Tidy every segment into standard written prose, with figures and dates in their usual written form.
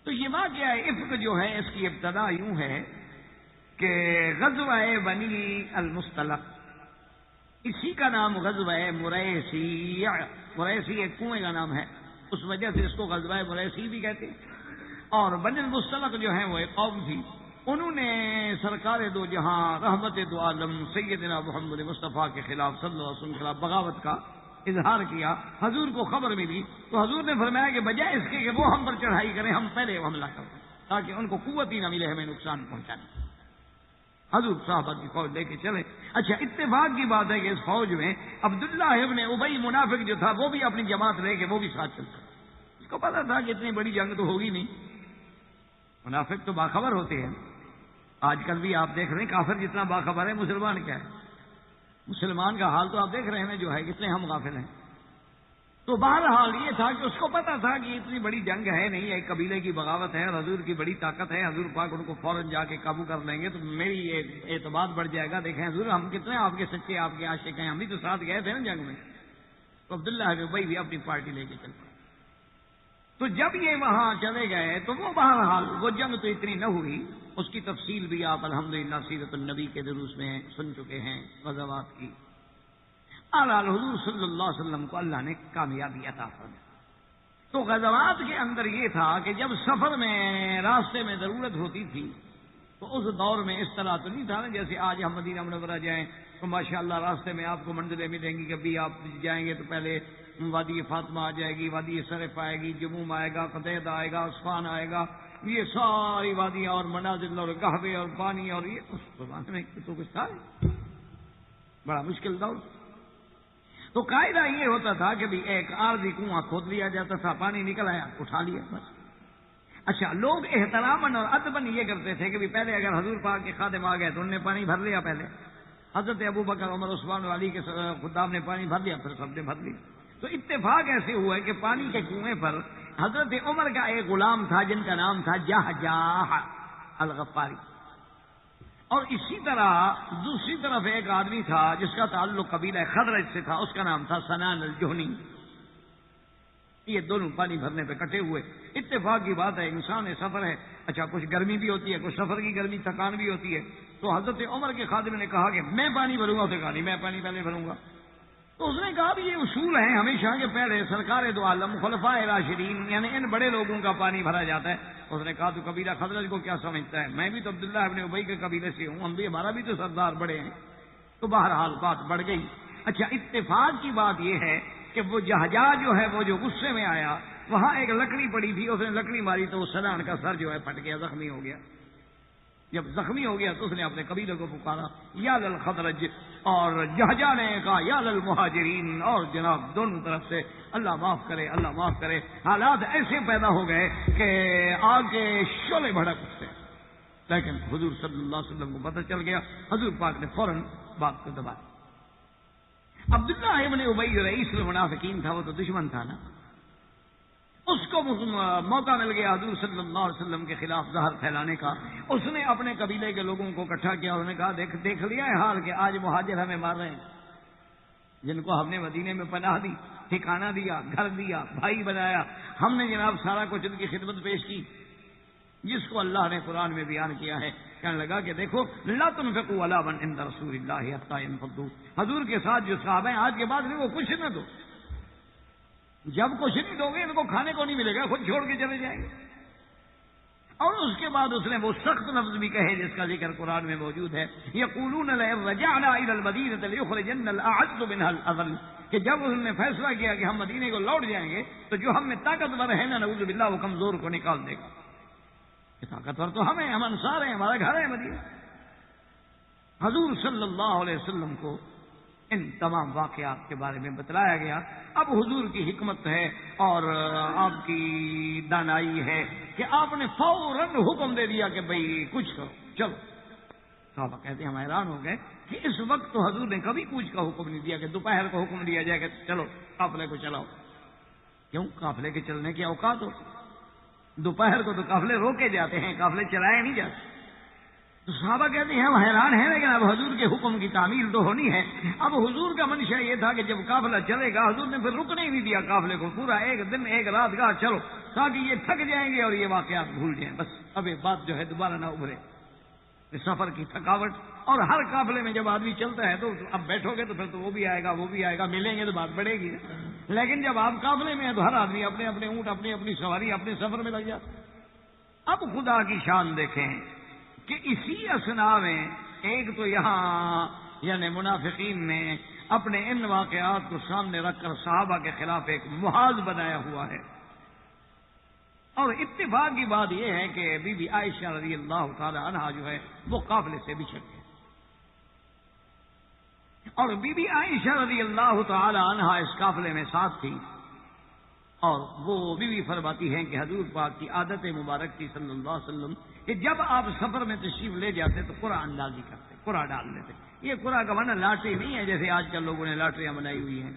تو یہ واقعہ افک جو ہے اس کی ابتدا یوں ہے کہ غزوہ بنی المصطلق، اسی کا نام غزوہ مریسی، مریسی ایک کنویں کا نام ہے، اس وجہ سے اس کو غزوہ مریسی بھی کہتے ہیں۔ اور بنی المصطلق جو ہے وہ ایک قوم تھی، انہوں نے سرکار دو جہاں رحمت دو عالم سیدنا محمد مصطفیٰ کے خلاف صلی اللہ علیہ وسلم کے خلاف بغاوت کا اظہار کیا۔ حضور کو خبر ملی تو حضور نے فرمایا کہ بجائے اس کے کہ وہ ہم پر چڑھائی کریں، ہم پہلے حملہ کریں تاکہ ان کو قوت ہی نہ ملے ہمیں نقصان پہنچانے۔ حضور صحابہ کی فوج لے کے چلے۔ اچھا، اتفاق کی بات ہے کہ اس فوج میں عبداللہ ابن ابی منافق جو تھا وہ بھی اپنی جماعت لے کے وہ بھی ساتھ چلتا۔ اس کو پتا تھا کہ اتنی بڑی جنگ تو ہوگی نہیں، منافق تو باخبر ہوتے ہیں۔ آج کل بھی آپ دیکھ رہے ہیں کافر جتنا باخبر ہے مسلمان کیا ہے، مسلمان کا حال تو آپ دیکھ رہے ہیں جو ہے کتنے ہم غافل ہیں۔ تو بہرحال یہ تھا کہ اس کو پتا تھا کہ اتنی بڑی جنگ ہے نہیں، ایک قبیلے کی بغاوت ہے اور حضور کی بڑی طاقت ہے، حضور پاک ان کو فوراً جا کے قابو کر لیں گے تو میری یہ اعتماد بڑھ جائے گا۔ دیکھیں حضور ہم کتنے آپ کے سچے، آپ کے عاشق ہیں، ہم بھی تو ساتھ گئے تھے نا جنگ میں۔ تو عبداللہ ابن ابی بھی اپنی پارٹی لے کے چلتے۔ تو جب یہ وہاں چلے گئے تو وہ بہرحال وہ جنگ تو اتنی نہ ہوئی، اس کی تفصیل بھی آپ الحمدللہ سیرت النبی کے دروس میں سن چکے ہیں غزوات کی۔ اعلیٰ حضور صلی اللہ علیہ وسلم کو اللہ نے کامیابی عطا فرمائی۔ تو غزوات کے اندر یہ تھا کہ جب سفر میں راستے میں ضرورت ہوتی تھی تو اس دور میں اس طرح تو نہیں تھا نا جیسے آج ہم مدینہ منورہ جائیں تو ماشاءاللہ راستے میں آپ کو منزلیں ملیں گی، کبھی آپ جائیں گے تو پہلے وادی فاطمہ آ جائے گی، وادی صرف آئے گی، جموم آئے گا، قطیط آئے گا، عصفان آئے گا، یہ ساری وادیاں اور منازل اور قہوے اور پانی اور یہ اس زمانے میں تو کچھ تھا بڑا مشکل دور۔ تو قاعدہ یہ ہوتا تھا کہ بھی ایک عارضی کنواں کھود لیا جاتا تھا، پانی نکل آیا اٹھا لیا بس۔ اچھا، لوگ احتراماً اور ادباً یہ کرتے تھے کہ بھی پہلے اگر حضور پاک کے خادم آ گئے تو انہوں نے پانی بھر لیا، پہلے حضرت ابو بکر عمر عثمان اور علی کے خدام نے پانی بھر لیا، پھر سب نے بھر لیا۔ تو اتفاق ایسے ہوا ہے کہ پانی کے کنویں پر حضرت عمر کا ایک غلام تھا جن کا نام تھا جہجاہ الغفاری، اور اسی طرح دوسری طرف ایک آدمی تھا جس کا تعلق قبیلہ خزرج سے تھا، اس کا نام تھا سنان الجہنی۔ یہ دونوں پانی بھرنے پہ کٹے ہوئے۔ اتفاق کی بات ہے، انسان سفر ہے، اچھا کچھ گرمی بھی ہوتی ہے، کچھ سفر کی گرمی تھکان بھی ہوتی ہے۔ تو حضرت عمر کے خادم نے کہا کہ میں پانی بھروں گا، اسے کہا نہیں میں پانی پہلے بھروں گا۔ تو اس نے کہا بھی یہ اصول ہے ہمیشہ کہ پہلے سرکار دو عالم خلفائے راشدین یعنی ان بڑے لوگوں کا پانی بھرا جاتا ہے۔ اس نے کہا تو قبیلہ خزرج کو کیا سمجھتا ہے، میں بھی تو عبداللہ ابن ابی کے قبیلے سے ہوں، ہم بھی ہمارا بھی تو سردار بڑے ہیں۔ تو بہرحال بات بڑھ گئی۔ اچھا، اتفاق کی بات یہ ہے کہ وہ جہجا جو ہے وہ جو غصے میں آیا، وہاں ایک لکڑی پڑی تھی، اس نے لکڑی ماری تو وہ سنان کا سر جو ہے پھٹ گیا، زخمی ہو گیا۔ جب زخمی ہو گیا تو اس نے اپنے قبیلے کو پکارا یا للخزرج، اور جہجا نے کہا یا للمہاجرین، اور جناب دونوں طرف سے اللہ معاف کرے اللہ معاف کرے۔ حالات ایسے پیدا ہو گئے کہ آگ کے شعلے بھڑک اٹھتے، لیکن حضور صلی اللہ علیہ وسلم کو پتہ چل گیا، حضور پاک نے فوراً بات کو دبا۔ عبداللہ ابن ابی رئیس المنافقین تھا، وہ تو دشمن تھا نا، اس کو موقع مل گیا حضور صلی اللہ علیہ وسلم کے خلاف زہر پھیلانے کا۔ اس نے اپنے قبیلے کے لوگوں کو اکٹھا کیا، انہوں نے کہا دیکھ لیا ہے حال کہ آج مہاجر ہمیں مار رہے ہیں، جن کو ہم نے مدینے میں پناہ دی، ٹھکانہ دیا، گھر دیا، بھائی بنایا، ہم نے جناب سارا کچھ ان کی خدمت پیش کی، جس کو اللہ نے قرآن میں بیان کیا ہے۔ کہنے لگا کہ دیکھو لا تنفقوا علی من عند رسول اللہ حتی ينفضوا، حضور کے ساتھ جو صحابہ ہیں آج کے بعد وہ کچھ نہ دو، جب کچھ نہیں دو گے ان کو کھانے کو نہیں ملے گا، خود چھوڑ کے چلے جائیں گے۔ اور اس کے بعد اس نے وہ سخت لفظ بھی کہے جس کا ذکر قرآن میں موجود ہے، یقولون لئن رجعنا الى المدینہ لیخرجن الاعز منها الاذل، کہ جب انہوں نے فیصلہ کیا کہ ہم مدینے کو لوٹ جائیں گے تو جو ہم میں طاقتور ہے نا نعوذ باللہ وہ کمزور کو نکال دے گا۔ طاقتور تو ہم ہیں، ہم انصار ہیں، ہمارا گھر ہے مدینہ۔ حضور صلی اللہ علیہ وسلم کو ان تمام واقعات کے بارے میں بتلایا گیا۔ اب حضور کی حکمت ہے اور آپ کی دانائی ہے کہ آپ نے فوراً حکم دے دیا کہ بھئی کچھ کرو، چلو۔ صحابہ کہتے ہیں ہم حیران ہو گئے کہ اس وقت تو حضور نے کبھی کچھ کا حکم نہیں دیا کہ دوپہر کو حکم دیا جائے کہ چلو قافلے کو چلاؤ۔ کیوں؟ قافلے کے چلنے کی اوقات ہو، دوپہر کو تو قافلے روکے جاتے ہیں، قافلے چلائے نہیں جاتے۔ تو صحابہ کہتے ہیں ہم حیران ہیں، لیکن اب حضور کے حکم کی تعمیل تو ہونی ہے۔ اب حضور کا منشا یہ تھا کہ جب قافلہ چلے گا، حضور نے پھر رکنے ہی نہیں دیا قافلے کو، پورا ایک دن ایک رات کا چلو، تاکہ یہ تھک جائیں گے اور یہ واقعات بھول جائیں، بس اب یہ بات جو ہے دوبارہ نہ ابھرے، سفر کی تھکاوٹ۔ اور ہر قافلے میں جب آدمی چلتا ہے تو اب بیٹھو گے تو پھر تو وہ بھی آئے گا وہ بھی آئے گا، ملیں گے تو بات بڑھے گی، لیکن جب آپ قافلے میں ہیں تو ہر آدمی اپنے اپنے اونٹ، اپنی اپنی سواری، اپنے سفر میں لگ جاتا۔ اب خدا کی شان دیکھیں کہ اسی اثنا میں ایک تو یہاں یعنی منافقین نے اپنے ان واقعات کو سامنے رکھ کر صحابہ کے خلاف ایک محاذ بنایا ہوا ہے، اور اتفاق کی بات یہ ہے کہ بی بی عائشہ رضی اللہ تعالی عنہا جو ہے وہ قافلے سے بچھڑ گئے، اور بی بی عائشہ رضی اللہ تعالی عنہا اس قافلے میں ساتھ تھی، اور وہ بھی فرماتی ہیں کہ حضور پاک کی عادت مبارک تھی صلی اللہ علیہ وسلم کہ جب آپ سفر میں تشریف لے جاتے تو قرآن اندازی کرتے، قرآن ڈال دیتے۔ یہ قرآن کا معنی لاٹری نہیں ہے جیسے آج کل لوگوں نے لاٹریاں بنائی ہوئی ہیں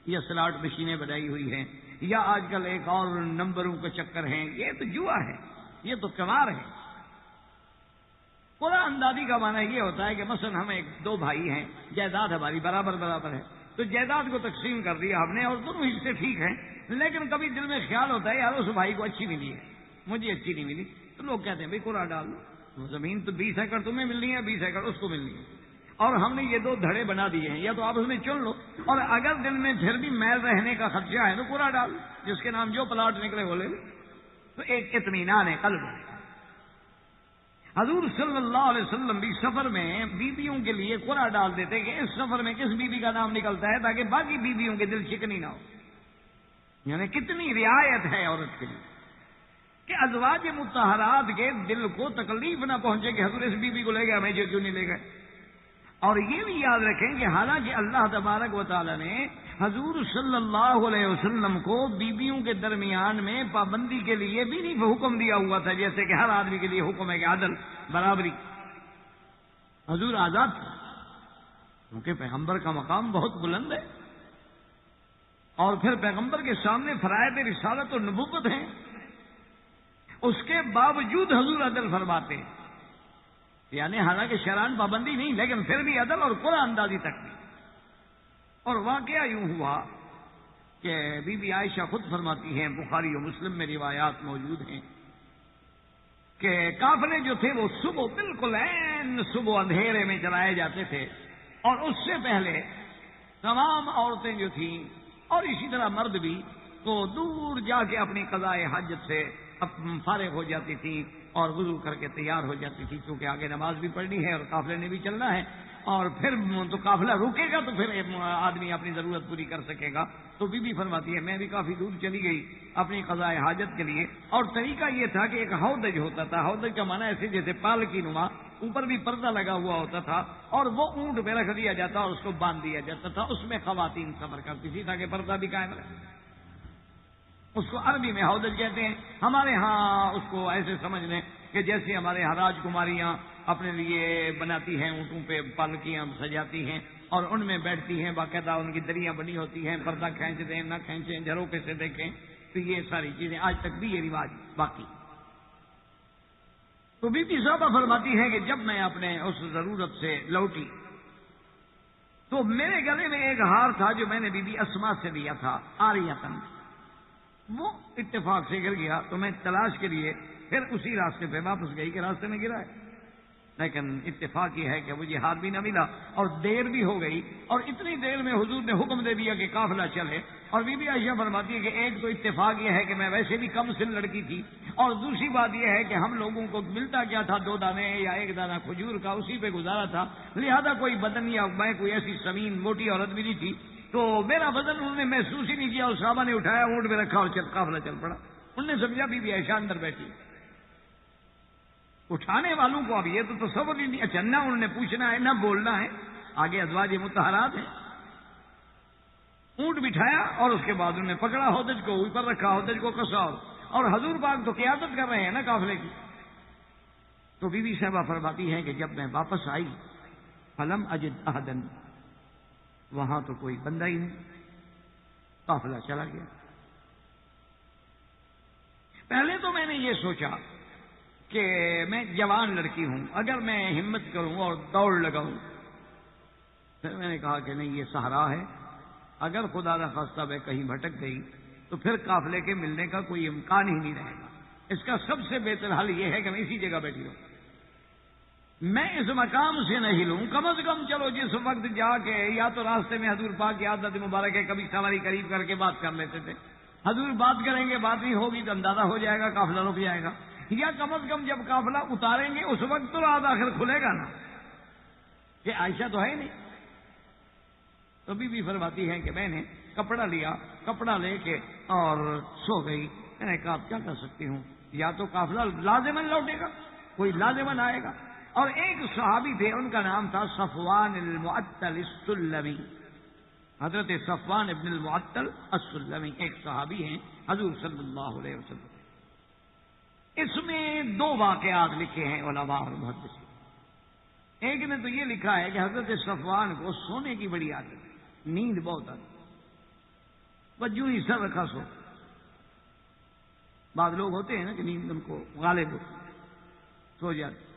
یا سلاٹ مشینیں بنائی ہوئی ہیں یا آج کل ایک اور نمبروں کے چکر ہیں، یہ تو جوا ہے، یہ تو قمار ہے۔ قرآن اندازی کا معنی یہ ہوتا ہے کہ مثلا ہم ایک دو بھائی ہیں، جائیداد ہماری برابر برابر ہے، تو جائیداد کو تقسیم کر دیا ہم نے اور دونوں حصے ٹھیک ہیں، لیکن کبھی دل میں خیال ہوتا ہے یار اس بھائی کو اچھی ملی ہے، مجھے اچھی نہیں ملی، تو لوگ کہتے ہیں بھائی قرآن ڈال دو، زمین تو 20 ایکڑ تمہیں ملنی ہے، 20 ایکڑ اس کو ملنی ہے، اور ہم نے یہ دو دھڑے بنا دیے ہیں، یا تو آپ اس میں چن لو، اور اگر دل میں پھر بھی میل رہنے کا خدشہ ہے تو قرآن ڈال دو، جس کے نام جو پلاٹ نکلے وہ لے لو، تو ایک اطمینان ہے قلب ہے۔ حضور صلی اللہ علیہ وسلم بھی سفر میں بیویوں کے لیے قرآن ڈال دیتے کہ اس سفر میں کس بیوی کا نام نکلتا ہے تاکہ باقی بیویوں کے دل شکنی نہ ہو، یعنی کتنی رعایت ہے عورت کے لیے کہ ازواج مطہرات کے دل کو تکلیف نہ پہنچے کہ حضور اس بیوی کو لے گئے ہمیں کیوں نہیں لے گئے۔ اور یہ بھی یاد رکھیں کہ حالانکہ اللہ تبارک و تعالی نے حضور صلی اللہ علیہ وسلم کو بیویوں کے درمیان میں پابندی کے لیے بھی نہیں حکم دیا ہوا تھا، جیسے کہ ہر آدمی کے لیے حکم ہے کہ عدل برابری، حضور آزاد تھا، کیونکہ پیغمبر کا مقام بہت بلند ہے، اور پھر پیغمبر کے سامنے فرائض رسالت اور نبوت ہیں، اس کے باوجود حضور عدل فرماتے ہیں، یعنی حالانکہ شرعاً پابندی نہیں لیکن پھر بھی عدل اور قرآن اندازی تک بھی۔ اور واقعہ یوں ہوا کہ بی بی عائشہ خود فرماتی ہیں، بخاری و مسلم میں روایات موجود ہیں کہ قافلے جو تھے وہ صبح بالکل عین صبح اندھیرے میں چلائے جاتے تھے، اور اس سے پہلے تمام عورتیں جو تھیں اور اسی طرح مرد بھی تو دور جا کے اپنی قضاء حاجت سے فارغ ہو جاتی تھی اور وضو کر کے تیار ہو جاتی تھی، کیونکہ آگے نماز بھی پڑھنی ہے اور قافلے نے بھی چلنا ہے، اور پھر تو قافلہ رکے گا تو پھر آدمی اپنی ضرورت پوری کر سکے گا۔ تو بی بی فرماتی ہے میں بھی کافی دور چلی گئی اپنی قضاء حاجت کے لیے، اور طریقہ یہ تھا کہ ایک ہودج ہوتا تھا، ہودج کا معنی ایسے جیسے پال کی نما، اوپر بھی پردہ لگا ہوا ہوتا تھا اور وہ اونٹ پہ رکھ دیا جاتا اور اس کو باندھ دیا جاتا تھا، اس میں خواتین سفر کرتی تھی تاکہ پردہ بھی قائم رہے، اس کو عربی میں ہودج کہتے ہیں، ہمارے ہاں اس کو ایسے سمجھ لیں کہ جیسے ہمارے یہاں راجکماریاں اپنے لیے بناتی ہیں، اونٹوں پہ پالکیاں سجاتی ہیں اور ان میں بیٹھتی ہیں، باقاعدہ ان کی دریاں بنی ہوتی ہیں، پردہ کھینچ دیں نہ کھینچیں، جھروکے سے دیکھیں، تو یہ ساری چیزیں آج تک بھی یہ رواج باقی۔ تو بی بی صاحبہ فرماتی ہے کہ جب میں اپنے اس ضرورت سے لوٹی تو میرے گلے میں ایک ہار تھا جو میں نے بی بی اسما سے لیا تھا، آریتن، وہ اتفاق سے گر گیا، تو میں تلاش کے لیے پھر اسی راستے پہ واپس گئی کہ راستے میں گرا ہے، لیکن اتفاق یہ ہے کہ مجھے ہار بھی نہ ملا اور دیر بھی ہو گئی، اور اتنی دیر میں حضور نے حکم دے دیا کہ قافلہ چلے۔ اور بی بی عائشہ فرماتی ہے کہ ایک تو اتفاق یہ ہے کہ میں ویسے بھی کم سن لڑکی تھی، اور دوسری بات یہ ہے کہ ہم لوگوں کو ملتا کیا تھا 2 دانے یا 1 دانہ کھجور کا، اسی پہ گزارا تھا، لہذا کوئی بدن یا میں کوئی ایسی سمین موٹی عورت بھی نہیں تھی، تو میرا وزن انہوں نے محسوس ہی نہیں کیا، اور صحابہ نے اٹھایا اونٹ میں رکھا اور قافلہ چل پڑا، انہوں نے سمجھا بی بی عائشہ اندر بیٹھی، اٹھانے والوں کو اب یہ تو تصور ہی نہیں، اچھا نہ انہوں نے پوچھنا ہے نہ بولنا ہے، آگے ازواج مطہرات ہیں، اونٹ بٹھایا اور اس کے بعد انہوں نے پکڑا ہودج کو، اوپر رکھا ہودج کو کسا، اور حضور پاک تو قیادت کر رہے ہیں نا قافلے کی۔ تو بی بی صاحبہ فرماتی ہے کہ جب میں واپس آئی فلم اجد احدن، وہاں تو کوئی بندہ ہی نہیں، قافلہ چلا گیا۔ پہلے تو میں نے یہ سوچا کہ میں جوان لڑکی ہوں، اگر میں ہمت کروں اور دوڑ لگاؤں. پھر میں نے کہا کہ نہیں، یہ صحرا ہے، اگر خدا نخواستہ میں کہیں بھٹک گئی تو پھر قافلے کے ملنے کا کوئی امکان ہی نہیں رہے گا. اس کا سب سے بہتر حل یہ ہے کہ میں اسی جگہ بیٹھی ہوں، میں اس مقام سے نہیں لوں. کم از کم چلو جس وقت جا کے یا تو راستے میں حضور پاک کی عادت مبارک ہے، کبھی سواری قریب کر کے بات کر لیتے تھے. حضور بات کریں گے، بات نہیں ہوگی تو اندازہ ہو جائے گا، قافلہ رک جائے گا. یا کم از کم جب قافلہ اتاریں گے اس وقت تو رات آخر کھلے گا نا. کہ عائشہ تو ہے نہیں. تو بی فرماتی ہے کہ میں نے کپڑا لیا، کپڑا لے کے اور سو گئی. میں نے کہا اب کیا کر سکتی ہوں، یا تو قافلہ لازماً لوٹے گا، کوئی لازماً آئے گا. اور ایک صحابی تھے، ان کا نام تھا صفوان المعطل السلمی. حضرت صفوان ابن المعطل السلمی ایک صحابی ہیں حضور صلی اللہ علیہ وسلم. اس میں دو واقعات لکھے ہیں علماء اور محدثین. ایک نے تو یہ لکھا ہے کہ حضرت صفوان کو سونے کی بڑی عادت، نیند بہت آتی، بس یوں ہی سر رکھا سو. بعض لوگ ہوتے ہیں نا کہ نیند ان کو غالب ہو، سو جاتے.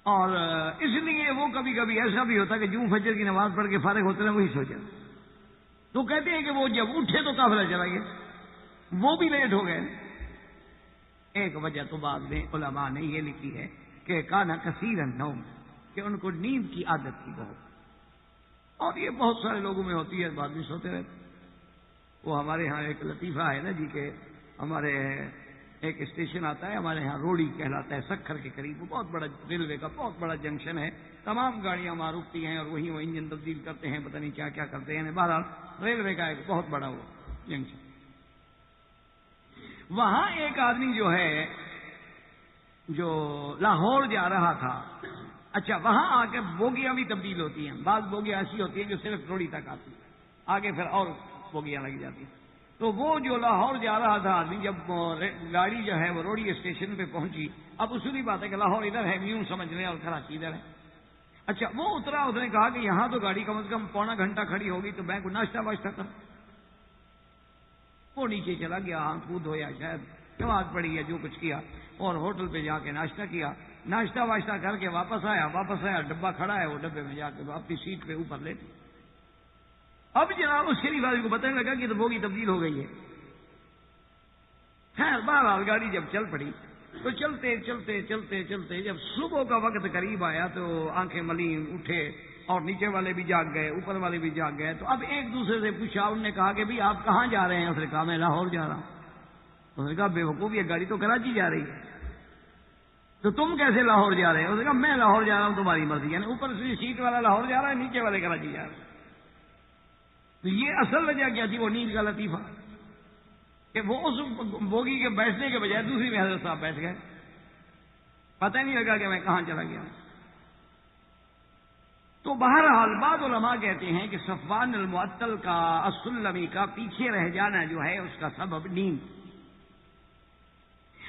اور اس لیے وہ کبھی کبھی ایسا بھی ہوتا کہ جو فجر کی نماز پڑھ کے فارغ ہوتے ہیں وہی سو جاتے. تو کہتے ہیں کہ وہ جب اٹھے تو قافلہ چلا گیا، وہ بھی لیٹ ہو گئے. ایک وجہ تو بعد میں علماء نے یہ لکھی ہے کہ کانا کثیر النوم، کہ ان کو نیند کی عادت تھی بہت. اور یہ بہت سارے لوگوں میں ہوتی ہے، بعد میں سوتے رہتے. وہ ہمارے ہاں ایک لطیفہ ہے نا جی، کہ ہمارے ایک اسٹیشن آتا ہے ہمارے ہاں، روڑی کہلاتا ہے، سکھر کے قریب. وہ بہت بڑا ریلوے کا بہت بڑا جنکشن ہے. تمام گاڑیاں وہاں رکتی ہیں اور وہیں وہ انجن تبدیل کرتے ہیں، پتہ نہیں کیا کیا کرتے ہیں. بہرحال ریلوے کا ایک بہت بڑا وہ جنکشن. وہاں ایک آدمی جو ہے جو لاہور جا رہا تھا. اچھا، وہاں آ کے بوگیاں بھی تبدیل ہوتی ہیں. بعض بوگیاں ایسی ہوتی ہیں جو صرف روڑی تک آتی ہیں، آگے پھر اور بوگیاں لگ جاتی ہیں. تو وہ جو لاہور جا رہا تھا آدمی، جب گاڑی جو ہے وہ روڑی اسٹیشن پہ پہنچی، اب اصولی بات ہے کہ لاہور ادھر ہے، یوں سمجھ لیں، اور کراچی ادھر ہے. اچھا، وہ اترا، اس نے کہا کہ یہاں تو گاڑی کم از کم پونا گھنٹہ کھڑی ہوگی، تو میں کو ناشتہ واشتہ کر. وہ نیچے چلا گیا، ہاتھ منہ دھویا، شاید نماز پڑھی ہے، جو کچھ کیا، اور ہوٹل پہ جا کے ناشتہ کیا. ناشتہ واشتہ کر کے واپس آیا، ڈبہ کھڑا ہے، وہ ڈبے میں جا کے اپنی سیٹ پہ اوپر لیٹے. اب جناب اس شریف آدمی کو بتانے لگا کہ تو بوگی تبدیل ہو گئی ہے. خیر بہرحال گاڑی جب چل پڑی تو چلتے چلتے چلتے چلتے جب صبح کا وقت قریب آیا تو آنکھیں ملیں اٹھے، اور نیچے والے بھی جاگ گئے، اوپر والے بھی جاگ گئے. تو اب ایک دوسرے سے پوچھا، انہوں نے کہا کہ آپ کہاں جا رہے ہیں؟ اس نے کہا میں لاہور جا رہا ہوں. انہوں نے کہا بے وقوف، یہ گاڑی تو کراچی جا رہی ہے، تو تم کیسے لاہور جا رہے ہیں؟ انہوں نے کہا میں لاہور جا رہا ہوں، تمہاری مرضی. یعنی اوپر سے سیٹ والا لاہور جا رہا ہے، نیچے والے کراچی جا رہے ہیں. تو یہ اصل وجہ کیا تھی؟ وہ نیند کا لطیفہ، کہ وہ اس بوگی کے بیٹھنے کے بجائے دوسری میں حضرت صاحب بیٹھ گئے، پتہ ہی نہیں لگا کہ میں کہاں چلا گیا. تو بہرحال بعض علماء کہتے ہیں کہ صفوان المعطل کا السلمی کا پیچھے رہ جانا جو ہے اس کا سبب نیند.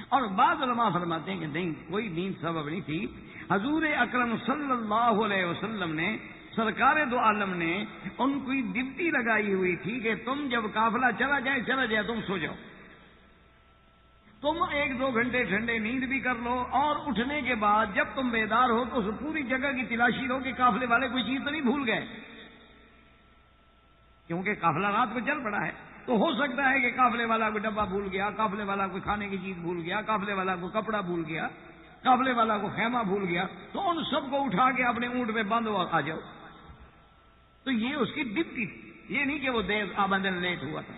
اور بعض علماء فرماتے ہیں کہ نہیں، کوئی نیند سبب نہیں تھی. حضور اکرم صلی اللہ علیہ وسلم نے، سرکار دو عالم نے ان کی ڈپٹی لگائی ہوئی تھی کہ تم جب قافلہ چلا جائے تم سو جاؤ. تم 1-2 گھنٹے ٹھنڈے نیند بھی کر لو، اور اٹھنے کے بعد جب تم بیدار ہو تو اس پوری جگہ کی تلاشی لو کہ قافلے والے کوئی چیز تو نہیں بھول گئے، کیونکہ قافلہ رات کو چل پڑا ہے. تو ہو سکتا ہے کہ قافلے والا کوئی ڈبہ بھول گیا، قافلے والا کوئی کھانے کی چیز بھول گیا، قافلے والا کوئی کپڑا بھول گیا، قافلے والا کو خیمہ بھول گیا. تو ان سب کو اٹھا کے اپنے اونٹ پہ باندھو اور آ جاؤ. تو یہ اس کی ڈپٹی تھی، یہ نہیں کہ وہ دیر آمدن لیٹ ہوا تھا.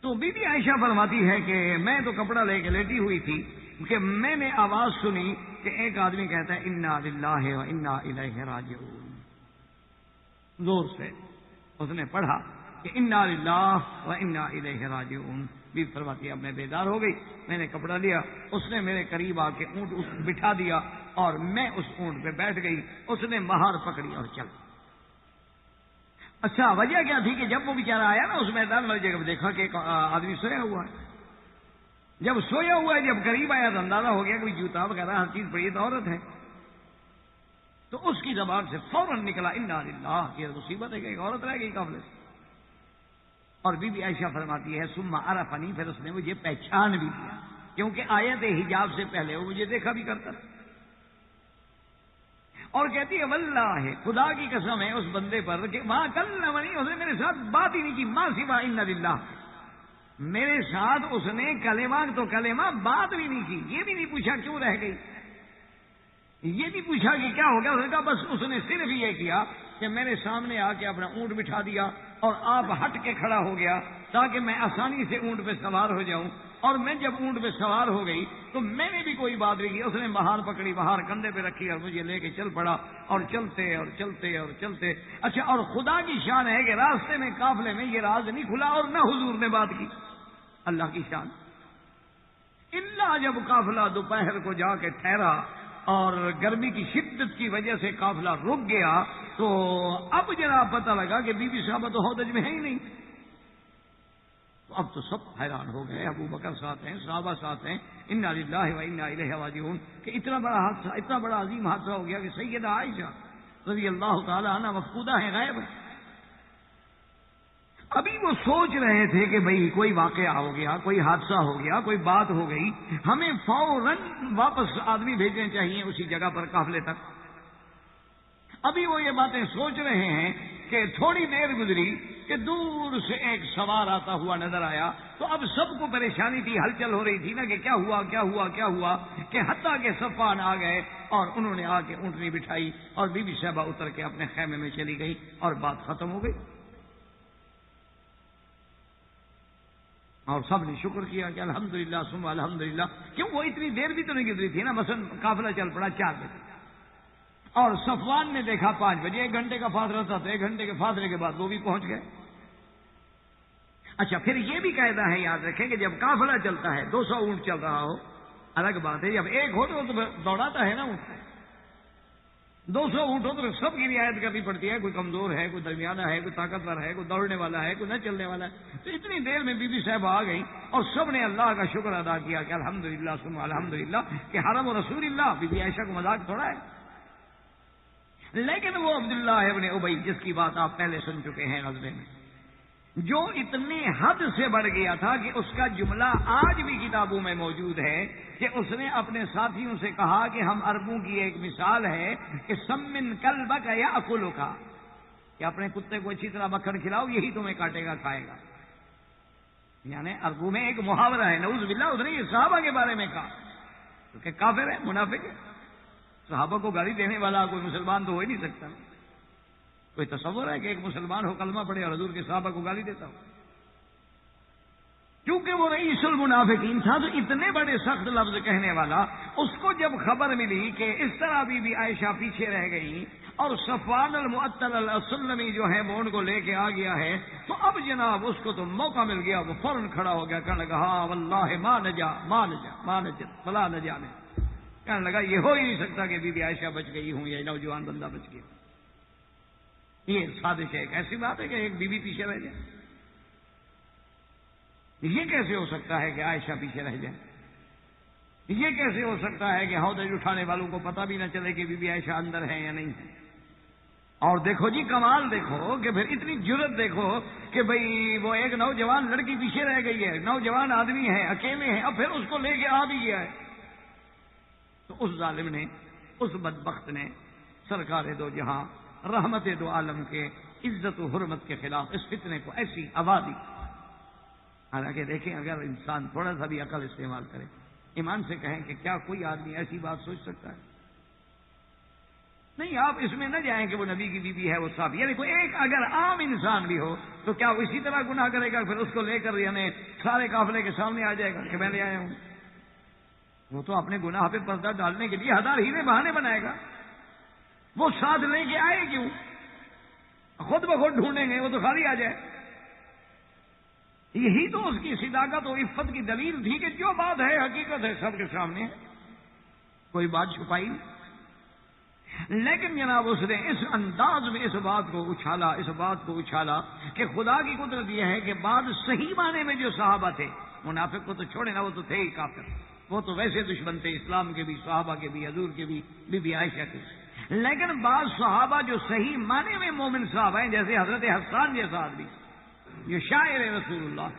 تو بی بی عائشہ فرماتی ہے کہ میں تو کپڑا لے کے لیٹی ہوئی تھی کہ میں نے آواز سنی کہ ایک آدمی کہتا ہے انا للہ و انا الیہ راجعون. زور سے اس نے پڑھا کہ انا للہ و انا الیہ راجعون. بی فرماتی اب میں بیدار ہو گئی، میں نے کپڑا لیا، اس نے میرے قریب آ کے اونٹ بٹھا دیا اور میں اس اونٹ پہ بیٹھ گئی. اس نے مہار پکڑی اور چل. اچھا، وجہ کیا تھی کہ جب وہ بیچارہ آیا نا اس میدان والی جگہ دیکھا کہ ایک آدمی سویا ہوا ہے. جب سویا ہوا ہے، جب قریب آیا تو اندازہ ہو گیا کہ جوتا وغیرہ ہر چیز پڑی ہے تو عورت ہے. تو اس کی زبان سے فوراً نکلا انا للہ، یہ مصیبت ہے کہ ایک عورت رہ گئی قافلے سے. اور بی بی عائشہ فرماتی ہے ثم عرفنی، پھر اس نے مجھے پہچان بھی لیا. کیونکہ آیت حجاب سے پہلے وہ مجھے دیکھا بھی کرتا تھا. اور کہتی ہے واللہ خدا کی قسم ہے اس بندے پر کہ ماں کلمنی، اس نے میرے ساتھ بات ہی نہیں کی، ماں سوا ان للہ، میرے ساتھ اس نے کلمہ تو کلمہ بات بھی نہیں کی. یہ بھی نہیں پوچھا کیوں رہ گئی، یہ نہیں پوچھا کہ کیا ہو گیا. اس نے کہا بس اس نے صرف یہ کیا کہ میرے سامنے آ کے اپنا اونٹ بٹھا دیا اور آپ ہٹ کے کھڑا ہو گیا تاکہ میں آسانی سے اونٹ پہ سوار ہو جاؤں. اور میں جب اونٹ پہ سوار ہو گئی تو میں نے بھی کوئی بات نہیں کی. اس نے مہار پکڑی، مہار کندھے پہ رکھی اور مجھے لے کے چل پڑا، اور چلتے اور چلتے اور چلتے. اچھا، اور خدا کی شان ہے کہ راستے میں قافلے میں یہ راز نہیں کھلا اور نہ حضور نے بات کی. اللہ کی شان. اللہ جب قافلہ دوپہر کو جا کے ٹھہرا اور گرمی کی شدت کی وجہ سے قافلہ رک گیا تو اب جناب پتہ لگا کہ بی بی صاحبہ تو ہودج میں ہے ہی نہیں. تو اب تو سب حیران ہو گئے. ابو بکر ساتھ ہیں، صحابہ ساتھ ہیں، انا للہ و انا الیہ راجعون، کہ اتنا بڑا حادثہ، اتنا بڑا عظیم حادثہ ہو گیا کہ سیدہ عائشہ رضی اللہ تعالی عنہ مفقودہ ہیں، غائب ہیں. ابھی وہ سوچ رہے تھے کہ بھئی کوئی واقعہ ہو گیا، کوئی حادثہ ہو گیا، کوئی بات ہو گئی، ہمیں فوراً واپس آدمی بھیجنے چاہیے اسی جگہ پر قافلے تک. ابھی وہ یہ باتیں سوچ رہے ہیں کہ تھوڑی دیر گزری کہ دور سے ایک سوار آتا ہوا نظر آیا. تو اب سب کو پریشانی تھی، ہلچل ہو رہی تھی نا کہ کیا ہوا کیا ہوا کیا ہوا، کہ حتیٰ کہ صفوان آ گئے اور انہوں نے آ کے اونٹنی بٹھائی اور بی بی صاحبہ اتر کے اپنے خیمے میں چلی گئی اور بات ختم ہو گئی. اور سب نے شکر کیا کہ الحمدللہ ثم الحمدللہ. کیوں، وہ اتنی دیر بھی تو نہیں گزری تھی نا. مثلا قافلہ چل پڑا 4 بجے اور صفوان نے دیکھا 5 بجے، 1 گھنٹے کا فاصلہ تھا تو 1 گھنٹے کے فاصلے کے بعد وہ بھی پہنچ گئے. اچھا، پھر یہ بھی قاعدہ ہے، یاد رکھیں کہ جب قافلہ چلتا ہے 200 اونٹ چل رہا ہو الگ بات ہے، جب ایک ہو تو دوڑاتا ہے نا اونٹ. 200 اونٹ ہو تو سب کی رعایت کرنی پڑتی ہے. کوئی کمزور ہے، کوئی درمیانہ ہے، کوئی طاقتور ہے، کوئی دوڑنے والا ہے، کوئی نہ چلنے والا ہے. تو اتنی دیر میں بی بی صاحب آ گئی اور سب نے اللہ کا شکر ادا کیا کہ الحمدللہ ثم الحمدللہ، کہ حرم و رسول اللہ. بی بی عائشہ کو مذاق تھوڑا ہے. لیکن وہ عبداللہ ابن ابی جس کی بات آپ پہلے سن چکے ہیں غزوے میں، جو اتنی حد سے بڑھ گیا تھا کہ اس کا جملہ آج بھی کتابوں میں موجود ہے کہ اس نے اپنے ساتھیوں سے کہا کہ ہم عربوں کی ایک مثال ہے کہ سمن کلبک یاکلک، کہ اپنے کتے کو اچھی طرح مکھن کھلاؤ، یہی تمہیں کاٹے گا کھائے گا. یعنی عربوں میں ایک محاورہ ہے. نعوذ باللہ اس نے یہ صحابہ کے بارے میں کہا کیونکہ کافر ہے، منافق ہے. صحابہ کو گالی دینے والا کوئی مسلمان تو ہو ہی نہیں سکتا. کوئی تصور ہے کہ ایک مسلمان ہو کلمہ پڑھے اور حضور کے صحابہ کو گالی دیتا ہو؟ کیونکہ وہ رئیس المنافقین تھا تو اتنے بڑے سخت لفظ کہنے والا. اس کو جب خبر ملی کہ اس طرح بی عائشہ پیچھے رہ گئی اور صفوان المعطل السلمی جو ہے وہ ان کو لے کے آ گیا ہے، تو اب جناب اس کو تو موقع مل گیا. وہ فوراً کھڑا ہو گیا، کہنے لگا ہاں واللہ ما نجا ما نجا ما نجت ولا نجا میں. کہنے لگا یہ ہو ہی نہیں سکتا کہ بی عائشہ بچ گئی ہوں یا نوجوان بندہ بچ گیا. یہ سازش ہے. ایک ایسی بات ہے کہ ایک بیوی پیچھے رہ جائے. یہ کیسے ہو سکتا ہے کہ عائشہ پیچھے رہ جائے؟ یہ کیسے ہو سکتا ہے کہ ہودج اٹھانے والوں کو پتہ بھی نہ چلے کہ بی عائشہ اندر ہے یا نہیں ہے؟ اور دیکھو جی کمال دیکھو کہ پھر اتنی جرت دیکھو کہ بھئی وہ ایک نوجوان لڑکی پیچھے رہ گئی ہے، نوجوان آدمی ہے، اکیلے ہیں، اب پھر اس کو لے کے آ بھی گیا ہے. تو اس ظالم نے، اس بدبخت نے سرکار دو جہاں رحمت دو عالم کے عزت و حرمت کے خلاف اس فتنے کو ایسی آبادی. حالانکہ دیکھیں اگر انسان تھوڑا سا بھی عقل استعمال کرے، ایمان سے کہیں کہ کیا کوئی آدمی ایسی بات سوچ سکتا ہے؟ نہیں، آپ اس میں نہ جائیں کہ وہ نبی کی بیوی ہے وہ صاحب، یعنی کوئی ایک اگر عام انسان بھی ہو تو کیا وہ اسی طرح گناہ کرے گا پھر اس کو لے کر یعنی سارے قافلے کے سامنے آ جائے گا کہ میں لے آیا ہوں؟ وہ تو اپنے گناہ پہ پردہ ڈالنے کے لیے ہزار ہیرے بہانے بنائے گا. وہ ساتھ لے کے آئے کیوں؟ خود بخود ڈھونڈیں گے وہ تو خالی آ جائے. یہی تو اس کی صداقت و عفت کی دلیل تھی کہ جو بات ہے حقیقت ہے سب کے سامنے، کوئی بات چھپائی نہیں. لیکن جناب اس نے اس انداز میں اس بات کو اچھالا کہ خدا کی قدرت یہ ہے کہ بعد صحیح معنی میں جو صحابہ تھے، منافق کو تو چھوڑے نا، وہ تو تھے ہی کافر، وہ تو ویسے دشمن تھے اسلام کے بھی، صحابہ کے بھی، حضور کے بھی، بی عائشہ کے. لیکن بعض صحابہ جو صحیح معنی میں مومن صحابہ ہیں، جیسے حضرت حسان جیسا آدمی جو شاعر رسول اللہ،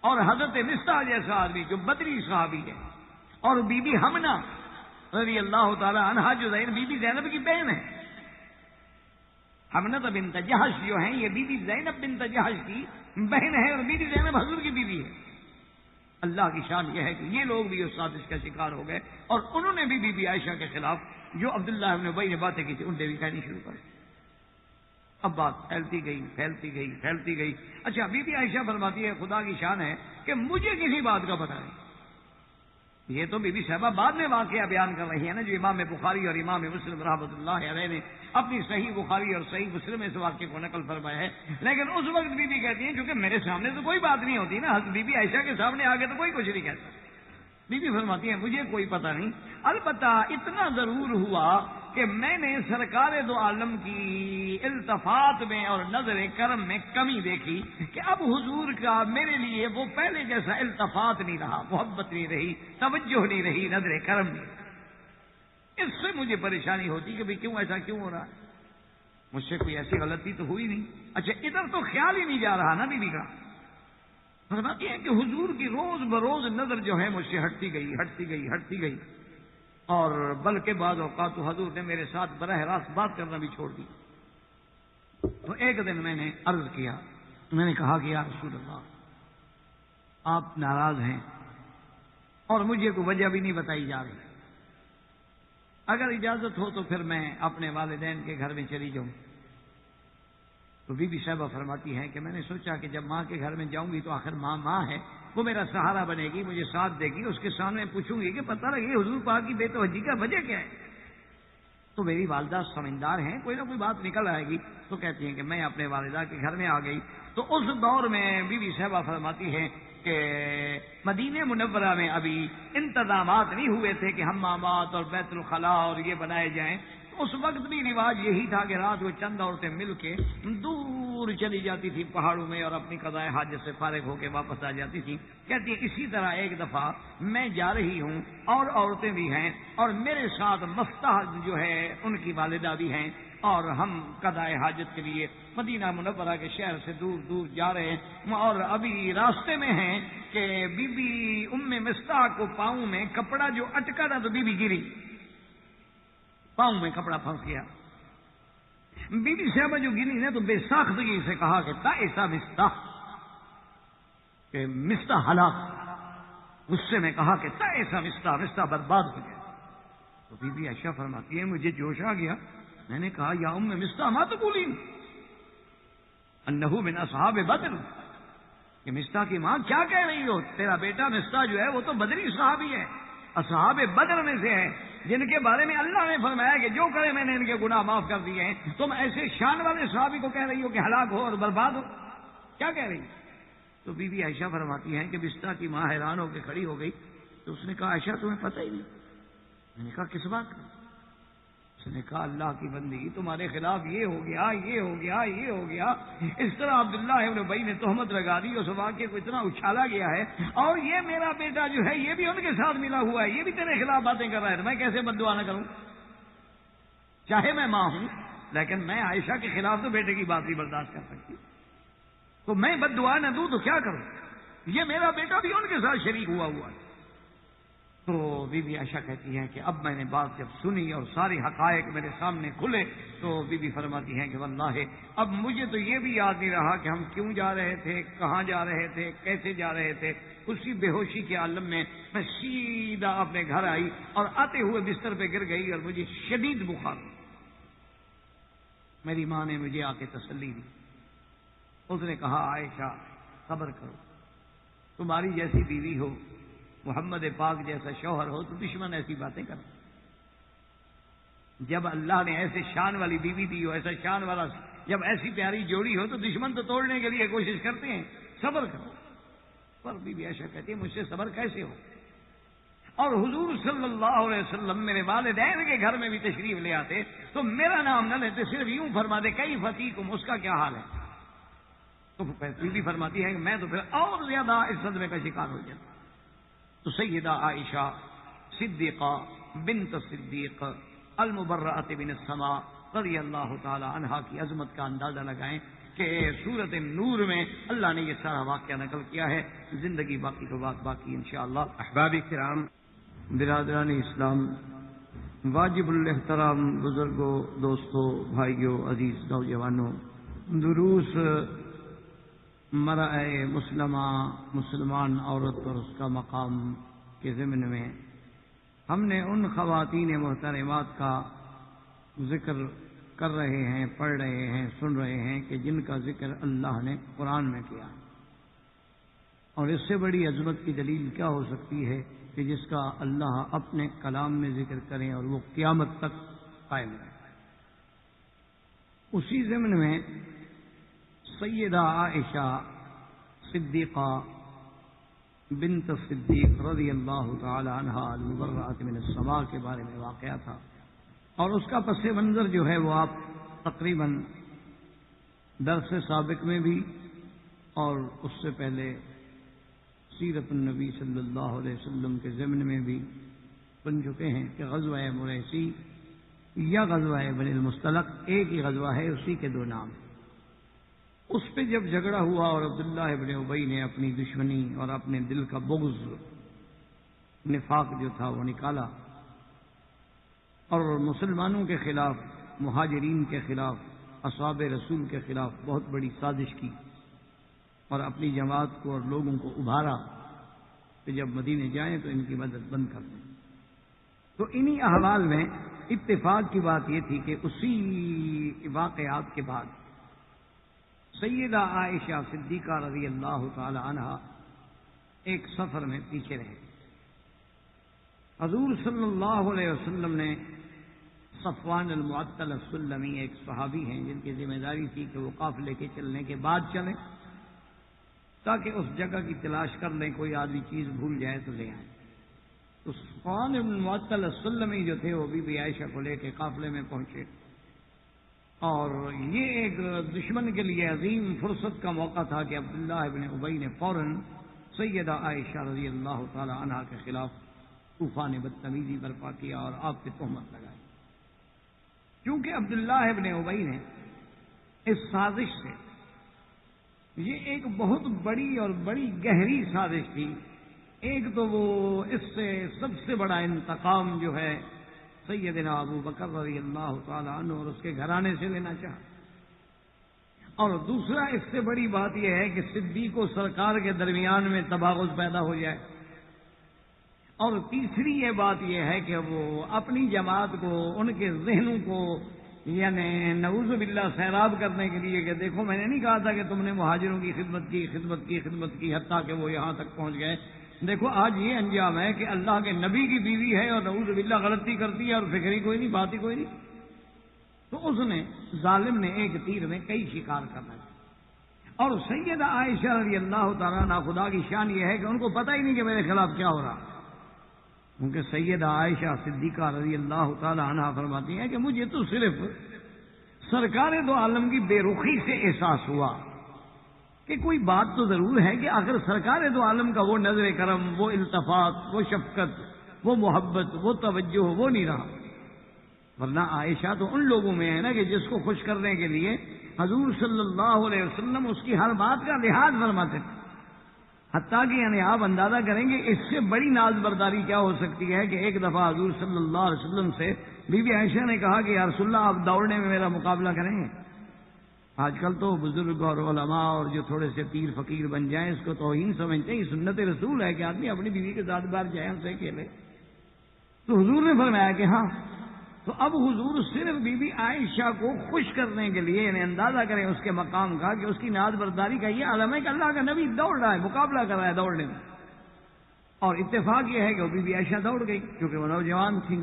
اور حضرت مصطح جیسا آدمی جو بدری صحابی ہے، اور بی بی حمنہ رضی اللہ تعالی عنہا جو بی بی زینب کی بہن ہے. حمنہ بنت جہش جو ہیں یہ بی بی زینب بنت جہش کی بہن ہے، اور بی بی زینب حضور کی بیوی ہے. اللہ کی شان یہ ہے کہ یہ لوگ بھی اس سازش کا شکار ہو گئے، اور انہوں نے بھی بی بی عائشہ کے خلاف جو عبداللہ ابن ابی نے باتیں کی تھی ان نے بھی کہنی شروع کر. اب بات پھیلتی گئی پھیلتی گئی پھیلتی گئی. اچھا، بی بی عائشہ فرماتی ہے خدا کی شان ہے کہ مجھے کسی بات کا پتہ نہیں. یہ تو بی بی صاحبہ بعد میں واقعہ بیان کر رہی ہے نا، جو امام بخاری اور امام مسلم رحمۃ اللہ علیہ نے اپنی صحیح بخاری اور صحیح مسلم میں اس واقعے کو نقل فرمایا ہے. لیکن اس وقت بی بی کہتی ہیں چونکہ میرے سامنے تو کوئی بات نہیں ہوتی نا، بی بی عائشہ کے سامنے آگے تو کوئی کچھ نہیں کہتا. بی بی فرماتی ہے مجھے کوئی پتہ نہیں، البتہ اتنا ضرور ہوا کہ میں نے سرکار دو عالم کی التفات میں اور نظر کرم میں کمی دیکھی کہ اب حضور کا میرے لیے وہ پہلے جیسا التفات نہیں رہا، محبت نہیں رہی، توجہ نہیں رہی، نظر کرم نہیں. اس سے مجھے پریشانی ہوتی کہ بھئی کیوں ایسا کیوں ہو رہا ہے. مجھ سے کوئی ایسی غلطی تو ہوئی نہیں. اچھا، ادھر تو خیال ہی نہیں جا رہا نا بی بی کا. فرماتی ہے کہ حضور کی روز بروز نظر جو ہے مجھ سے ہٹتی گئی ہٹتی گئی ہٹتی گئی، اور بلکہ بعض اوقات تو حضور نے میرے ساتھ براہ راست بات کرنا بھی چھوڑ دی. تو ایک دن میں نے عرض کیا، میں نے کہا کہ یا رسول اللہ آپ ناراض ہیں اور مجھے کوئی وجہ بھی نہیں بتائی جا رہی، اگر اجازت ہو تو پھر میں اپنے والدین کے گھر میں چلی جاؤں. تو بی بی صاحبہ فرماتی ہے کہ میں نے سوچا کہ جب ماں کے گھر میں جاؤں گی تو آخر ماں ہے، وہ میرا سہارا بنے گی، مجھے ساتھ دے گی، اس کے سامنے پوچھوں گی کہ پتہ لگے حضور پاک کی بے توجہی کا وجہ کیا ہے. تو میری والدہ سمجھدار ہیں، کوئی نہ کوئی بات نکل آئے گی. تو کہتی ہیں کہ میں اپنے والدہ کے گھر میں آ گئی. تو اس دور میں بی بی صاحبہ فرماتی ہے کہ مدینہ منورہ میں ابھی انتظامات نہیں ہوئے تھے کہ حمامات اور بیت الخلاء اور یہ بنائے جائیں. اس وقت بھی رواج یہی تھا کہ رات کو چند عورتیں مل کے دور چلی جاتی تھی پہاڑوں میں اور اپنی قضاء حاجت سے فارغ ہو کے واپس آ جاتی تھی. کہتی ہے اسی طرح ایک دفعہ میں جا رہی ہوں اور عورتیں بھی ہیں اور میرے ساتھ مفتح جو ہے ان کی والدہ بھی ہیں، اور ہم قضاء حاجت کے لیے مدینہ منورہ کے شہر سے دور دور جا رہے ہیں، اور ابھی راستے میں ہیں کہ بی بی ام مصطح کو پاؤں میں کپڑا جو اٹکا تھا تو بی بی گری، پاؤں میں کپڑا پھنس گیا. بی بی صاحبہ جو گری نے تو بے ساختگی سے کہا کہ ایسا مصطح، کہ مصطح ہلاک. غصے میں کہا کہ ایسا مصطح برباد ہو گیا. تو بی بی عائشہ فرماتی ہے مجھے جوش آ گیا. میں نے کہا یا ام مصطح ما تقولین انہ من اصحاب بدر، کہ مصطح کی ماں کیا کہہ رہی ہو؟ تیرا بیٹا مصطح جو ہے وہ تو بدری صحابی ہے، اصحاب بدر میں سے ہے، جن کے بارے میں اللہ نے فرمایا کہ جو کرے میں نے ان کے گناہ معاف کر دیے ہیں. تم ایسے شان والے صحابی کو کہہ رہی ہو کہ ہلاک ہو اور برباد ہو، کیا کہہ رہی؟ تو بی بی عائشہ فرماتی ہیں کہ مصطح کی ماں حیران ہو کے کھڑی ہو گئی. تو اس نے کہا عائشہ تمہیں پتہ ہی نہیں. میں نے کہا کس بات کا؟ اس نے کہا اللہ کی بندی تمہارے خلاف یہ ہو گیا یہ ہو گیا یہ ہو گیا. اس طرح عبداللہ ابن ابی نے تہمت لگا دی، اس واقعے کو اتنا اچھالا گیا ہے، اور یہ میرا بیٹا جو ہے یہ بھی ان کے ساتھ ملا ہوا ہے، یہ بھی تیرے خلاف باتیں کر رہا ہے. تو میں کیسے بد دعا نہ کروں؟ چاہے میں ماں ہوں لیکن میں عائشہ کے خلاف تو بیٹے کی بات نہیں برداشت کر سکتی. تو میں بد دعا نہ دوں تو کیا کروں؟ یہ میرا بیٹا بھی ان کے ساتھ شریک ہوا ہے. تو بی بی عائشہ کہتی ہیں کہ اب میں نے بات جب سنی اور سارے حقائق میرے سامنے کھلے تو بی بی فرماتی ہیں کہ واللہ اب مجھے تو یہ بھی یاد نہیں رہا کہ ہم کیوں جا رہے تھے، کہاں جا رہے تھے، کیسے جا رہے تھے. اسی بے ہوشی کے عالم میں میں سیدھا اپنے گھر آئی اور آتے ہوئے بستر پہ گر گئی اور مجھے شدید بخار. میری ماں نے مجھے آ کے تسلی دی. اس نے کہا عائشہ صبر کرو، تمہاری جیسی بیوی ہو، محمد پاک جیسا شوہر ہو تو دشمن ایسی باتیں کرتے. جب اللہ نے ایسے شان والی بیوی دی ہو، ایسا شان والا جب ایسی پیاری جوڑی ہو تو دشمن تو توڑنے کے لیے کوشش کرتے ہیں. صبر کرو. پر بی بی عائشہ کہتی ہے مجھ سے صبر کیسے ہو؟ اور حضور صلی اللہ علیہ وسلم میرے والدین کے گھر میں بھی تشریف لے آتے تو میرا نام نہ لیتے، صرف یوں فرما دے کئی فتیکم، اس کا کیا حال ہے؟ تو بی بی فرماتی ہے کہ میں تو پھر اور زیادہ اس صدمے کا شکار ہو جاتا. تو سیدہ عائشہ صدیقہ بنت صدیق المبرأۃ من السماء رضی اللہ تعالی عنہا کی عظمت کا اندازہ لگائیں کہ سورۃ نور میں اللہ نے یہ سارا واقعہ نقل کیا ہے. زندگی باقی تو بات باقی انشاءاللہ. احباب کرام، برادران اسلام، واجب الاحترام بزرگوں، دوستوں، بھائیوں، عزیز نوجوانوں، دروس مرأة مسلمہ، مسلمان عورت اور اس کا مقام کے ضمن میں ہم نے ان خواتین محترمات کا ذکر کر رہے ہیں، پڑھ رہے ہیں، سن رہے ہیں کہ جن کا ذکر اللہ نے قرآن میں کیا. اور اس سے بڑی عظمت کی دلیل کیا ہو سکتی ہے کہ جس کا اللہ اپنے کلام میں ذکر کریں اور وہ قیامت تک قائم رہے. اسی ضمن میں سیدہ عائشہ صدیقہ بنت صدیق رضی اللہ تعالی عنہا المبرأۃ من السماء کے بارے میں واقعہ تھا، اور اس کا پس منظر جو ہے وہ آپ تقریباً درس سابق میں بھی اور اس سے پہلے سیرت النبی صلی اللہ علیہ وسلم کے ضمن میں بھی سن چکے ہیں کہ غزوہ مریسی یا غزوہ بنی المصطلق ایک ہی غزوہ ہے، اسی کے دو نام. اس پہ جب جھگڑا ہوا اور عبداللہ ابن ابی نے اپنی دشمنی اور اپنے دل کا بغض، نفاق جو تھا وہ نکالا اور مسلمانوں کے خلاف، مہاجرین کے خلاف، اصحاب رسول کے خلاف بہت بڑی سازش کی اور اپنی جماعت کو اور لوگوں کو ابھارا کہ جب مدینے جائیں تو ان کی مدد بند کر دیں. تو انہی احوال میں اتفاق کی بات یہ تھی کہ اسی واقعات کے بعد سیدہ عائشہ صدیقہ رضی اللہ تعالی عنہا ایک سفر میں پیچھے رہے. حضور صلی اللہ علیہ وسلم نے صفوان المعطل السلمی، ایک صحابی ہیں جن کی ذمہ داری تھی کہ وہ قافلے کے چلنے کے بعد چلیں تاکہ اس جگہ کی تلاش کر لیں، کوئی آدھی چیز بھول جائے تو لے آئیں. تو صفوان المعطل السلمی جو تھے وہ بی عائشہ کو لے کے قافلے میں پہنچے، اور یہ ایک دشمن کے لیے عظیم فرصت کا موقع تھا کہ عبداللہ ابن ابی نے فوراً سیدہ عائشہ رضی اللہ تعالی عنہا کے خلاف طوفان بدتمیزی برپا کیا اور آپ پہ تہمت لگائی. کیونکہ عبداللہ ابن ابی نے اس سازش سے، یہ ایک بہت بڑی اور بڑی گہری سازش تھی. ایک تو وہ اس سے سب سے بڑا انتقام جو ہے سیدنا ابو بکر رضی اللہ تعالی عنہ اور اس کے گھرانے سے لینا چاہا، اور دوسرا اس سے بڑی بات یہ ہے کہ صدیق و سرکار کے درمیان میں تباغض پیدا ہو جائے، اور تیسری یہ بات یہ ہے کہ وہ اپنی جماعت کو، ان کے ذہنوں کو یعنی نعوذ باللہ سیراب کرنے کے لیے کہ دیکھو میں نے نہیں کہا تھا کہ تم نے مہاجروں کی خدمت کی حتیٰ کہ وہ یہاں تک پہنچ گئے. دیکھو آج یہ انجام ہے کہ اللہ کے نبی کی بیوی ہے اور نعوذ باللہ غلطی کرتی ہے اور فکر ہی کوئی نہیں، بات ہی کوئی نہیں. تو اس نے، ظالم نے ایک تیر میں کئی شکار کرنا ہے. اور سیدہ عائشہ رضی اللہ تعالیٰ عنہ، خدا کی شان یہ ہے کہ ان کو پتہ ہی نہیں کہ میرے خلاف کیا ہو رہا، کیونکہ سیدہ عائشہ صدیقہ رضی اللہ تعالی عنہا فرماتی ہیں کہ مجھے تو صرف سرکار دو عالم کی بے رخی سے احساس ہوا کہ کوئی بات تو ضرور ہے کہ اگر سرکار دو عالم کا وہ نظر کرم، وہ التفات، وہ شفقت، وہ محبت، وہ توجہ وہ نہیں رہا. ورنہ عائشہ تو ان لوگوں میں ہے نا کہ جس کو خوش کرنے کے لیے حضور صلی اللہ علیہ وسلم اس کی ہر بات کا لحاظ فرماتے تھے. حتیٰ کہ یعنی آپ اندازہ کریں گے اس سے بڑی ناز برداری کیا ہو سکتی ہے کہ ایک دفعہ حضور صلی اللہ علیہ وسلم سے بی بی عائشہ نے کہا کہ یا رسول اللہ آپ دوڑنے میں میرا مقابلہ کریں گے. آج کل تو بزرگ اور علماء اور جو تھوڑے سے پیر فقیر بن جائیں اس کو توہین سمجھتے ہیں. سنت رسول ہے کہ آدمی اپنی بیوی کے ساتھ بار جائے، ان سے کھیلے. تو حضور نے فرمایا کہ ہاں. تو اب حضور صرف بی بی عائشہ کو خوش کرنے کے لیے یعنی اندازہ کریں اس کے مقام کا کہ اس کی ناز برداری کا یہ عالم ہے کہ اللہ کا نبی دوڑ رہا ہے، مقابلہ کر رہا ہے دوڑنے میں. اور اتفاق یہ ہے کہ وہ بی بی عائشہ دوڑ گئی کیونکہ وہ نوجوان تھی.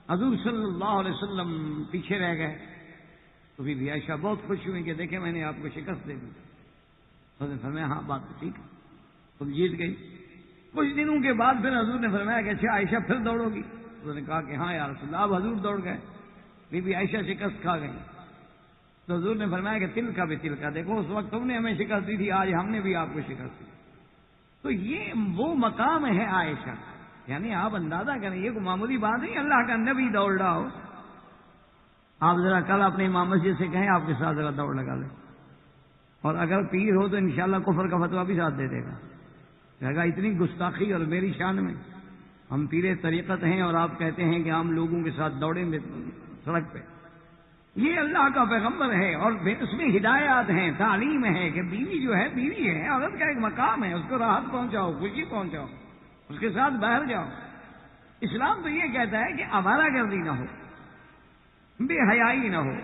حضور صلی اللہ علیہ وسلم پیچھے رہ گئے. تو بی بی عائشہ بہت خوش ہوئی کہ دیکھیں میں نے آپ کو شکست دے دی. حضور نے فرمایا ہاں بات تو ٹھیک ہے، تم جیت گئی. کچھ دنوں کے بعد پھر حضور نے فرمایا کہ اچھا عائشہ پھر دوڑو گی؟ انہوں نے کہا کہ ہاں یا رسول اللہ. اب حضور دوڑ گئے، بی بی عائشہ شکست کھا گئی. تو حضور نے فرمایا کہ تل کا بھی تل کا، دیکھو اس وقت تم نے ہمیں شکست دی تھی، آج ہم نے بھی آپ کو شکست دی. تو یہ وہ مقام ہے عائشہ. یعنی آپ اندازہ کریں یہ کوئی معمولی بات نہیں، اللہ کا نبی دوڑ رہا ہو. آپ ذرا کل اپنے امام مسجد سے کہیں آپ کے ساتھ ذرا دوڑ لگا لیں. اور اگر پیر ہو تو انشاءاللہ کفر کا فتویٰ بھی ساتھ دے دے گا، کہے گا اتنی گستاخی اور میری شان میں، ہم پیر طریقت ہیں اور آپ کہتے ہیں کہ عام لوگوں کے ساتھ دوڑیں گے سڑک پہ۔ یہ اللہ کا پیغمبر ہے اور اس میں ہدایات ہیں، تعلیم ہے کہ بیوی جو ہے بیوی ہے، عورت کا ایک مقام ہے، اس کو راحت پہنچاؤ، خوشی پہنچاؤ، اس کے ساتھ باہر جاؤ۔ اسلام تو یہ کہتا ہے کہ آوارہ گردی نہ ہو، بے حیائی نہ ہو،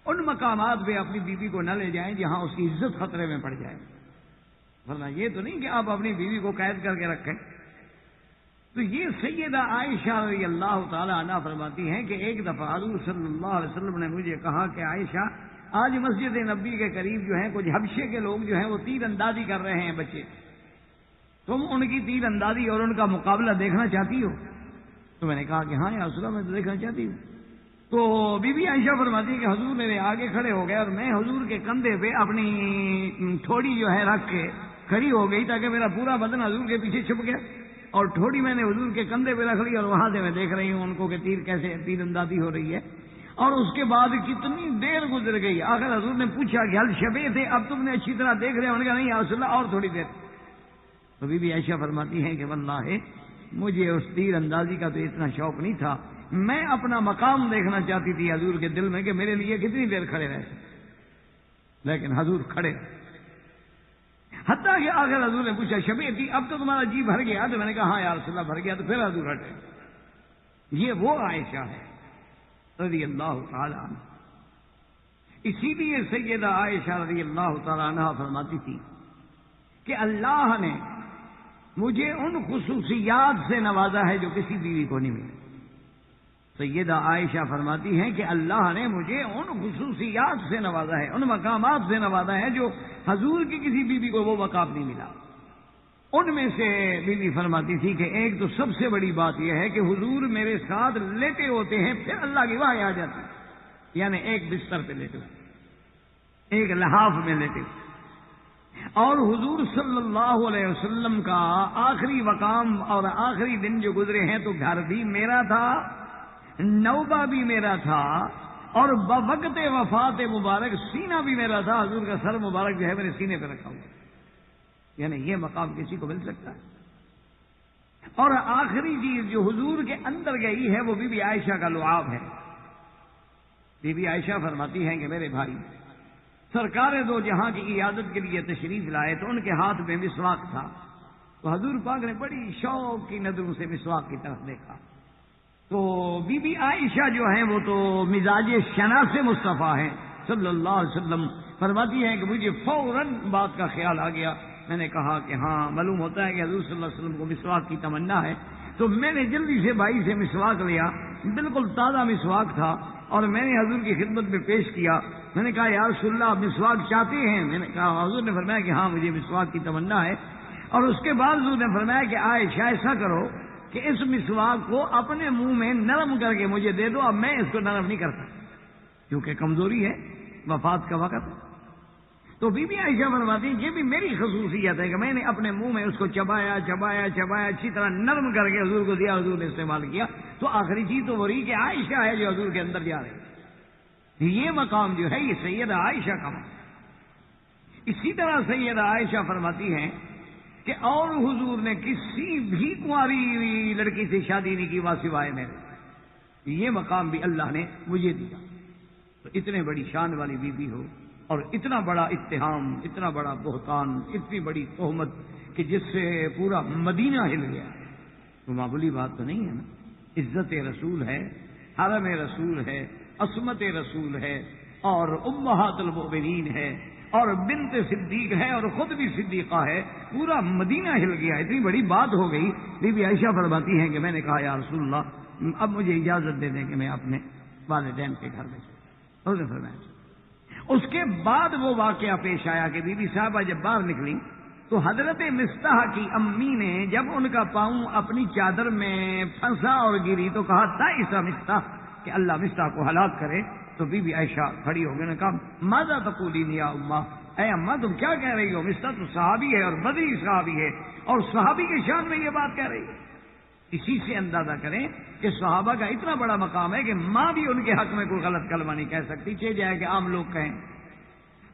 ان مقامات پہ اپنی بیوی کو نہ لے جائیں جہاں اس کی عزت خطرے میں پڑ جائے، ورنہ یہ تو نہیں کہ آپ اپنی بیوی کو قید کر کے رکھیں۔ تو یہ سیدہ عائشہ رضی اللہ تعالی عنہ فرماتی ہیں کہ ایک دفعہ حضور صلی اللہ علیہ وسلم نے مجھے کہا کہ عائشہ، آج مسجد نبی کے قریب جو ہیں کچھ حبشے کے لوگ جو ہیں وہ تیر اندازی کر رہے ہیں بچے، تم ان کی تیر اندازی اور ان کا مقابلہ دیکھنا چاہتی ہو؟ تو میں نے کہا کہ ہاں یا رسول اللہ، میں تو دیکھنا چاہتی ہوں۔ تو بی بی عائشہ فرماتی ہے کہ حضور میرے آگے کھڑے ہو گئے اور میں حضور کے کندھے پہ اپنی تھوڑی جو ہے رکھ کے کھڑی ہو گئی تاکہ میرا پورا بدن حضور کے پیچھے چھپ گیا، اور تھوڑی میں نے حضور کے کندھے پہ رکھ لی اور وہاں سے میں دیکھ رہی ہوں ان کو کہ تیر اندازی ہو رہی ہے۔ اور اس کے بعد کتنی دیر گزر گئی، آخر حضور نے پوچھا کہ حل شبے تھے، اب تم نے اچھی طرح دیکھ رہے؟ انہوں نے کہا نہیں یا رسول اللہ، اور تھوڑی دیر۔ تو بی بی عائشہ فرماتی ہیں کہ واللہ مجھے اس تیر اندازی کا تو اتنا شوق نہیں تھا، میں اپنا مقام دیکھنا چاہتی تھی حضور کے دل میں کہ میرے لیے کتنی دیر کھڑے رہے، لیکن حضور کھڑے، حتیٰ کہ آخر حضور نے پوچھا شبے تھی، اب تو تمہارا جی بھر گیا؟ تو میں نے کہا ہاں یا رسول اللہ بھر گیا۔ تو پھر حضور ہٹے۔ یہ وہ عائشہ ہے رضی اللہ تعالی عنہ۔ اسی لیے سیدہ عائشہ رضی اللہ تعالی عنہ فرماتی تھی کہ اللہ نے مجھے ان خصوصیات سے نوازا ہے جو کسی بیوی کو نہیں ملے۔ سیدہ عائشہ فرماتی ہیں کہ اللہ نے مجھے ان خصوصیات سے نوازا ہے، ان مقامات سے نوازا ہے جو حضور کی کسی بیوی کو وہ مقام نہیں ملا۔ ان میں سے بیوی فرماتی تھی کہ ایک تو سب سے بڑی بات یہ ہے کہ حضور میرے ساتھ لیٹے ہوتے ہیں، پھر اللہ کی وحی آ جاتی ہے، یعنی ایک بستر پہ لیٹے ہوئے، ایک لحاف میں لیٹے ہوئے۔ اور حضور صلی اللہ علیہ وسلم کا آخری مقام اور آخری دن جو گزرے ہیں تو گھر بھی میرا تھا، نوبہ بھی میرا تھا، اور بوقت وفات مبارک سینہ بھی میرا تھا، حضور کا سر مبارک جو ہے میرے سینے پہ رکھا ہوا، یعنی یہ مقام کسی کو مل سکتا ہے۔ اور آخری چیز جو حضور کے اندر گئی ہے وہ بی بی عائشہ کا لعاب ہے۔ بی بی عائشہ فرماتی ہیں کہ میرے بھائی سرکار دو جہاں کی عیادت کے لیے تشریف لائے تو ان کے ہاتھ میں مسواک تھا، تو حضور پاک نے بڑی شوق کی نظروں سے مسواک کی طرف دیکھا۔ تو بی بی عائشہ جو ہیں وہ تو مزاج شناس مصطفیٰ ہیں صلی اللہ علیہ وسلم، فرماتی ہیں کہ مجھے فوراً بات کا خیال آ گیا۔ میں نے کہا کہ ہاں معلوم ہوتا ہے کہ حضور صلی اللہ علیہ وسلم کو مسواک کی تمنا ہے، تو میں نے جلدی سے بھائی سے مسواک لیا، بالکل تازہ مسواک تھا، اور میں نے حضور کی خدمت میں پیش کیا۔ میں نے کہا یا رسول اللہ آپ مسواک چاہتے ہیں؟ میں نے کہا، حضور نے فرمایا کہ ہاں مجھے مسواک کی تمنا ہے۔ اور اس کے بعد حضور نے فرمایا کہ عائشہ ایسا کرو کہ اس مسواک کو اپنے منہ میں نرم کر کے مجھے دے دو، اب میں اس کو نرم نہیں کرتا کیونکہ کمزوری ہے، وفات کا وقت ہے۔ تو بی بی عائشہ فرماتی ہیں یہ بھی میری خصوصیت ہے کہ میں نے اپنے منہ میں اس کو چبایا چبایا چبایا اچھی طرح نرم کر کے حضور کو دیا، حضور نے استعمال کیا۔ تو آخری چیز تو وہ رہی کہ عائشہ ہے جو حضور کے اندر جا رہی، یہ مقام جو ہے یہ سیدہ عائشہ کا مقام۔ اسی طرح سیدہ عائشہ فرماتی ہیں کہ اور حضور نے کسی بھی کنواری لڑکی سے شادی نہیں کی سوائے میرے، یہ مقام بھی اللہ نے مجھے دیا۔ تو اتنے بڑی شان والی بیوی ہو اور اتنا بڑا اتہام، اتنا بڑا بہتان، اتنی بڑی تہمت کہ جس سے پورا مدینہ ہل گیا، تو معمولی بات تو نہیں ہے نا۔ عزت رسول ہے، حرم رسول ہے، عصمت رسول ہے، اور امہات المؤمنین ہے، اور بنت صدیق ہے، اور خود بھی صدیقہ ہے، پورا مدینہ ہل گیا، اتنی بڑی بات ہو گئی۔ بی بی عائشہ فرماتی ہیں کہ میں نے کہا یا رسول اللہ اب مجھے اجازت دے دیں کہ میں اپنے والدین کے گھر میں جاؤں۔ اس نے فرمایا۔ اس کے بعد وہ واقعہ پیش آیا کہ بی بی صاحبہ جب باہر نکلی تو حضرت مصطح کی امی نے جب ان کا پاؤں اپنی چادر میں پھنسا اور گری تو کہا تائسا مصطح، کہ اللہ مصطح کو ہلاک کرے۔ تو بی بی عائشہ کھڑی ہو گئی، نے کہا ماذا تقولین یا اماں، اے اماں تم کیا کہہ رہی ہو؟ مصطح تو صحابی ہے اور بدری صحابی ہے، اور صحابی کے شان میں یہ بات کہہ رہی ہے۔ اسی سے اندازہ کریں کہ صحابہ کا اتنا بڑا مقام ہے کہ ماں بھی ان کے حق میں کوئی غلط کلمہ نہیں کہہ سکتی، چاہے جائے کہ عام لوگ کہیں۔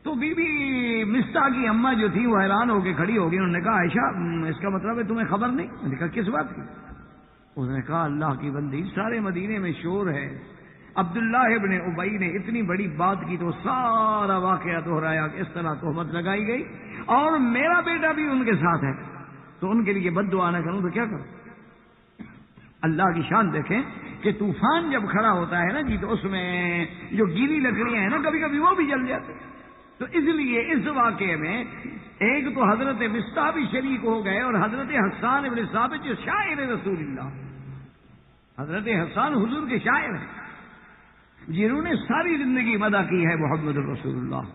تو بی بی مستہ کی اماں جو تھی وہ حیران ہو کے کھڑی ہو گئی. انہوں نے کہا عائشہ اس کا مطلب ہے تمہیں خبر نہیں؟ میں نے کہا کس بات کی؟ اس نے کہا اللہ کی بندی سارے مدینے میں شور ہے, عبداللہ ابن ابی نے اتنی بڑی بات کی تو سارا واقعہ دہرایا کہ اس طرح تہمت لگائی گئی اور میرا بیٹا بھی ان کے ساتھ ہے, تو ان کے لیے بد دعا نہ کروں تو کیا کروں؟ اللہ کی شان دیکھیں کہ طوفان جب کھڑا ہوتا ہے نا جی تو اس میں جو گیلی لکڑیاں ہیں نا کبھی کبھی وہ بھی جل جاتے. تو اس لیے اس واقعے میں ایک تو حضرت مستہ بھی شریک ہو گئے اور حضرت حسان ابن ثابت جو شاعر رسول اللہ, حضرت حسان حضور کے شاعر ہیں جنہوں نے ساری زندگی مدح کی ہے محمد رسول اللہ,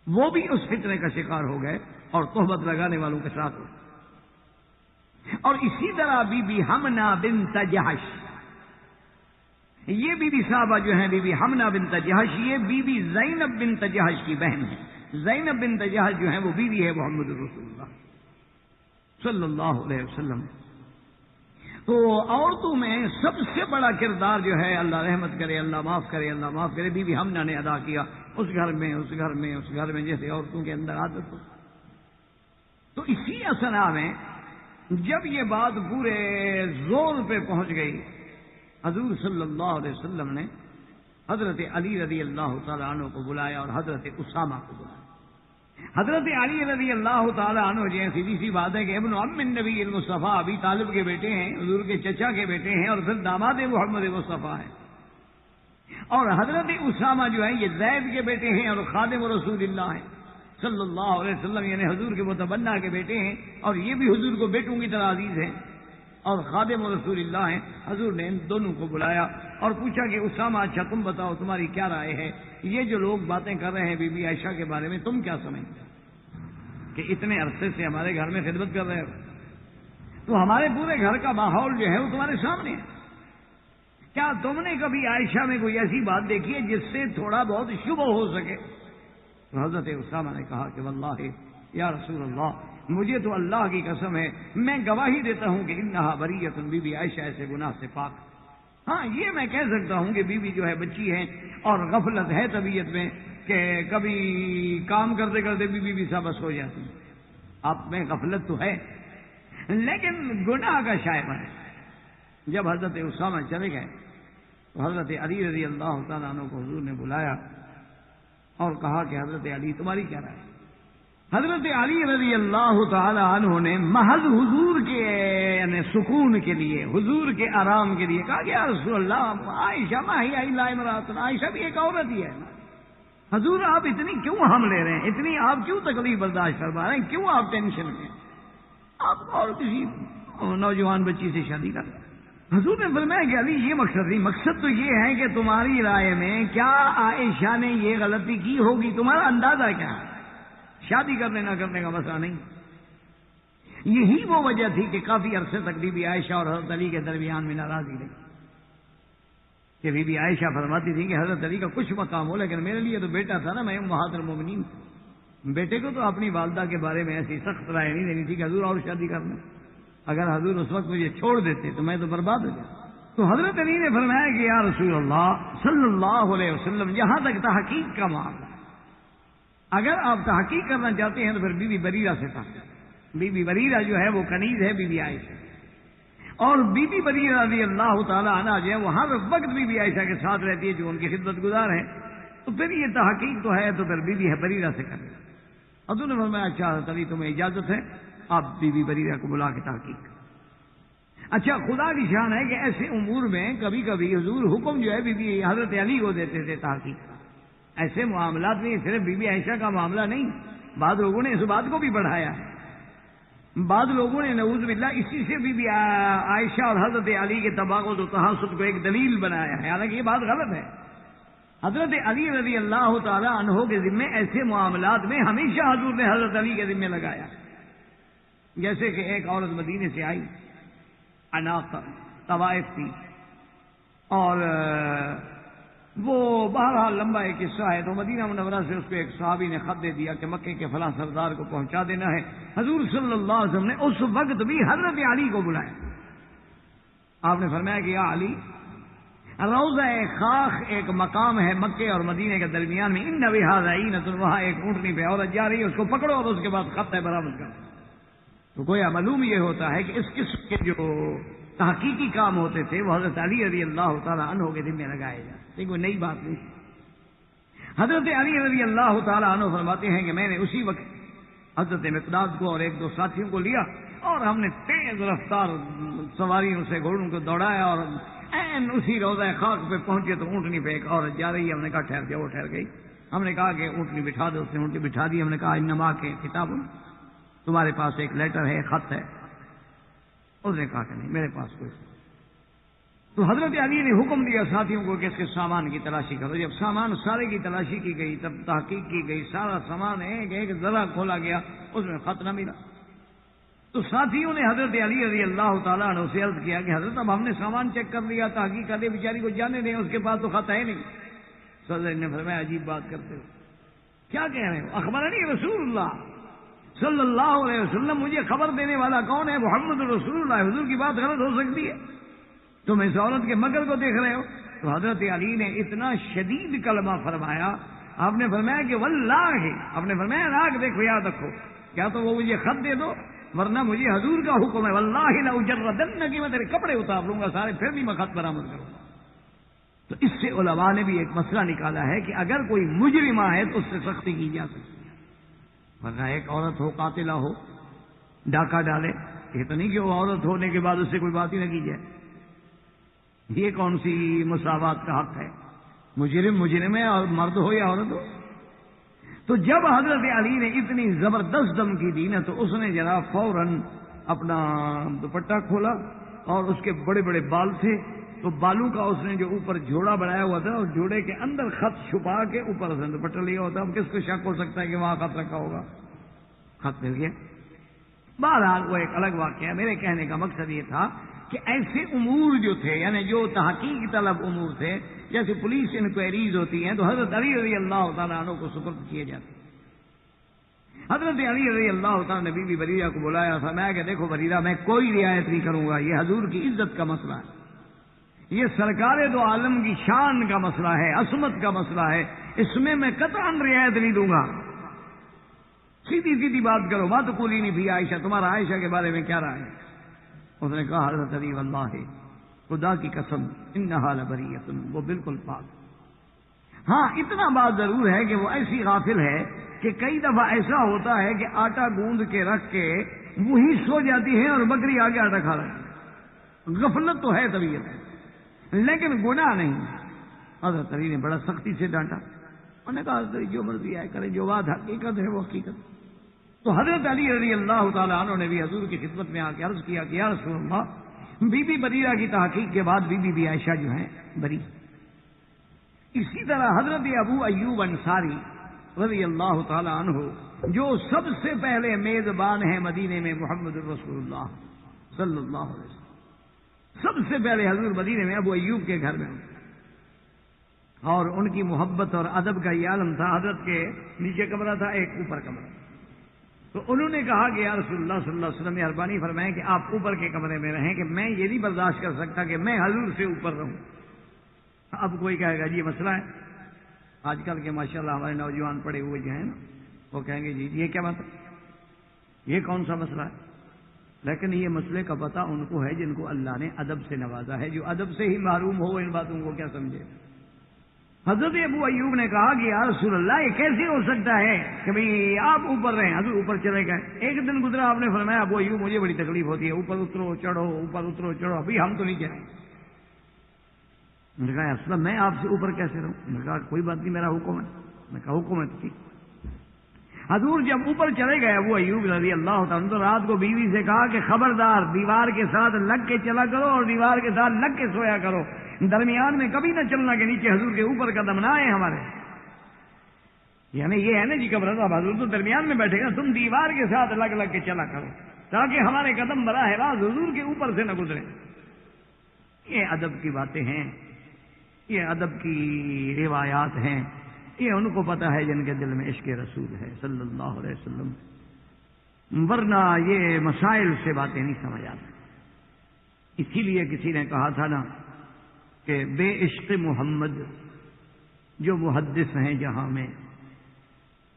وہ بھی اس فتنے کا شکار ہو گئے اور تہمت لگانے والوں کے ساتھ ہو. اور اسی طرح بی بی حمنہ بنت جہش, یہ بی بی صاحبہ جو ہیں بی بی حمنہ بنت جہش, یہ بی بی زینب بنت جہش کی بہن ہے. زینب بنت جہش جو ہیں وہ بیوی ہے محمد رسول اللہ صلی اللہ علیہ وسلم. تو عورتوں میں سب سے بڑا کردار جو ہے, اللہ رحمت کرے, اللہ معاف کرے, اللہ معاف کرے, بی بی حمنہ نے ادا کیا. اس گھر میں جیسے عورتوں کے اندر عادت ہو. تو اسی اثنا میں جب یہ بات پورے زور پہ پہنچ گئی, حضور صلی اللہ علیہ وسلم نے حضرت علی رضی اللہ تعالیٰ عنہ کو بلایا اور حضرت اسامہ کو بلایا. حضرت علی رضی اللہ تعالیٰ عنہ جو سیدھی سی بات ہے کہ ابن عم النبی المصطفیٰ ابی طالب کے بیٹے ہیں, حضور کے چچا کے بیٹے ہیں اور پھر داماد محمد مصطفیٰ ہیں. اور حضرت اسامہ جو ہیں یہ زید کے بیٹے ہیں اور خادم رسول اللہ ہیں صلی اللہ علیہ وسلم, یعنی حضور کے متبنہ کے بیٹے ہیں اور یہ بھی حضور کو بیٹوں کی طرح عزیز ہیں اور خادم رسول اللہ ہیں. حضور نے ان دونوں کو بلایا اور پوچھا کہ اسامہ اچھا تم بتاؤ تمہاری کیا رائے ہے, یہ جو لوگ باتیں کر رہے ہیں بی بی عائشہ کے بارے میں تم کیا سمجھتے کہ اتنے عرصے سے ہمارے گھر میں خدمت کر رہے ہو, تو ہمارے پورے گھر کا ماحول جو ہے وہ تمہارے سامنے ہے, کیا تم نے کبھی عائشہ میں کوئی ایسی بات دیکھی ہے جس سے تھوڑا بہت شبہ ہو سکے؟ تو حضرت اسامہ نے کہا کہ واللہ یا رسول اللہ مجھے تو اللہ کی قسم ہے میں گواہی دیتا ہوں کہ انہا بریۃ, بی بی عائشہ ایسے گناہ سے پاک. ہاں یہ میں کہہ سکتا ہوں کہ بی بی جو ہے بچی ہے اور غفلت ہے طبیعت میں کہ کبھی کام کرتے کرتے بی بی سا بس ہو جاتی ہے, آپ میں غفلت تو ہے لیکن گناہ کا شائبہ ہے. جب حضرت اسامہ چلے گئے تو حضرت علی رضی اللہ تعالیٰ عنہ کو حضور نے بلایا اور کہا کہ حضرت علی تمہاری کیا رائے؟ حضرت علی رضی اللہ تعالی عنہ نے محض حضور کے یعنی سکون کے لیے, حضور کے آرام کے لیے کہا کہ یا رسول اللہ عائشہ ما ہی الا امرأۃ, عائشہ بھی ایک عورت ہی ہے. حضور آپ اتنی کیوں ہم لے رہے ہیں, اتنی آپ کیوں تکلیف برداشت فرما رہے ہیں, کیوں آپ ٹینشن میں, آپ اور کسی نوجوان بچی سے شادی کر رہے ہیں. حضور نے فرمایا کہ علی یہ مقصد نہیں, مقصد تو یہ ہے کہ تمہاری رائے میں کیا عائشہ نے یہ غلطی کی ہوگی, تمہارا اندازہ کیا ہے؟ شادی کرنے نہ کرنے کا مسئلہ نہیں. یہی وہ وجہ تھی کہ کافی عرصے تک بی بی عائشہ اور حضرت علی کے درمیان میں ناراضی رہی کہ بی بی عائشہ فرماتی تھی کہ حضرت علی کا کچھ مقام ہو لیکن میرے لیے تو بیٹا تھا نا, میں امہات المومنین, بیٹے کو تو اپنی والدہ کے بارے میں ایسی سخت رائے نہیں دینی تھی کہ حضور اور شادی کرنا, اگر حضور اس وقت مجھے چھوڑ دیتے تو میں تو برباد ہو جاتا. تو حضرت علی نے فرمایا کہ یا رسول اللہ صلی اللہ علیہ وسلم جہاں تک تحقیق کا معاملہ, اگر آپ تحقیق کرنا چاہتے ہیں تو پھر بی بی بریرہ سے تحقیق. بی بی بریرہ جو ہے وہ کنیز ہے بی بی عائشہ, اور بی بی بریرہ رضی اللہ تعالی عنہا جو ہے وہ ہر وقت بی بی عائشہ کے ساتھ رہتی ہے جو ان کی خدمت گزار ہیں. تو پھر یہ تحقیق تو ہے تو پھر بی بی بریرہ سے کریں. حضور نے فرمایا اچھا تبھی تمہیں اجازت ہے, آپ بی بی بریرہ کو بلا کے تحقیق. اچھا خدا کی شان ہے کہ ایسے امور میں کبھی کبھی حضور حکم جو ہے بی بی حضرت علی کو دیتے تھے تحقیق کا. ایسے معاملات میں صرف بی بی عائشہ کا معاملہ نہیں, بعض لوگوں نے اس بات کو بھی بڑھایا ہے, بعض لوگوں نے نعوذ باللہ اسی سے بی بی عائشہ اور حضرت علی کے تباغت و تحاسد کو ایک دلیل بنایا ہے, حالانکہ یہ بات غلط ہے. حضرت علی رضی اللہ تعالی عنہ کے ذمے ایسے معاملات میں ہمیشہ حضور نے حضرت علی کے ذمے لگایا. جیسے کہ ایک عورت مدینے سے آئی, عناق طوائف تھی, اور وہ بہرحال لمبا ایک قصہ ہے. تو مدینہ منورہ سے اس کو ایک صحابی نے خط دے دیا کہ مکے کے فلاں سردار کو پہنچا دینا ہے. حضور صلی اللہ علیہ وسلم نے اس وقت بھی حضرت علی کو بلایا. آپ نے فرمایا کہ یا علی روضہ خاخ ایک مقام ہے مکے اور مدینے کے درمیان میں، ان بہذا وہاں ایک اونٹنی پہ عورت جا رہی ہے، اس کو پکڑو اور اس کے بعد خط ہے برآمد کرو۔ تو گویا معلوم یہ ہوتا ہے کہ اس قسم کے جو تحقیقی کام ہوتے تھے وہ حضرت علی رضی اللہ تعالیٰ عنہ کے ذمہ لگائے جاتے تھے، کوئی نئی بات نہیں۔ حضرت علی رضی اللہ تعالیٰ عنہ فرماتے ہیں کہ میں نے اسی وقت حضرت مقداد کو اور ایک دو ساتھیوں کو لیا اور ہم نے تیز رفتار سواریوں سے گھوڑوں کو دوڑایا اور این اسی روضہ خاک پہ پہنچے تو اونٹنی پہ ایک عورت جا رہی ہے۔ ہم نے کہا ٹھہر جاؤ، وہ ٹھہر گئی۔ ہم نے کہا کہ اونٹنی بٹھا دو، اس نے اونٹنی بٹھا دی۔ ہم نے کہا انما کے کتاب، تمہارے پاس ایک لیٹر ہے، خط ہے؟ اس نے کہا کہ نہیں میرے پاس کوئی۔ تو حضرت علی نے حکم دیا ساتھیوں کو کہ اس کے سامان کی تلاشی کرو۔ جب سامان سارے کی تلاشی کی گئی، تب تحقیق کی گئی، سارا سامان ایک ایک ذرا کھولا گیا، اس میں خط نہ ملا۔ تو ساتھیوں نے حضرت علی رضی اللہ تعالیٰ عنہ سے عرض کیا کہ حضرت اب ہم نے سامان چیک کر لیا، تحقیق کر دے، بیچاری کو جانے دیں، اس کے پاس تو خط ہے نہیں۔ صدر نے فرمایا عجیب بات کرتے ہو، کیا کہہ رہے ہو؟ اخبرنی رسول اللہ صلی اللہ علیہ وسلم، مجھے خبر دینے والا کون ہے؟ محمد رسول اللہ۔ حضور کی بات غلط ہو سکتی ہے؟ تم اس عورت کے مگر کو دیکھ رہے ہو؟ تو حضرت علی نے اتنا شدید کلمہ فرمایا، آپ نے فرمایا کہ واللہ، آپ نے فرمایا راگ دیکھو، یاد رکھو، کیا تو وہ مجھے خط دے دو ورنہ مجھے حضور کا حکم ہے، واللہ لأجردن، کہ میں تیرے کپڑے اتار لوں گا سارے، پھر بھی میں خط برآمد کروں گا۔ تو اس سے علماء نے بھی ایک مسئلہ نکالا ہے کہ اگر کوئی مجرمہ ہے تو اس سے سختی کی جا سکتی ہے، ورنہ ایک عورت ہو قاتلہ ہو ڈاکہ ڈالے، یہ تو نہیں کہ وہ عورت ہونے کے بعد اس سے کوئی بات ہی نہ کی جائے۔ یہ کون سی مساوات کا حق ہے؟ مجرم مجرم ہے، اور مرد ہو یا عورت ہو۔ تو جب حضرت علی نے اتنی زبردست دھمکی دی نا، تو اس نے جناب فوراً اپنا دوپٹہ کھولا اور اس کے بڑے بڑے بال تھے، تو بالوں کا اس نے جو اوپر جوڑا بنایا ہوا تھا، اور جوڑے کے اندر خط چھپا کے اوپر اس نے دوپٹہ لیا ہوتا۔ اب کس کو شک ہو سکتا ہے کہ وہاں خط رکھا ہوگا؟ خط مل گیا۔ بہرحال وہ ایک الگ واقعہ ہے۔ میرے کہنے کا مقصد یہ تھا کہ ایسے امور جو تھے، یعنی جو تحقیق طلب امور تھے، جیسے پولیس انکوائریز ہوتی ہیں، تو حضرت علی رضی اللہ تعالیٰ عنہ کو سپرد کیے جاتے۔ حضرت علی رضی اللہ تعالیٰ نے بی بی بریرہ کو بلایا، فرمایا کہ دیکھو بریرہ، میں کوئی رعایت نہیں کروں گا، یہ حضور کی عزت کا مسئلہ ہے، یہ سرکار دو عالم کی شان کا مسئلہ ہے، عصمت کا مسئلہ ہے، اس میں قطعاً رعایت نہیں دوں گا۔ سیدھی سیدھی بات کرو، بات کولی نہیں بھی عائشہ، تمہارا عائشہ کے بارے میں کیا رائے ہے؟ اس نے کہا حضرت علی واللہ، خدا کی قسم، انہا لبریۃ، وہ بالکل پاک۔ ہاں اتنا بات ضرور ہے کہ وہ ایسی غافل ہے کہ کئی دفعہ ایسا ہوتا ہے کہ آٹا گوندھ کے رکھ کے وہی سو جاتی ہے اور بکری آگے آٹا کھا رہی ہے۔ غفلت تو ہے طبیعت، لیکن گناہ نہیں۔ حضرت علی نے بڑا سختی سے ڈانٹا، انہوں نے کہا حضرت جو مرضی آئے کرے، جو بات حقیقت ہے وہ حقیقت۔ تو حضرت علی رضی اللہ تعالیٰ عنہ نے بھی حضور کی خدمت میں آ کے عرض کیا کہ یا رسول اللہ، بی بی بریرہ کی تحقیق کے بعد بی بی عائشہ جو ہیں بری۔ اسی طرح حضرت ابو ایوب انصاری رضی اللہ تعالیٰ عنہ، جو سب سے پہلے میزبان ہیں مدینے میں محمد الرسول اللہ صلی اللہ علیہ وسلم، سب سے پہلے حضور مدینے میں ابو ایوب کے گھر میں ہوتے، اور ان کی محبت اور ادب کا یہ عالم تھا۔ حضرت کے نیچے کمرہ تھا، ایک اوپر کمرہ، تو انہوں نے کہا کہ یا رسول اللہ صلی اللہ علیہ وسلم، مہربانی فرمائیں کہ آپ اوپر کے کمرے میں رہیں، کہ میں یہ نہیں برداشت کر سکتا کہ میں حضور سے اوپر رہوں۔ اب کوئی کہے گا جی مسئلہ ہے، آج کل کے ماشاءاللہ ہمارے نوجوان پڑے ہوئے جو ہیں نا، وہ کہیں گے جی یہ کیا مطلب، یہ کون سا مسئلہ ہے؟ لیکن یہ مسئلے کا پتہ ان کو ہے جن کو اللہ نے ادب سے نوازا ہے، جو ادب سے ہی محروم ہو ان باتوں کو کیا سمجھے۔ حضرت ابو ایوب نے کہا کہ یا رسول اللہ، یہ کیسے ہو سکتا ہے کہ بھئی آپ اوپر رہیں؟ حضور اوپر چلے گئے۔ ایک دن گزرا، آپ نے فرمایا ابو ایوب مجھے بڑی تکلیف ہوتی ہے، اوپر اترو چڑھو، اوپر اترو چڑھو، ابھی ہم تو نہیں چلیں۔ میں نے کہا اصل میں آپ سے اوپر کیسے رہوں؟ میں نے کہا کوئی بات نہیں، میرا حکم ہے۔ میں نے کہا حکم ہے تو ٹھیک۔ حضور جب اوپر چلے گئے ابو ایوب رضی اللہ تعالیٰ، تو رات کو بیوی سے کہا کہ خبردار دیوار کے ساتھ لگ کے چلا کرو اور دیوار کے ساتھ لگ کے سویا کرو، درمیان میں کبھی نہ چلنا کہ نیچے حضور کے اوپر قدم نہ آئے ہمارے۔ یعنی یہ ہے نا جی قبر صاحب، حضور تو درمیان میں بیٹھے گا، تم دیوار کے ساتھ لگ لگ کے چلا کرو تاکہ ہمارے قدم براہ راست حضور کے اوپر سے نہ گزرے۔ یہ ادب کی باتیں ہیں، یہ ادب کی روایات ہیں، یہ ان کو پتہ ہے جن کے دل میں عشق رسول ہے صلی اللہ علیہ وسلم، ورنہ یہ مسائل سے باتیں نہیں سمجھ آتی۔ اسی لیے کسی نے کہا تھا نا کہ بے عشق محمد جو محدث ہیں جہاں میں.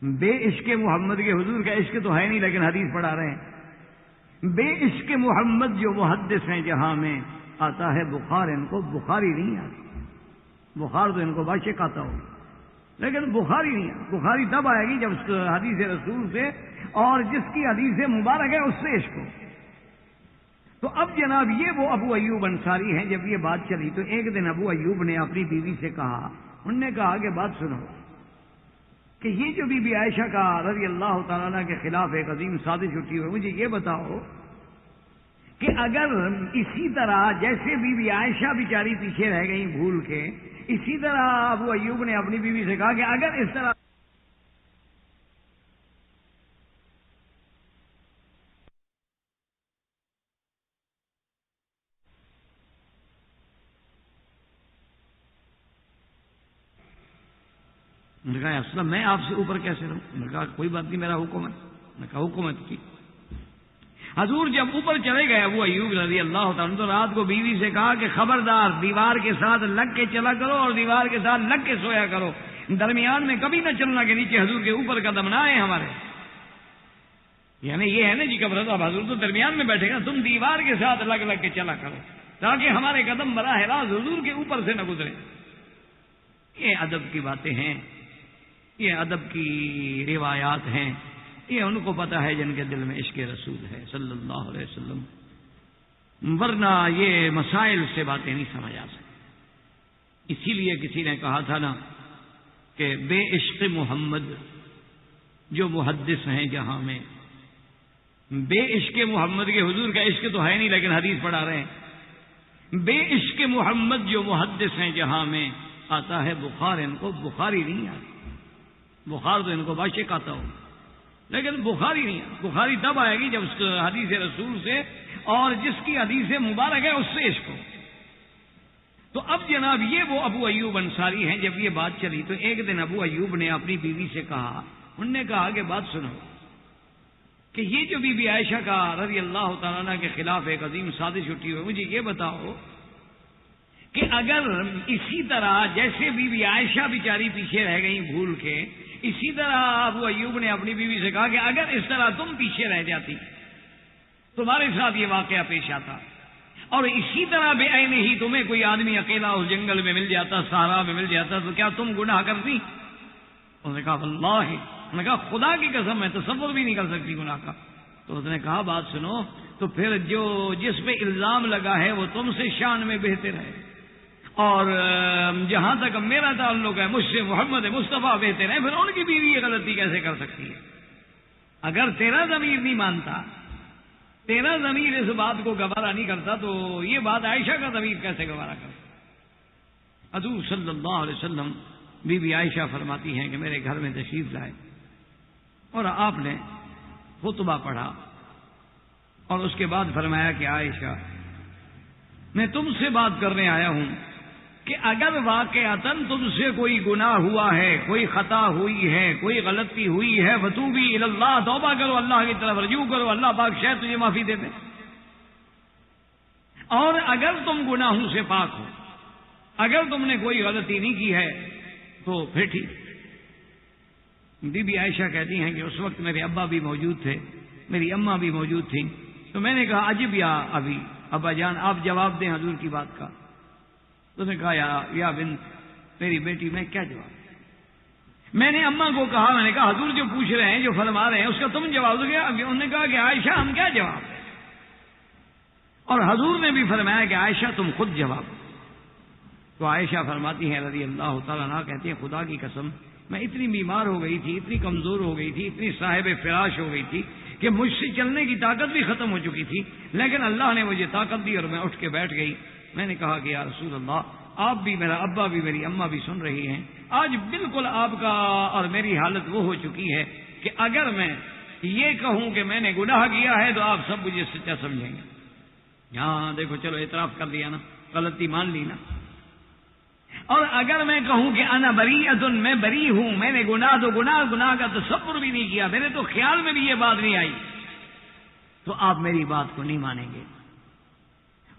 بے عشق محمد کے حضور کا عشق تو ہے نہیں لیکن حدیث پڑھا رہے ہیں. بے عشق محمد جو محدث ہیں جہاں میں آتا ہے بخار ان کو بخاری نہیں آتی. بخار تو ان کو باشق آتا ہو لیکن بخاری نہیں آتی. بخاری تب آئے گی جب حدیث رسول سے اور جس کی حدیث مبارک ہے اس سے عشق ہو. تو اب جناب یہ وہ ابو ایوب انصاری ہیں. جب یہ بات چلی تو ایک دن ابو ایوب نے اپنی بیوی سے کہا, انہوں نے کہا کہ بات سنو کہ یہ جو بی بی عائشہ کا رضی اللہ تعالیٰ کے خلاف ایک عظیم سازش اٹھی ہوئی, مجھے یہ بتاؤ کہ اگر اسی طرح جیسے بی بی عائشہ بیچاری پیچھے رہ گئی بھول کے, اسی طرح ابو ایوب نے اپنی بیوی سے کہا کہ اگر اس طرح نے کہا اصل میں آپ سے اوپر کیسے رہوں؟ نے کہا کوئی بات نہیں, میرا حکم ہے. نے کہا حکومت کی. حضور جب اوپر چلے گئے ابو ایوب رضی اللہ تعالیٰ تو رات کو بیوی سے کہا کہ خبردار دیوار کے ساتھ لگ کے چلا کرو اور دیوار کے ساتھ لگ کے سویا کرو, درمیان میں کبھی نہ چلنا کہ نیچے حضور کے اوپر قدم نہ آئے ہمارے. یعنی یہ ہے نا جی قبر اب حضور تو درمیان میں بیٹھے گا, تم دیوار کے ساتھ لگ لگ کے چلا کرو تاکہ ہمارے قدم براہ راست حضور کے اوپر سے نہ گزرے. یہ ادب کی باتیں ہیں, یہ ادب کی روایات ہیں, یہ ان کو پتا ہے جن کے دل میں عشق رسول ہے صلی اللہ علیہ وسلم, ورنہ یہ مسائل سے باتیں نہیں سمجھ آ سکتی. اسی لیے کسی نے کہا تھا نا کہ بے عشق محمد جو محدث ہیں جہاں میں. بے عشق محمد کے حضور کا عشق تو ہے نہیں لیکن حدیث پڑھا رہے ہیں. بے عشق محمد جو محدث ہیں جہاں میں آتا ہے بخار ان کو بخاری نہیں آتی. بخار تو ان کو باشق آتا ہو لیکن بخاری نہیں آتی. بخاری تب آئے گی جب حدیث رسول سے اور جس کی حدیث مبارک ہے اس سے عشق ہو. تو اب جناب یہ وہ ابو ایوب انصاری ہیں. جب یہ بات چلی تو ایک دن ابو ایوب نے اپنی بیوی سے کہا, انہوں نے کہا کہ بات سنو کہ یہ جو بی بی عائشہ کا رضی اللہ تعالیٰ کے خلاف ایک عظیم سازش اٹھی ہوئی, مجھے یہ بتاؤ کہ اگر اسی طرح جیسے بی بی عائشہ بیچاری پیچھے رہ گئی بھول کے, اسی طرح ابو ایوب نے اپنی بیوی سے کہا کہ اگر اس طرح تم پیچھے رہ جاتی, تمہارے ساتھ یہ واقعہ پیش آتا, اور اسی طرح بے عین ہی تمہیں کوئی آدمی اکیلا اس جنگل میں مل جاتا, صحرا میں مل جاتا, تو کیا تم گناہ کرتی؟ انہوں نے کہا واللہ, انہوں نے کہا خدا کی قسم میں تصور بھی نہیں کر سکتی گناہ کا. تو اس نے کہا بات سنو, تو پھر جو جس پہ الزام لگا ہے وہ تم سے شان میں بہتر ہے, اور جہاں تک میرا تعلق ہے مجھ سے محمد مصطفیٰ بہتر ہے, پھر ان کی بیوی یہ غلطی کیسے کر سکتی ہے؟ اگر تیرا ضمیر نہیں مانتا, تیرا ضمیر اس بات کو گوارا نہیں کرتا, تو یہ بات عائشہ کا ضمیر کیسے گوارا کرتا؟ حضور صلی اللہ علیہ وسلم بی بی عائشہ فرماتی ہیں کہ میرے گھر میں تشریف لائے اور آپ نے خطبہ پڑھا اور اس کے بعد فرمایا کہ عائشہ میں تم سے بات کرنے آیا ہوں کہ اگر واقعتاً تم سے کوئی گناہ ہوا ہے, کوئی خطا ہوئی ہے, کوئی غلطی ہوئی ہے, فتوبی الی اللہ, توبہ کرو, اللہ کی طرف رجوع کرو, اللہ پاک شاید تجھے معافی دے دے. اور اگر تم گناہوں سے پاک ہو, اگر تم نے کوئی غلطی نہیں کی ہے تو پھر ٹھیک. بی بی عائشہ کہتی ہیں کہ اس وقت میرے ابا بھی موجود تھے, میری اماں بھی موجود تھیں, تو میں نے کہا عجب یا ابھی, ابا جان آپ جواب دیں حضور کی بات کا. تو نے کہا یا بنت میری بیٹی میں کیا جواب دیں؟ میں نے اماں کو کہا, میں نے کہا حضور جو پوچھ رہے ہیں, جو فرما رہے ہیں, اس کا تم جواب دو گے؟ انہوں نے کہا کہ عائشہ ہم کیا جواب دیں؟ اور حضور نے بھی فرمایا کہ عائشہ تم خود جواب دو. تو عائشہ فرماتی ہیں رضی اللہ تعالیٰ عنہا, کہتی ہیں خدا کی قسم میں اتنی بیمار ہو گئی تھی, اتنی کمزور ہو گئی تھی, اتنی صاحب فراش ہو گئی تھی کہ مجھ سے چلنے کی طاقت بھی ختم ہو چکی تھی, لیکن اللہ نے مجھے طاقت دی اور میں اٹھ کے بیٹھ گئی. میں نے کہا کہ یا رسول اللہ, آپ بھی, میرا ابا بھی, میری اماں بھی سن رہی ہیں, آج بالکل آپ کا اور میری حالت وہ ہو چکی ہے کہ اگر میں یہ کہوں کہ میں نے گناہ کیا ہے تو آپ سب مجھے سچا سمجھیں گے. ہاں دیکھو چلو اعتراف کر لیا نا, غلطی مان لی نا. اور اگر میں کہوں کہ انا بریۃ, میں بری ہوں, میں نے گناہ کا تصور بھی نہیں کیا, میرے تو خیال میں بھی یہ بات نہیں آئی, تو آپ میری بات کو نہیں مانیں گے.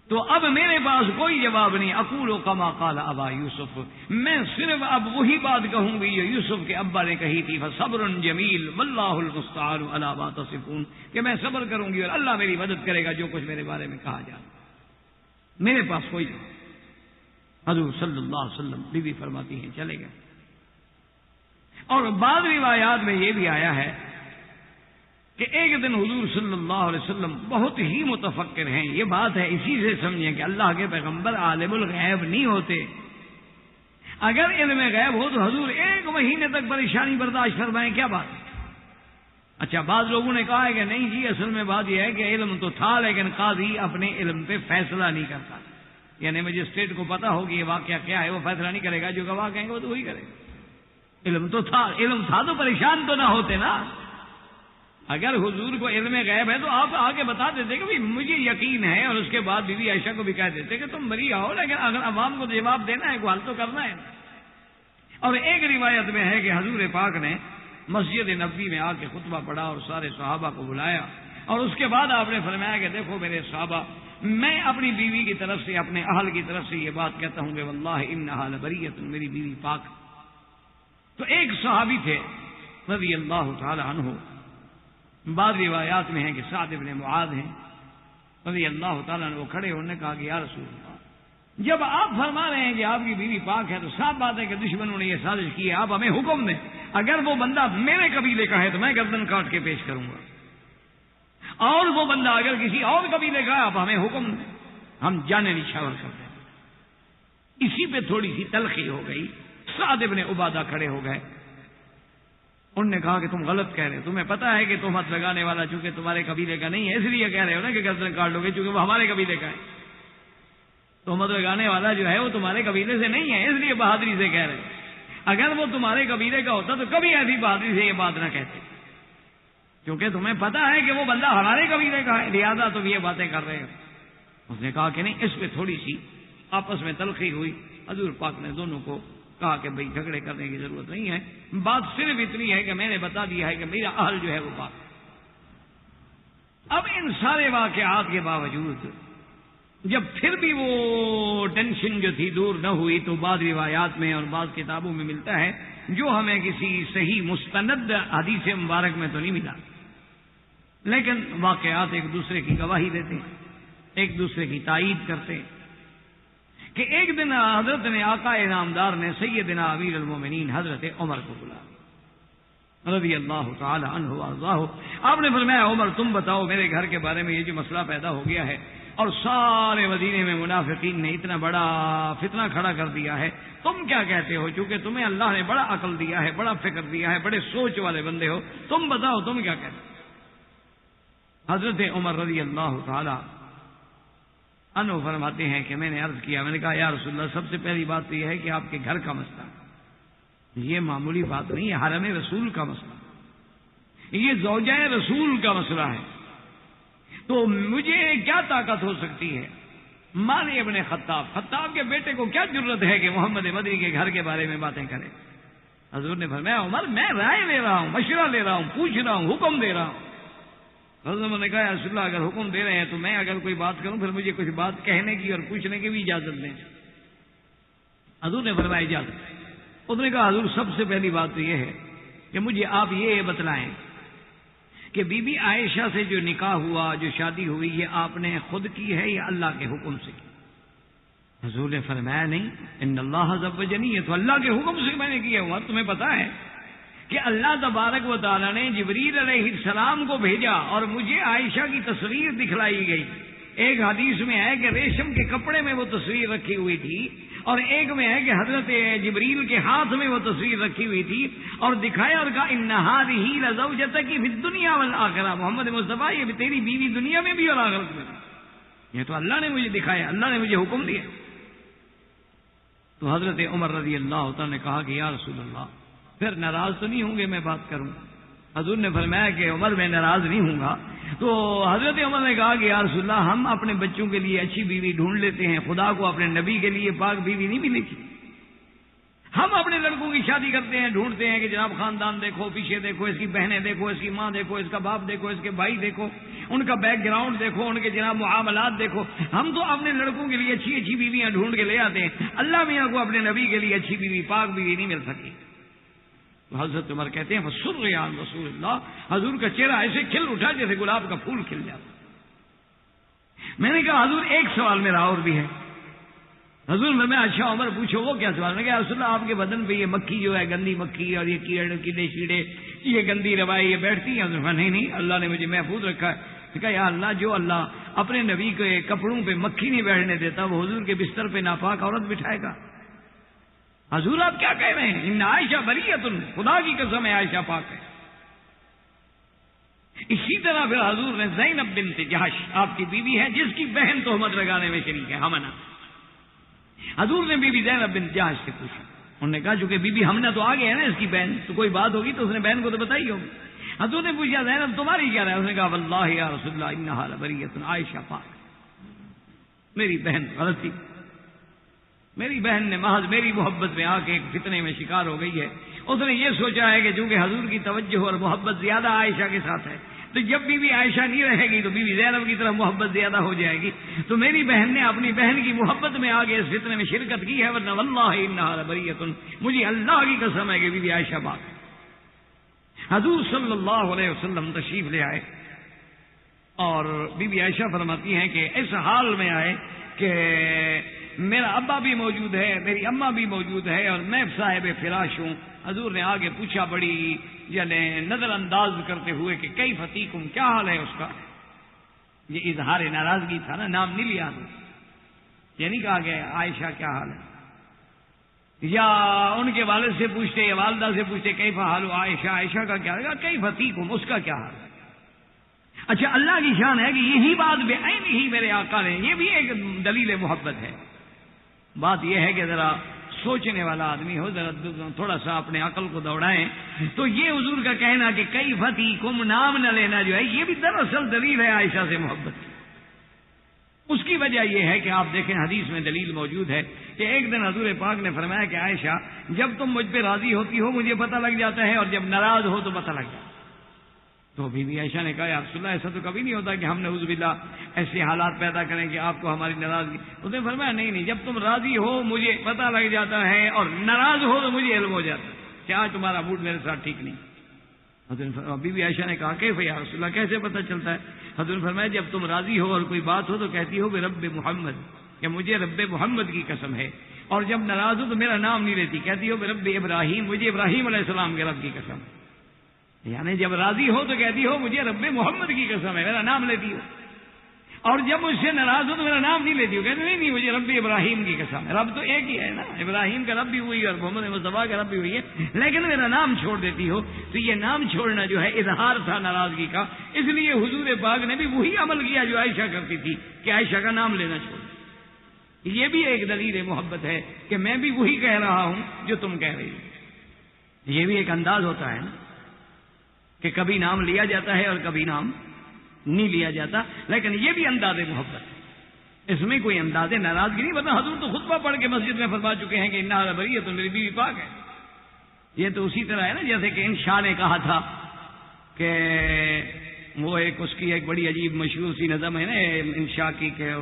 تو اب میرے پاس کوئی جواب نہیں. اقول کما قال ابا یوسف, میں صرف اب وہی بات کہوں گی جو یوسف کے ابا نے کہی تھی, فصبر جمیل واللہ المستعان علی ما تصفون, کہ میں صبر کروں گی اور اللہ میری مدد کرے گا جو کچھ میرے بارے میں کہا جائے. میرے پاس کوئی نہیں. حضور صلی اللہ علیہ وسلم بی بی فرماتی ہیں چلے گئے. اور بعض روایات میں یہ بھی آیا ہے کہ ایک دن حضور صلی اللہ علیہ وسلم بہت ہی متفکر ہیں. یہ بات ہے, اسی سے سمجھیں کہ اللہ کے پیغمبر عالم الغیب نہیں ہوتے. اگر علم غیب ہو تو حضور ایک مہینے تک پریشانی برداشت فرمائیں, کیا بات ہے. اچھا, بعض لوگوں نے کہا ہے کہ نہیں جی, اصل میں بات یہ ہے کہ علم تو تھا لیکن قاضی اپنے علم پہ فیصلہ نہیں کرتا. یعنی مجسٹریٹ کو پتا ہوگی یہ واقعہ کیا ہے, وہ فیصلہ نہیں کرے گا, جو گواہ کہیں گے وہ تو وہی کرے گا. علم تو تھا, علم تھا تو پریشان تو نہ ہوتے نا. اگر حضور کو علم غیب ہے تو آپ آگے بتا دیتے کہ مجھے یقین ہے, اور اس کے بعد بی بی عائشہ کو بھی کہہ دیتے کہ تم مری آؤ, لیکن اگر عوام کو جواب دینا ہے کو حل تو کرنا ہے. اور ایک روایت میں ہے کہ حضور پاک نے مسجد نبوی میں آ کے خطبہ پڑھا اور سارے صحابہ کو بلایا, اور اس کے بعد آپ نے فرمایا کہ دیکھو میرے صحابہ, میں اپنی بیوی کی طرف سے, اپنے اہل کی طرف سے یہ بات کہتا ہوں کہ واللہ انہا لبریۃ, میری بیوی پاک. تو ایک صحابی تھے رضی اللہ تعالی عنہ, بعض روایات میں ہیں کہ سعد بن معاذ ہیں رضی اللہ تعالیٰ عنہ, وہ کھڑے ہونے کہا کہ یا رسول اللہ, جب آپ فرما رہے ہیں کہ آپ کی بیوی پاک ہے تو صاف بات ہے کہ دشمنوں نے یہ سازش کی ہے, آپ ہمیں حکم دیں, اگر وہ بندہ میرے قبیلے کا ہے تو میں گردن کاٹ کے پیش کروں گا, اور وہ بندہ اگر کسی اور قبیلے کا ہے آپ ہمیں حکم دیں, ہم جانے نشاور کر دیں. اسی پہ تھوڑی سی تلخی ہو گئی. سعد بن عبادہ کھڑے ہو گئے, انہوں نے کہا کہ تم غلط کہہ رہے ہو, تمہیں پتا ہے کہ تہمت لگانے والا چونکہ تمہارے قبیلے کا نہیں ہے اس لیے کہہ رہے ہو نا کہ گردن کاٹ لو گے, چونکہ وہ ہمارے قبیلے کا ہے. تہمت لگانے والا جو ہے وہ تمہارے قبیلے سے نہیں ہے, اس لیے بہادری سے کہہ رہے ہیں. اگر وہ تمہارے قبیلے کا ہوتا تو کبھی ایسی بہادری سے یہ بات نہ کہتے, کیونکہ تمہیں پتا ہے کہ وہ بندہ ہمارے قبیلے کا ہے, لہذا تم یہ باتیں کر رہے ہو. اس نے کہا کہ نہیں, اس پہ تھوڑی سی آپس میں تلخی ہوئی. حضور پاک نے دونوں کو کہا کہ بھئی جھگڑے کرنے کی ضرورت نہیں ہے, بات صرف اتنی ہے کہ میں نے بتا دیا ہے کہ میرا اہل جو ہے وہ پاک. اب ان سارے واقعات کے باوجود جب پھر بھی وہ ٹینشن جو تھی دور نہ ہوئی, تو بعض روایات میں اور بعض کتابوں میں ملتا ہے, جو ہمیں کسی صحیح مستند حدیث مبارک میں تو نہیں ملا, لیکن واقعات ایک دوسرے کی گواہی دیتے ہیں, ایک دوسرے کی تائید کرتے ہیں, کہ ایک دن حضرت نے آقا انعامدار نے سیدنا امیر المومنین حضرت عمر کو بلایا رضی اللہ تعالی عنہ وارضاہ. آپ نے فرمایا عمر تم بتاؤ میرے گھر کے بارے میں یہ جو مسئلہ پیدا ہو گیا ہے, اور سارے مدینے میں منافقین نے اتنا بڑا فتنہ کھڑا کر دیا ہے, تم کیا کہتے ہو؟ چونکہ تمہیں اللہ نے بڑا عقل دیا ہے, بڑا فکر دیا ہے, بڑے سوچ والے بندے ہو, تم بتاؤ تم کیا کہتے ہو؟ حضرت عمر رضی اللہ تعالی عنہ فرماتے ہیں کہ میں نے عرض کیا, میں نے کہا یا رسول اللہ, سب سے پہلی بات تو یہ ہے کہ آپ کے گھر کا مسئلہ, یہ معمولی بات نہیں ہے, حرم رسول کا مسئلہ, یہ زوجہ رسول کا مسئلہ ہے, تو مجھے کیا طاقت ہو سکتی ہے؟ مال ابن خطاب کے بیٹے کو کیا ضرورت ہے کہ محمد مدنی کے گھر کے بارے میں باتیں کرے؟ حضور نے فرمایا عمر میں رائے لے رہا ہوں, مشورہ لے رہا ہوں, پوچھ رہا ہوں, حکم دے رہا ہوں. حضور نے کہا یا رسول اللہ اگر حکم دے رہے ہیں تو میں اگر کوئی بات کروں پھر مجھے کچھ بات کہنے کی اور پوچھنے کی بھی اجازت دیں. حضور نے فرمایا اجازت. اس نے کہا حضور سب سے پہلی بات تو یہ ہے کہ مجھے آپ یہ بتلائیں کہ بی بی عائشہ سے جو نکاح ہوا, جو شادی ہوئی, یہ آپ نے خود کی ہے یا اللہ کے حکم سے کی؟ حضور نے فرمایا نہیں, ان اللہ زوجنی, یہ تو اللہ کے حکم سے میں نے کیا ہوا. تمہیں پتا ہے کہ اللہ تبارک و تعالی نے جبریل علیہ السلام کو بھیجا اور مجھے عائشہ کی تصویر دکھلائی گئی. ایک حدیث میں ہے کہ ریشم کے کپڑے میں وہ تصویر رکھی ہوئی تھی, اور ایک میں ہے کہ حضرت جبریل کے ہاتھ میں وہ تصویر رکھی ہوئی تھی, اور دکھایا اور کہا ان ہذہ لزوجتک فی الدنیا والآخرہ, محمد مصطفیٰ یہ تیری بیوی دنیا میں بھی اور آخرت میں بھی. یہ تو اللہ نے مجھے دکھایا, اللہ نے مجھے حکم دیا. تو حضرت عمر رضی اللہ تعالی نے کہا کہ یا رسول اللہ پھر ناراض تو نہیں ہوں گے میں بات کروں؟ حضور نے فرمایا کہ عمر میں ناراض نہیں ہوں گا. تو حضرت عمر نے کہا کہ یا رسول اللہ ہم اپنے بچوں کے لیے اچھی بیوی ڈھونڈ لیتے ہیں, خدا کو اپنے نبی کے لیے پاک بیوی نہیں ملے گی. ہم اپنے لڑکوں کی شادی کرتے ہیں، ڈھونڈتے ہیں کہ جناب خاندان دیکھو، پیچھے دیکھو، اس کی بہنیں دیکھو، اس کی ماں دیکھو، اس کا باپ دیکھو، اس کے بھائی دیکھو، ان کا بیک گراؤنڈ دیکھو، ان کے جناب معاملات دیکھو. ہم تو اپنے لڑکوں کے لیے اچھی اچھی بیویاں ڈھونڈ کے لے آتے ہیں، اللہ میاں کو اپنے نبی کے لیے اچھی بیوی، پاک بیوی نہیں مل سکی. حضرت عمر کہتے ہیں فسر یا رسول اللہ، حضور کا چہرہ ایسے کھل اٹھا جیسے گلاب کا پھول کھل جاتا. میں نے کہا حضور ایک سوال میرا اور بھی ہے. حضور میں اچھا عمر پوچھو وہ کیا سوال. میں کہا رسول اللہ آپ کے بدن پہ یہ مکھی جو ہے، گندی مکھی اور یہ کیڑے شیڑے، یہ گندی روائی یہ بیٹھتی ہیں؟ نہیں اللہ نے مجھے محفوظ رکھا ہے. میں کہا یا اللہ، جو اللہ اپنے نبی کے کپڑوں پہ مکھی نہیں بیٹھنے دیتا، وہ حضور کے بستر پہ ناپاک عورت بٹھائے گا؟ حضور آپ کیا کہہ رہے ہیں؟ ان عائشہ بریۃ، خدا کی قسم ہے عائشہ پاک ہے. اسی طرح پھر حضور نے زینب بنت جہش، آپ کی بیوی ہے جس کی بہن تہمت لگانے میں شریک ہے، حمنہ. حضور نے بی بی زینب بنت جہش سے پوچھا. انہوں نے کہا چونکہ بی بی حمنہ تو آگے ہے نا، اس کی بہن، تو کوئی بات ہوگی تو اس نے بہن کو تو بتائی ہوگی. حضور نے پوچھا زینب تمہاری کیا رہا ہے؟ اس نے کہا واللہ یا رسول اللہ انہا لبریۃ، عائشہ پاک میری بہن غلطی، میری بہن نے محض میری محبت میں آ کے ایک فتنے میں شکار ہو گئی ہے. اس نے یہ سوچا ہے کہ چونکہ حضور کی توجہ اور محبت زیادہ عائشہ کے ساتھ ہے، تو جب بی بی عائشہ نہیں رہے گی تو بی بی زینب کی طرف محبت زیادہ ہو جائے گی. تو میری بہن نے اپنی بہن کی محبت میں آگے اس فتنے میں شرکت کی ہے، ورنہ واللہ انہا لبریۃ، مجھے اللہ کی قسم ہے کہ بی بی عائشہ پاک. حضور صلی اللہ علیہ وسلم تشریف لے آئے اور بی بی عائشہ فرماتی ہیں کہ اس حال میں آئے کہ میرا ابا بھی موجود ہے، میری اماں بھی موجود ہے اور میں صاحب فراش ہوں. حضور نے آگے پوچھا بڑی یعنی نظر انداز کرتے ہوئے کہ کیف فیکم، کیا حال ہے اس کا. یہ اظہار ناراضگی تھا نا، نام نہیں لیا، یہ نہیں کہا گیا عائشہ کیا حال ہے. یا ان کے والد سے پوچھتے یا والدہ سے پوچھتے کیف حال عائشہ، عائشہ کا کیا ہے، کیف فیکم، اس کا کیا حال ہے. اچھا اللہ کی شان ہے کہ یہی بات بے عین ہی میرے آقا نے، یہ بھی ایک دلیل محبت ہے. بات یہ ہے کہ ذرا سوچنے والا آدمی ہو، ذرا تھوڑا سا اپنے عقل کو دوڑائیں تو یہ حضور کا کہنا کہ کئی فتیکم نام نہ لینا جو ہے، یہ بھی دراصل دلیل ہے عائشہ سے محبت کی. اس کی وجہ یہ ہے کہ آپ دیکھیں حدیث میں دلیل موجود ہے کہ ایک دن حضور پاک نے فرمایا کہ عائشہ جب تم مجھ پہ راضی ہوتی ہو مجھے پتہ لگ جاتا ہے، اور جب ناراض ہو تو پتہ لگ جاتا ہے. تو بی بی عائشہ نے کہا یا رسول اللہ ایسا تو کبھی نہیں ہوتا کہ ہم نعوذ باللہ ایسے حالات پیدا کریں کہ آپ کو ہماری ناراضگی. اس نے فرمایا نہیں، جب تم راضی ہو مجھے پتہ لگ جاتا ہے، اور ناراض ہو تو مجھے علم ہو جاتا ہے کہ آج تمہارا موڈ میرے ساتھ ٹھیک نہیں. بی بی عائشہ نے کہا کہ یا رسول اللہ کیسے پتہ چلتا ہے؟ حضور نے فرمایا جب تم راضی ہو اور کوئی بات ہو تو کہتی ہو رب محمد، کہ مجھے رب محمد کی قسم ہے، اور جب ناراض ہو تو میرا نام نہیں لیتی، کہتی ہو رب ابراہیم، مجھے ابراہیم علیہ السلام کے رب کی قسم. یعنی جب راضی ہو تو کہتی ہو مجھے رب محمد کی قسم ہے، میرا نام لیتی ہو، اور جب مجھ سے ناراض ہو تو میرا نام نہیں لیتی ہو، کہتی نہیں مجھے رب ابراہیم کی قسم ہے. رب تو ایک ہی ہے نا، ابراہیم کا رب بھی ہوئی اور محمد مصطفیٰ کا رب بھی ہوئی ہے، لیکن میرا نام چھوڑ دیتی ہو. تو یہ نام چھوڑنا جو ہے اظہار تھا ناراضگی کا، اس لیے حضور پاک نے بھی وہی عمل کیا جو عائشہ کرتی تھی کہ عائشہ کا نام لینا چھوڑ. یہ بھی ایک دلیل محبت ہے کہ میں بھی وہی کہہ رہا ہوں جو تم کہہ رہی ہو. یہ بھی ایک انداز ہوتا ہے نا کہ کبھی نام لیا جاتا ہے اور کبھی نام نہیں لیا جاتا، لیکن یہ بھی انداز محبت ہے، اس میں کوئی انداز ناراضگی نہیں. بتا حضور تو خطبہ پڑھ کے مسجد میں فرما چکے ہیں کہ انہا لبریۃ، تو میری بیوی پاک ہے. یہ تو اسی طرح ہے نا جیسے کہ انشاء نے کہا تھا کہ وہ ایک اس کی ایک بڑی عجیب مشہور سی نظم ہے نا انشاء کی، کہ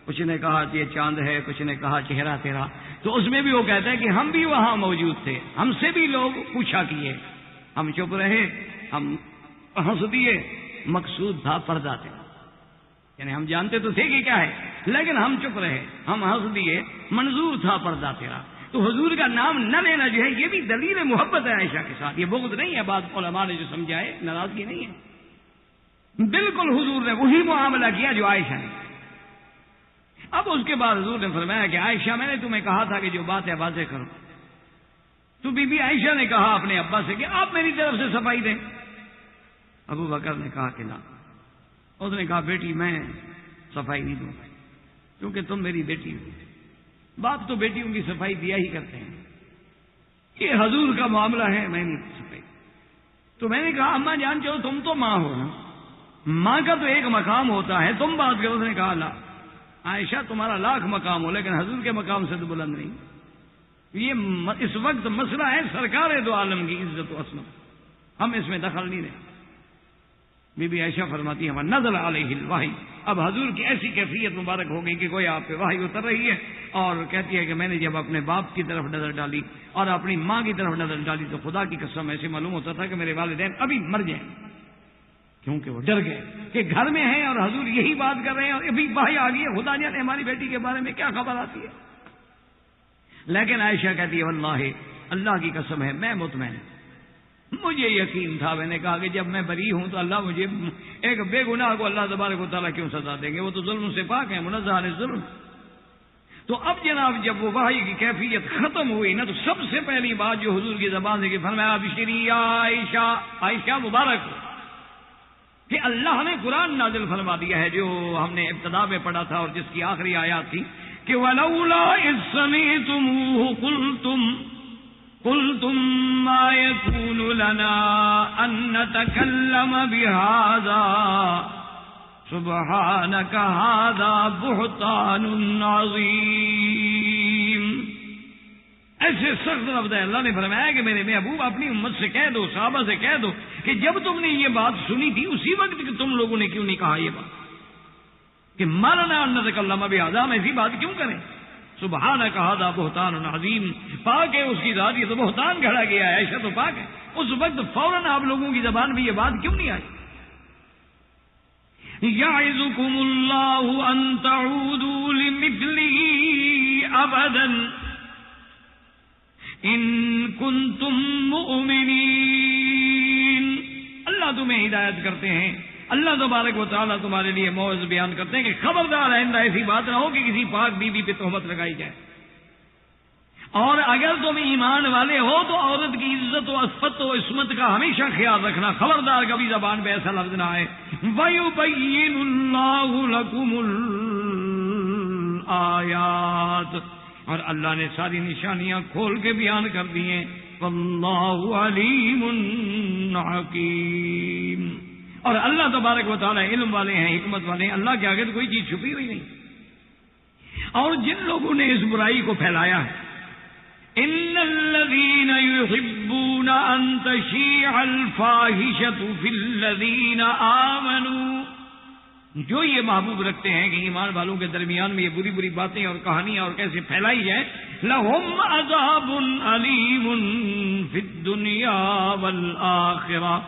کچھ نے کہا یہ چاند ہے، کچھ نے کہا چہرہ تیرا. تو اس میں بھی وہ کہتا ہے کہ ہم بھی وہاں موجود تھے، ہم سے بھی لوگ پوچھا کیے، ہم چپ رہے، ہم ہنس دیے، مقصود تھا پردہ تیرا. یعنی ہم جانتے تو تھے کہ کیا ہے، لیکن ہم چپ رہے، ہم ہنس دیے، منظور تھا پردہ تیرا. تو حضور کا نام نہ لینا جو ہے یہ بھی دلیل محبت ہے عائشہ کے ساتھ. یہ بغض نہیں ہے، بعض علماء نے جو سمجھائے ناراضگی نہیں ہے، بالکل حضور نے وہی معاملہ کیا جو عائشہ نے. اب اس کے بعد حضور نے فرمایا کہ عائشہ میں نے تمہیں کہا تھا کہ جو بات ہے واضح کرو. تو بی بی عائشہ نے کہا اپنے ابا سے کہ آپ میری طرف سے صفائی دیں. ابو بکر نے کہا کہ نہ. اس نے کہا بیٹی میں صفائی نہیں دوں کیونکہ تم میری بیٹی ہو. باپ تو بیٹیوں کی صفائی دیا ہی کرتے ہیں، یہ حضور کا معاملہ ہے، میں نہیں صفائی. تو میں نے کہا اماں جان چلو تم تو ماں ہو نا، ماں کا تو ایک مقام ہوتا ہے، تم بات کرو. اس نے کہا لا عائشہ تمہارا لاکھ مقام ہو لیکن حضور کے مقام سے تو بلند نہیں. یہ اس وقت مسئلہ ہے سرکار دو عالم کی عزت و عصمت، ہم اس میں دخل نہیں دیں۔ بی بی عائشہ فرماتی ہے نزل علیہ الوحی، اب حضور کی ایسی کیفیت مبارک ہو گئی کہ کوئی آپ پہ وحی اتر رہی ہے، اور کہتی ہے کہ میں نے جب اپنے باپ کی طرف نظر ڈالی اور اپنی ماں کی طرف نظر ڈالی تو خدا کی قسم ایسے معلوم ہوتا تھا کہ میرے والدین ابھی مر جائیں، کیونکہ وہ ڈر گئے کہ گھر میں ہیں اور حضور یہی بات کر رہے ہیں اور ابھی وحی آ گئی ہے، خدا جانے ہماری بیٹی کے بارے میں کیا خبر آتی ہے۔ لیکن عائشہ کہتی ہے واللہ اللہ کی قسم ہے میں مطمئن، مجھے یقین تھا، میں نے کہا کہ جب میں بری ہوں تو اللہ مجھے ایک بے گناہ کو اللہ تبارک و تعالیٰ کیوں سزا دیں گے، وہ تو ظلم سے پاک ہے، منزہ عن الظلم۔ تو اب جناب جب وہ وحی کی کیفیت ختم ہوئی نا، تو سب سے پہلی بات جو حضور کی زبان سے فرمایا بشری یا عائشہ، عائشہ مبارک کہ اللہ نے قرآن نازل فرما دیا ہے جو ہم نے ابتدا میں پڑھا تھا اور جس کی آخری آیات تھی کہ وَلَوْلَا إِذْ سَمِعْتُمُوهُ قُلْتُمْ مَا يَكُونُ لَنَا أَن نَّتَكَلَّمَ بِهَذَا سُبْحَانَكَ هَذَا بُهْتَانٌ عَظِيمٌ۔ ایسے سخت لفظ ہے، اللہ نے فرمایا کہ میرے محبوب اپنی امت سے کہہ دو، صحابہ سے کہہ دو کہ جب تم نے یہ بات سنی تھی اسی وقت کہ تم لوگوں نے کیوں نہیں کہا یہ بات کہ مالنا ان نتکلم بہذا، ہم ایسی بات کیوں کریں؟ سبحانک ھذا بہتان عظیم، پاک ہے اس کی ذات، یہ تو بہتان گھڑا گیا ہے، عائشہ تو پاک ہے۔ اس وقت فوراً آپ لوگوں کی زبان میں یہ بات کیوں نہیں آئی؟ یعظکم اللہ ان تعودوا لمثلہ ابدا ان کنتم مؤمنین، اللہ تمہیں ہدایت کرتے ہیں، اللہ تبارک و تعالیٰ تمہارے لیے موعظ بیان کرتے ہیں کہ خبردار آئندہ ایسی بات نہ ہو کہ کسی پاک بی بی پہ تہمت لگائی جائے، اور اگر تم ایمان والے ہو تو عورت کی عزت و عصمت و عصمت کا ہمیشہ خیال رکھنا، خبردار کبھی زبان پہ ایسا لفظ نہ آئے۔ وَيُبَيِّنُ اللَّهُ لَكُمُ الْآيَاتِ، اور اللہ نے ساری نشانیاں کھول کے بیان کر دی ہیں، وَاللَّهُ عَلِيمٌ حَكِيمٌ، اور اللہ تبارک و تعالیٰ علم والے ہیں، حکمت والے ہیں، اللہ کے آگے تو کوئی چیز چھپی ہوئی نہیں۔ اور جن لوگوں نے اس برائی کو پھیلایا ہے، ان الذین یحبون ان تشیع الفاحشۃ فی الذین آمنوا، جو یہ محبوب رکھتے ہیں کہ ایمان والوں کے درمیان میں یہ بری بری باتیں اور کہانیاں اور کیسے پھیلائی جائیں، لہم عذاب علیم فی الدنیا والآخرہ،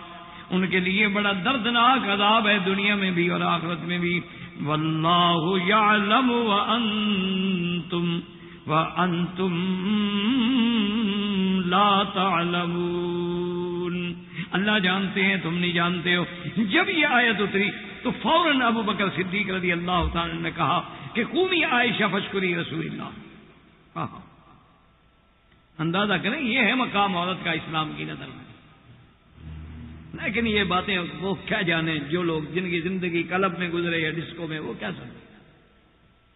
ان کے لیے بڑا دردناک عذاب ہے دنیا میں بھی اور آخرت میں بھی۔ واللہ یعلم وانتم لا تعلمون، اللہ جانتے ہیں تم نہیں جانتے ہو۔ جب یہ آیت اتری تو فوراً ابو بکر صدیق رضی اللہ تعالی نے کہا کہ قومی عائشہ فاشکری رسول اللہ۔ اندازہ کریں یہ ہے مقام عورت کا اسلام کی نظر میں۔ لیکن یہ باتیں وہ کیا جانے، جو لوگ جن کی زندگی کلب میں گزرے یا ڈسکو میں، وہ کیا سمجھے،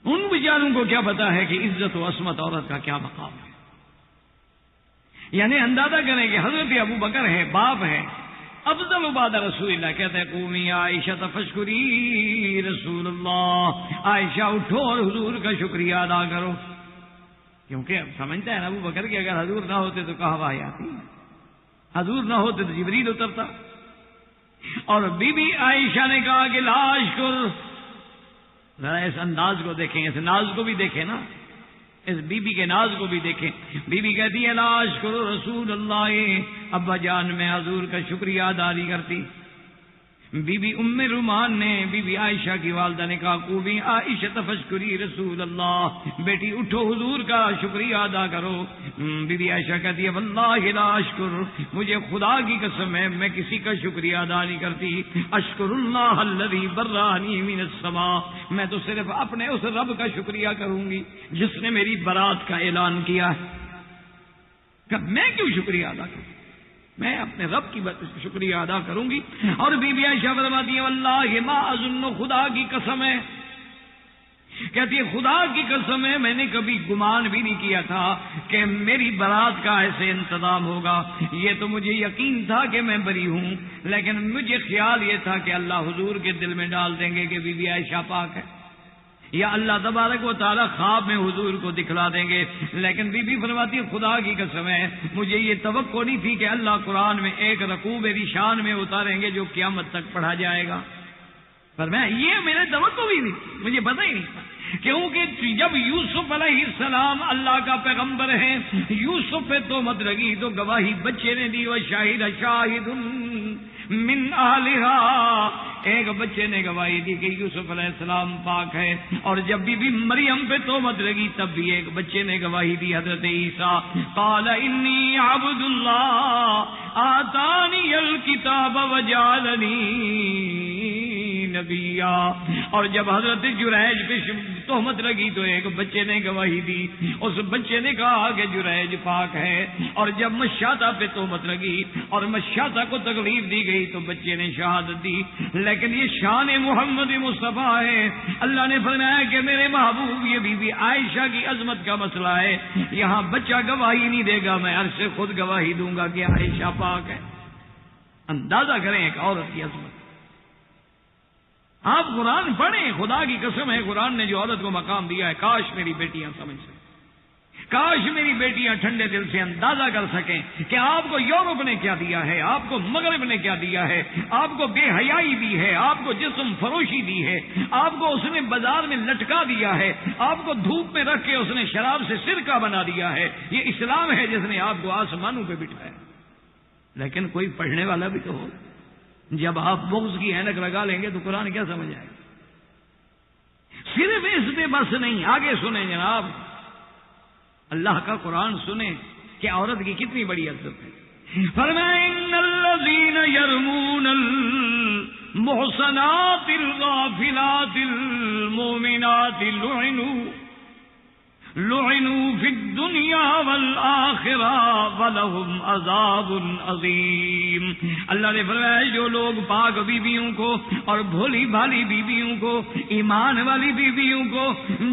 ان بیچاروں کو کیا پتا ہے کہ عزت و عصمت عورت کا کیا مقام ہے۔ یعنی اندازہ کریں کہ حضرت ابو بکر ہے، باپ ہے، افضل بعد رسول اللہ، کہتے ہیں قومی عائشہ فاشکری رسول اللہ، عائشہ اٹھو اور حضور کا شکریہ ادا کرو، کیونکہ سمجھتا ہے نا ابو بکر کہ اگر حضور نہ ہوتے تو کہاں وحی آتی، حضور نہ ہوتے تو جبریل اترتا۔ اور بی بی عائشہ نے کہا کہ لا اشکر، ذرا اس انداز کو دیکھیں، اس ناز کو بھی دیکھیں نا، اس بی بی کے ناز کو بھی دیکھیں۔ بی بی کہتی ہے لا اشکر رسول اللہ، ابا جان میں حضور کا شکریہ ادا نہیں کرتی۔ بی بی ام رومان نے بی بی عائشہ کی والدہ نے کہا قومی عائشہ فاشکری رسول اللہ، بیٹی اٹھو حضور کا شکریہ ادا کرو۔ بی بی عائشہ کہتی ہے واللہ لا اشکر، مجھے خدا کی قسم ہے میں کسی کا شکریہ ادا نہیں کرتی، اشکر اللہ الذی برانی من السماء، میں تو صرف اپنے اس رب کا شکریہ کروں گی جس نے میری برات کا اعلان کیا ہے، کہ میں کیوں شکریہ ادا کروں، میں اپنے رب کی شکریہ ادا کروں گی۔ اور بی بی عائشہ فرماتی ہے واللہ ما اظن، خدا کی قسم ہے، کہتی ہے خدا کی قسم ہے میں نے کبھی گمان بھی نہیں کیا تھا کہ میری برات کا ایسے انتظام ہوگا، یہ تو مجھے یقین تھا کہ میں بری ہوں، لیکن مجھے خیال یہ تھا کہ اللہ حضور کے دل میں ڈال دیں گے کہ بی بی عائشہ پاک ہے۔ یا اللہ تبارک و تعالی خواب میں حضور کو دکھلا دیں گے. لیکن بی بی فرماتی ہے خدا کی قسم ہے مجھے یہ توقع نہیں تھی کہ اللہ قرآن میں ایک رکوع میری شان میں اتاریں گے جو قیامت تک پڑھا جائے گا. فرمایا یہ میرے توقع بھی نہیں، مجھے پتہ ہی نہیں، کیونکہ جب یوسف علیہ السلام اللہ کا پیغمبر ہیں، یوسف پہ تہمت لگی تو گواہی بچے نے دی. وشاہد شاہد من اہلہا، ایک بچے نے گواہی دی کہ یوسف علیہ السلام پاک ہے. اور جب بی مریم پہ تہمت لگی تب بھی ایک بچے نے گواہی دی، حضرت عیسیٰ. قال انی عبد اللہ آتانی الکتاب وجعلنی نبیا. اور جب حضرت جریج پہ تہمت لگی تو ایک بچے نے گواہی دی، اس بچے نے کہا کہ جریج پاک ہے. اور جب مشاطہ پہ تہمت لگی اور مشاطہ کو تکلیف دی گئی تو بچے نے شہادت دی. لیکن یہ شان محمد مصطفیٰ ہے. اللہ نے فرمایا کہ میرے محبوب یہ بی بی عائشہ کی عظمت کا مسئلہ ہے، یہاں بچہ گواہی نہیں دے گا، میں عرش سے خود گواہی دوں گا کہ عائشہ پاک ہے. اندازہ کریں ایک عورت کی عظمت. آپ قرآن پڑھیں، خدا کی قسم ہے قرآن نے جو عورت کو مقام دیا ہے، کاش میری بیٹیاں سمجھ سکیں، کاش میری بیٹیاں ٹھنڈے دل سے اندازہ کر سکیں کہ آپ کو یورپ نے کیا دیا ہے، آپ کو مغرب نے کیا دیا ہے. آپ کو بے حیائی دی ہے، آپ کو جسم فروشی دی ہے، آپ کو اس نے بازار میں لٹکا دیا ہے، آپ کو دھوپ میں رکھ کے اس نے شراب سے سرکہ بنا دیا ہے. یہ اسلام ہے جس نے آپ کو آسمانوں پہ بٹھایا. لیکن کوئی پڑھنے والا بھی تو ہو. جب آپ بغض کی اینک لگا لیں گے تو قرآن کیا سمجھ آئے گا. صرف اس پہ بس نہیں، آگے سنیں جناب، اللہ کا قرآن سنیں کہ عورت کی کتنی بڑی عزت ہے. فرمایا ان الذین یرمون المحصنات الغافلات المؤمنات لعنوا فی الدنیا والآخرہ ولہم عذاب عظیم. اللہ نے فرمایا جو لوگ پاک بیویوں کو اور بھولی بھالی بیویوں کو، ایمان والی بیویوں کو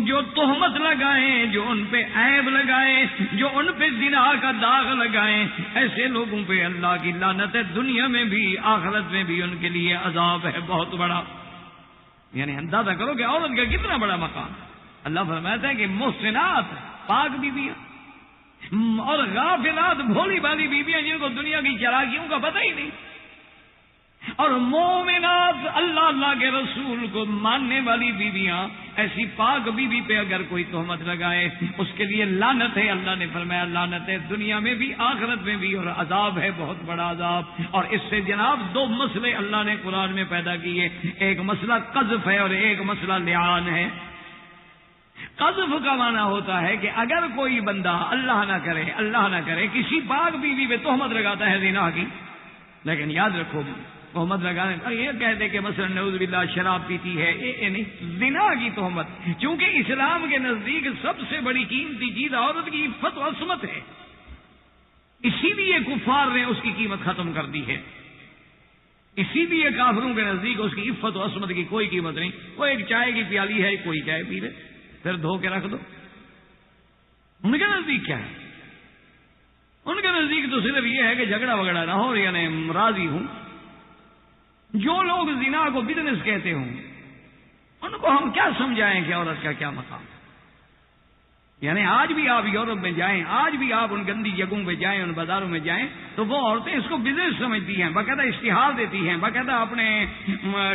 جو تہمت لگائیں، جو ان پہ عیب لگائیں، جو ان پہ زنا کا داغ لگائیں، ایسے لوگوں پہ اللہ کی لعنت ہے، دنیا میں بھی آخرت میں بھی ان کے لیے عذاب ہے بہت بڑا. یعنی اندازہ کرو کہ عورت کا کتنا بڑا مقام ہے. اللہ فرماتا ہے کہ محسنات پاک بیویاں اور غافلات بھولی بھالی بیویاں جن کو دنیا کی چلاکیوں کا پتہ ہی نہیں، اور مومنات اللہ کے رسول کو ماننے والی بیویاں، ایسی پاک بیوی پہ اگر کوئی تہمت لگائے اس کے لیے لعنت ہے. اللہ نے فرمایا لعنت ہے دنیا میں بھی آخرت میں بھی، اور عذاب ہے بہت بڑا عذاب. اور اس سے جناب دو مسئلے اللہ نے قرآن میں پیدا کیے، ایک مسئلہ قذف ہے اور ایک مسئلہ لعان ہے. قذف کا معنی ہوتا ہے کہ اگر کوئی بندہ اللہ نہ کرے کسی پاک بیوی پہ تہمت لگاتا ہے زنا کی، لیکن یاد رکھو تہمت لگانے یہ کہتے کہ مثلا نعوذ باللہ شراب پیتی ہے، نہیں، زنا کی تہمت. چونکہ اسلام کے نزدیک سب سے بڑی قیمتی چیز عورت کی عفت و عصمت ہے، اسی لیے کفار نے اس کی قیمت ختم کر دی ہے. اسی لیے کافروں کے نزدیک اس کی عفت و عصمت کی کوئی قیمت نہیں. وہ ایک چائے کی پیالی ہے، کوئی چائے پی لے پھر دھو کے رکھ دو. ان کے نزدیک کیا ہے؟ ان کے نزدیک تو صرف یہ ہے کہ جھگڑا وگڑا نہ ہو، یعنی راضی ہوں. جو لوگ زنا کو بزنس کہتے ہوں ان کو ہم کیا سمجھائیں کہ عورت کا کیا مقام ہے. یعنی آج بھی آپ یورپ میں جائیں، آج بھی آپ ان گندی جگہوں پہ جائیں، ان بازاروں میں جائیں تو وہ عورتیں اس کو بزنس سمجھتی ہیں، باقاعدہ اشتہار دیتی ہیں، باقاعدہ اپنے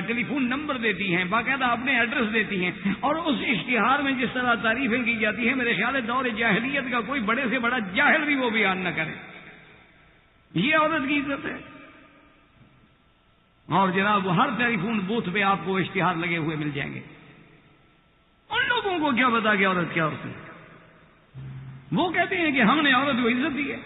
ٹیلی فون نمبر دیتی ہیں، باقاعدہ اپنے ایڈریس دیتی ہیں، اور اس اشتہار میں جس طرح تعریفیں کی جاتی ہیں میرے خیال ہے دور جاہلیت کا کوئی بڑے سے بڑا جاہل بھی وہ بیان نہ کرے. یہ عورت کی عزت ہے. اور جناب وہ ہر ٹیلی فون بوتھ پہ آپ کو اشتہار لگے ہوئے مل جائیں گے. ان لوگوں کو کیا پتا کہ عورت کیا ہوتی ہے. وہ کہتے ہیں کہ ہم نے عورت کو عزت دی ہے.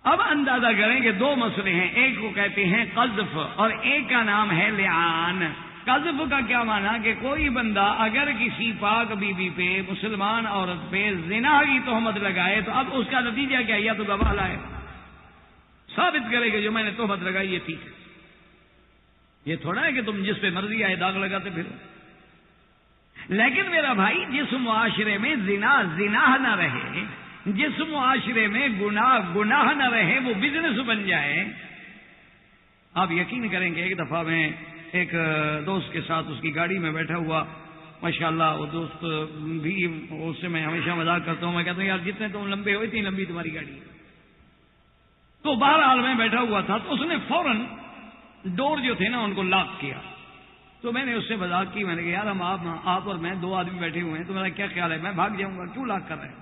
اب اندازہ کریں کہ دو مسئلے ہیں، ایک کو کہتے ہیں قذف اور ایک کا نام ہے لعان. قذف کا کیا معنی کہ کوئی بندہ اگر کسی پاک بیوی پہ، مسلمان عورت پہ زنا کی تہمت لگائے تو اب اس کا نتیجہ کیا؟ یا تو گواہ لائے، ثابت کرے کہ جو میں نے تہمت لگائی یہ ٹھیک ہے. یہ تھوڑا ہے کہ تم جس پہ مرضی آئے داغ لگاتے پھرو. لیکن میرا بھائی جس معاشرے میں زنا نہ رہے، جس معاشرے میں گناہ نہ رہے، وہ بزنس بن جائے. آپ یقین کریں کہ ایک دفعہ میں ایک دوست کے ساتھ اس کی گاڑی میں بیٹھا ہوا ماشاءاللہ وہ دوست بھی، اس سے میں ہمیشہ مذاق کرتا ہوں، میں کہتا ہوں یار جتنے تم لمبے ہو اتنی لمبی تمہاری گاڑی ہے. تو بہرحال میں بیٹھا ہوا تھا تو اس نے فوراً ڈور جو تھے نا ان کو لاک کیا. تو میں نے اس سے مذاق کی، میں نے کہا یار ہم آپ اور میں 2 آدمی بیٹھے ہوئے ہیں، تو میرا کیا خیال ہے میں بھاگ جاؤں گا، کیوں لاک کر رہے ہیں؟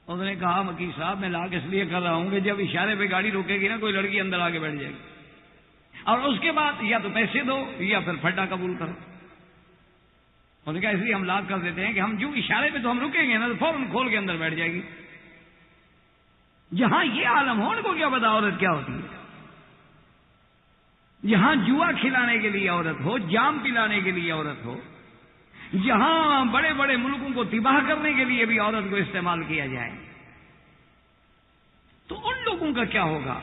اس نے کہا مکی صاحب میں لاک اس لیے کر رہا ہوں کہ جب اشارے پہ گاڑی روکے گی نا کوئی لڑکی اندر آ کے بیٹھ جائے گی، اور اس کے بعد یا تو پیسے دو یا پھر پھٹا قبول کرو. انہوں نے کہا اس لیے ہم لاک کر دیتے ہیں کہ ہم جو اشارے پہ تو ہم رکیں گے نا تو فوراً کھول کے اندر بیٹھ جائے گی. جہاں یہ عالم ہو ان کو کیا پتا عورت کیا ہوتی ہے. جہاں جوا کھلانے کے لیے عورت ہو، جام پلانے کے لیے عورت ہو، جہاں بڑے بڑے ملکوں کو تباہ کرنے کے لیے بھی عورت کو استعمال کیا جائے، تو ان لوگوں کا کیا ہوگا؟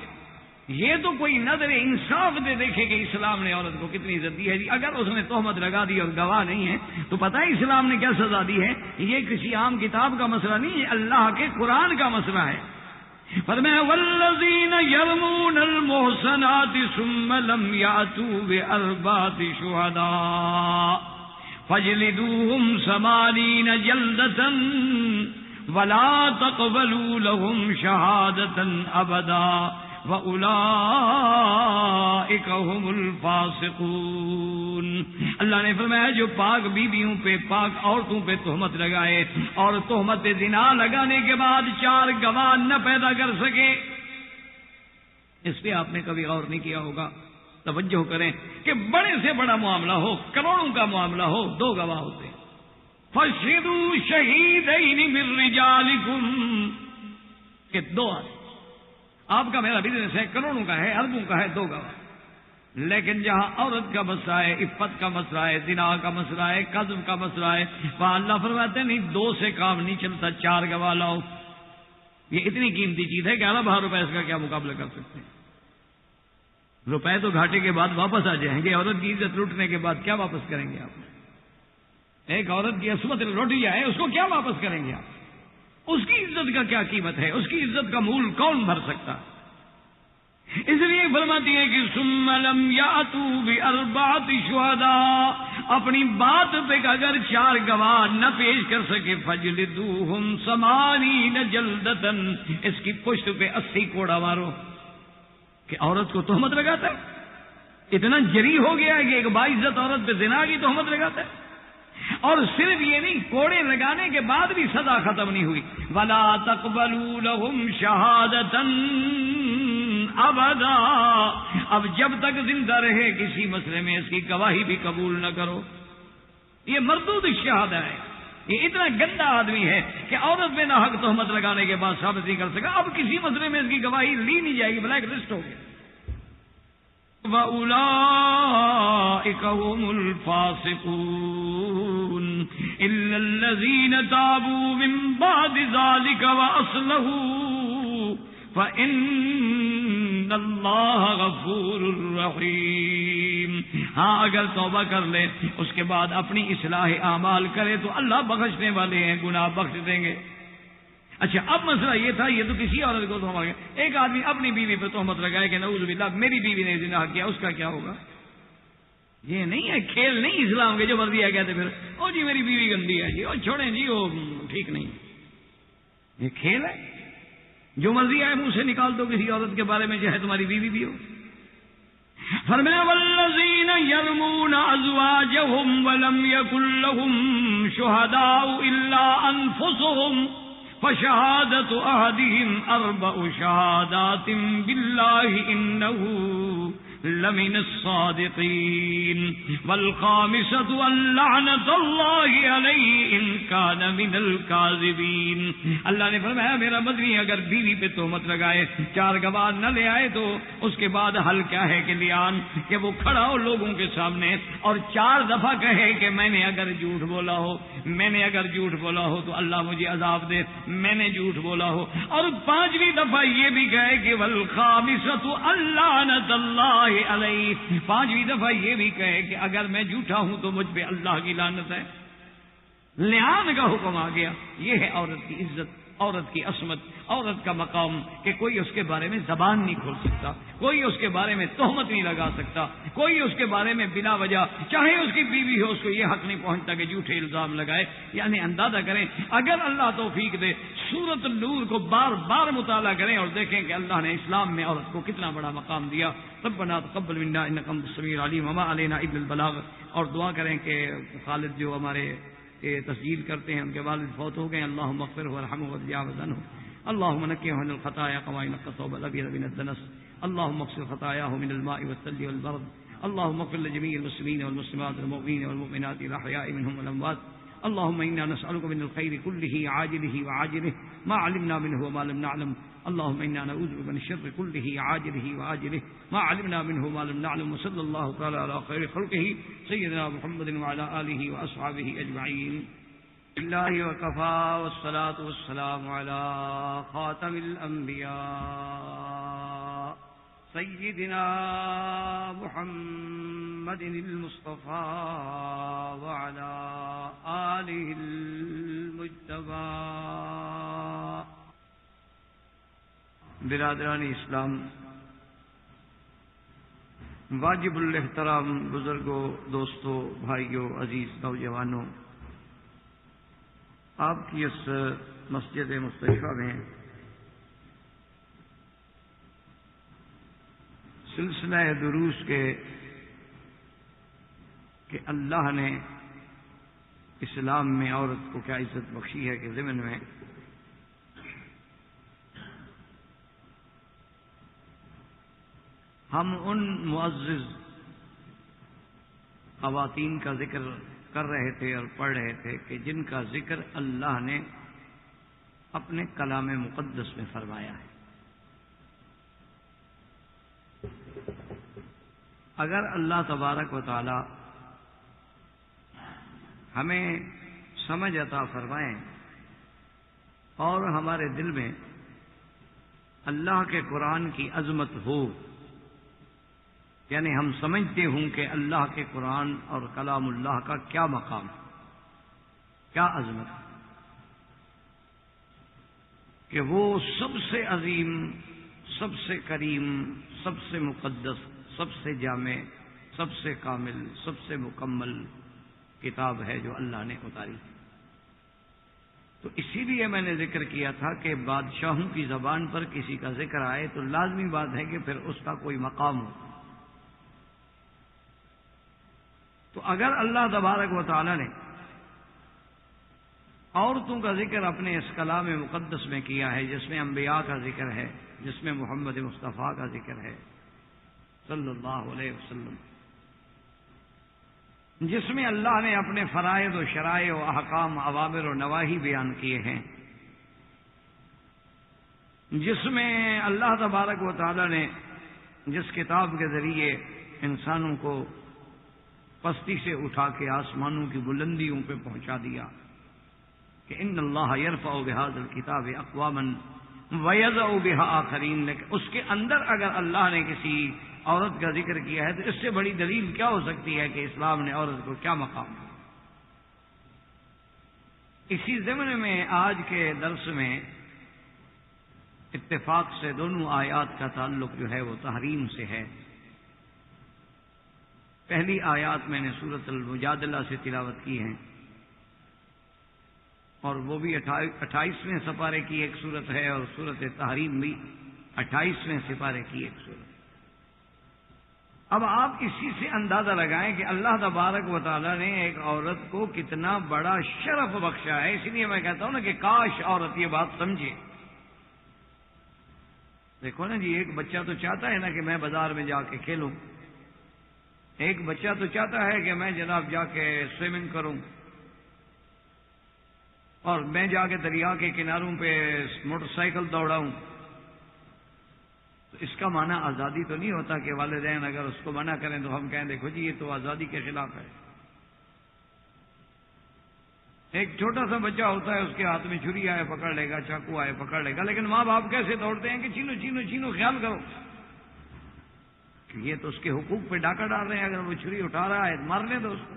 یہ تو کوئی نظر انصاف دے دیکھے کہ اسلام نے عورت کو کتنی عزت دی ہے. اگر اس نے تہمت لگا دی اور گواہ نہیں ہے تو پتہ ہے اسلام نے کیا سزا دی ہے؟ یہ کسی عام کتاب کا مسئلہ نہیں ہے، اللہ کے قرآن کا مسئلہ ہے. فرمایا والذین یرمون المحصنات ثم لم یأتوا بأربعۃ شہداء فاجلدوہم 80 جلدۃ ولا تقبلوا لهم شہادۃ ابدا وَأُولَئِكَ هُمُ الْفَاسِقُونَ. اللہ نے فرمایا جو پاک بیویوں پہ، پاک عورتوں پہ تہمت لگائے اور تہمت زنا لگانے کے بعد 4 گواہ نہ پیدا کر سکے، اس پہ آپ نے کبھی غور نہیں کیا ہوگا. توجہ کریں کہ بڑے سے بڑا معاملہ ہو، کروڑوں کا معاملہ ہو، 2 گواہ ہوتے ہیں. فَاشْهِدُوا شَهِيدَيْنِ مِن رِّجَالِكُمْ کہ 2 آدمی. آپ کا میرا بزنس ہے، کروڑوں کا ہے، اربوں کا ہے، 2 گواہ. لیکن جہاں عورت کا مسئلہ ہے، عفت کا مسئلہ ہے، زنا کا مسئلہ ہے، قذف کا مسئلہ ہے، وہاں اللہ فرماتے ہیں نہیں 2 سے کام نہیں چلتا، 4 گواہ لاؤ. یہ اتنی قیمتی چیز ہے کہ ارب روپے اس کا کیا مقابلہ کر سکتے ہیں. روپے تو گھاٹے کے بعد واپس آ جائیں گے، عورت کی عزت لوٹنے کے بعد کیا واپس کریں گے آپ؟ ایک عورت کی عصمت لوٹی جائے اس کو کیا واپس کریں گے آپ؟ اس کی عزت کا کیا قیمت ہے؟ اس کی عزت کا مول کون بھر سکتا؟ اس لیے فرماتی ہے کہ ثم لم یأتوا بأربعۃ شہداء، اپنی بات پہ اگر 4 گواہ نہ پیش کر سکے فجلدوہم 80 جلدۃ، اس کی پشت پہ 80 کوڑا مارو. کہ عورت کو تہمت لگاتا ہے، اتنا جری ہو گیا ہے کہ ایک باعزت عورت پہ زنا کی تہمت لگاتا ہے. اور صرف یہ نہیں، کوڑے لگانے کے بعد بھی سزا ختم نہیں ہوئی. وَلَا تَقْبَلُوا لَهُمْ شَهَادَةً أَبَدًا، اب جب تک زندہ رہے کسی مسئلے میں اس کی گواہی بھی قبول نہ کرو. یہ مردود شہادہ ہے. یہ اتنا گندا آدمی ہے کہ عورت میں ناحق تہمت لگانے کے بعد ثابت نہیں کر سکا، اب کسی مسئلے میں اس کی گواہی لی نہیں جائے گی، بلیک لسٹ ہو گیا. وَأُولَئِكَ هُمُ الْفَاسِقُونَ إِلَّا الَّذِينَ تَابُوا مِن بَعْدِ ذَلِكَ وَأَصْلَحُوا فَإِنَّ اللَّهَ غَفُورٌ رَّحِيمٌ. ہاں اگر توبہ کر لے، اس کے بعد اپنی اصلاح اعمال کرے تو اللہ بخشنے والے ہیں، گناہ بخش دیں گے. اچھا اب مسئلہ یہ تھا، یہ تو کسی عورت کو تہمت لگا، ایک آدمی اپنی بیوی پہ تہمت لگائے کہ نعوذ باللہ میری بیوی نے زنا کیا، اس کا کیا ہوگا؟ یہ نہیں ہے، کھیل نہیں اسلام کے جو مرضی ہے کہتے پھر او جی میری بیوی گندی ہے جی، او چھوڑیں جی وہ ٹھیک نہیں. یہ کھیل ہے، جو مرضی آئے منہ سے نکال دو کسی عورت کے بارے میں چاہے تمہاری بیوی بھی ہو. فرمایا والذین یرمون ازواجہم ولم یکن لہم شہداء الا انفسہم فشہادت احدہم 4 شہادات باللہ انہ لمن الصادقین والخامسۃ ان لعنۃ اللہ علیہ ان کان من الکاذبین. اللہ نے فرمایا میرا مدنی اگر بیوی پہ تہمت لگائے، 4 گواہ نہ لے آئے تو اس کے بعد حل کیا ہے کہ لیان، کہ وہ کھڑا ہو لوگوں کے سامنے اور 4 دفعہ کہے کہ میں نے اگر جھوٹ بولا ہو، میں نے اگر جھوٹ بولا ہو تو اللہ مجھے عذاب دے، میں نے جھوٹ بولا ہو. اور 5ویں دفعہ یہ بھی کہے کہ والخامسۃ ان لعنۃ اللہ علیہ، 5ویں دفعہ یہ بھی کہے کہ اگر میں جھوٹا ہوں تو مجھ پہ اللہ کی لعنت ہے. لعان کا حکم آ گیا. یہ ہے عورت کی عزت، عورت کی عصمت، عورت کا مقام کہ کوئی اس کے بارے میں زبان نہیں کھول سکتا، کوئی اس کے بارے میں تہمت نہیں لگا سکتا، کوئی اس کے بارے میں بلا وجہ چاہے اس کی بیوی ہو اس کو یہ حق نہیں پہنچتا کہ جھوٹے الزام لگائے. یعنی اندازہ کریں اگر اللہ توفیق دے سورۃ النور کو بار بار مطالعہ کریں اور دیکھیں کہ اللہ نے اسلام میں عورت کو کتنا بڑا مقام دیا. ربنا تقبل منا انک انت السمیع العلیم وما علینا الا البلاغ. اور دعا کریں کہ خالد جو ہمارے تسجیل کرتے ہیں ان کے والد فوت ہو گئے، اللہم اغفرہ وارحمہ وتجاوز عنہ، اللہم نقہ من الخطایا کما ينقى الثوب الابيض من الدنس، اللہم اغسل خطاياه من الماء والثلج والبرد، اللہم اغفر لجميع المسلمين والمسلمات والمؤمنين والمؤمنات الاحياء منهم والاموات. اللهم إنا نسألك من الخير كله عاجله وعاجله ما علمنا منه وما لم نعلم. اللهم إنا نعوذ بك من الشر كله عاجله وعاجله ما علمنا منه وما لم نعلم. وصلى الله تعالى على خير خلقه سيدنا محمد وعلى آله وأصحابه أجمعين. بالله وكفى والصلاة والسلام على خاتم الأنبياء سيدنا محمد المصطفى وعلى آله المجتبى. برادران اسلام، واجب الاحترام بزرگوں، دوستوں، بھائیوں، عزیز نوجوانوں، آپ کی اس مسجد مصطفیٰ میں سلسلہ دروس کے کہ اللہ نے اسلام میں عورت کو کیا عزت بخشی ہے کہ ضمن میں ہم ان معزز خواتین کا ذکر کر رہے تھے اور پڑھ رہے تھے کہ جن کا ذکر اللہ نے اپنے کلام مقدس میں فرمایا ہے. اگر اللہ تبارک و تعالی ہمیں سمجھ عطا فرمائیں اور ہمارے دل میں اللہ کے قرآن کی عظمت ہو، یعنی ہم سمجھتے ہوں کہ اللہ کے قرآن اور کلام اللہ کا کیا مقام، کیا عظمت، کہ وہ سب سے عظیم، سب سے کریم، سب سے مقدس، سب سے جامع، سب سے کامل، سب سے مکمل کتاب ہے جو اللہ نے اتاری. تو اسی لیے میں نے ذکر کیا تھا کہ بادشاہوں کی زبان پر کسی کا ذکر آئے تو لازمی بات ہے کہ پھر اس کا کوئی مقام ہو. تو اگر اللہ تبارک و تعالی نے عورتوں کا ذکر اپنے اس کلام مقدس میں کیا ہے جس میں انبیاء کا ذکر ہے، جس میں محمد مصطفیٰ کا ذکر ہے صلی اللہ علیہ وسلم، جس میں اللہ نے اپنے فرائض و شرائع و احکام، اوامر و نواہی بیان کیے ہیں، جس میں اللہ تبارک و تعالی نے جس کتاب کے ذریعے انسانوں کو پستی سے اٹھا کے آسمانوں کی بلندیوں پہ پہنچا دیا کہ ان اللہ یرفع بہذا الکتاب اقواما ویضع بها آخرین. لیکن اس کے اندر اگر اللہ نے کسی عورت کا ذکر کیا ہے تو اس سے بڑی دلیل کیا ہو سکتی ہے کہ اسلام نے عورت کو کیا مقام. اسی ضمن میں آج کے درس میں اتفاق سے دونوں آیات کا تعلق جو ہے وہ تحریم سے ہے. پہلی آیات میں نے سورۃ المجادلہ سے تلاوت کی ہیں اور وہ بھی 28ویں سپارے کی ایک سورت ہے اور سورۃ تحریم بھی 28ویں سپارے کی ایک سورت. اب آپ اسی سے اندازہ لگائیں کہ اللہ تبارک و تعالی نے ایک عورت کو کتنا بڑا شرف بخشا ہے. اس لیے میں کہتا ہوں نا کہ کاش عورت یہ بات سمجھے. دیکھو نا جی، ایک بچہ تو چاہتا ہے نا کہ میں بازار میں جا کے کھیلوں، ایک بچہ تو چاہتا ہے کہ میں جناب جا کے سوئمنگ کروں اور میں جا کے دریا کے کناروں پہ موٹر سائیکل دوڑاؤں. تو اس کا معنی آزادی تو نہیں ہوتا کہ والدین اگر اس کو منع کریں تو ہم کہیں دیکھو جی یہ تو آزادی کے خلاف ہے. ایک چھوٹا سا بچہ ہوتا ہے، اس کے ہاتھ میں چھری آئے پکڑ لے گا، چاقو آئے پکڑ لے گا، لیکن ماں باپ کیسے دوڑتے ہیں کہ چھینو چھینو چھینو، خیال کرو کہ یہ تو اس کے حقوق پہ ڈاکہ ڈال رہے ہیں، اگر وہ چھری اٹھا رہا ہے مار لیں تو اس کو.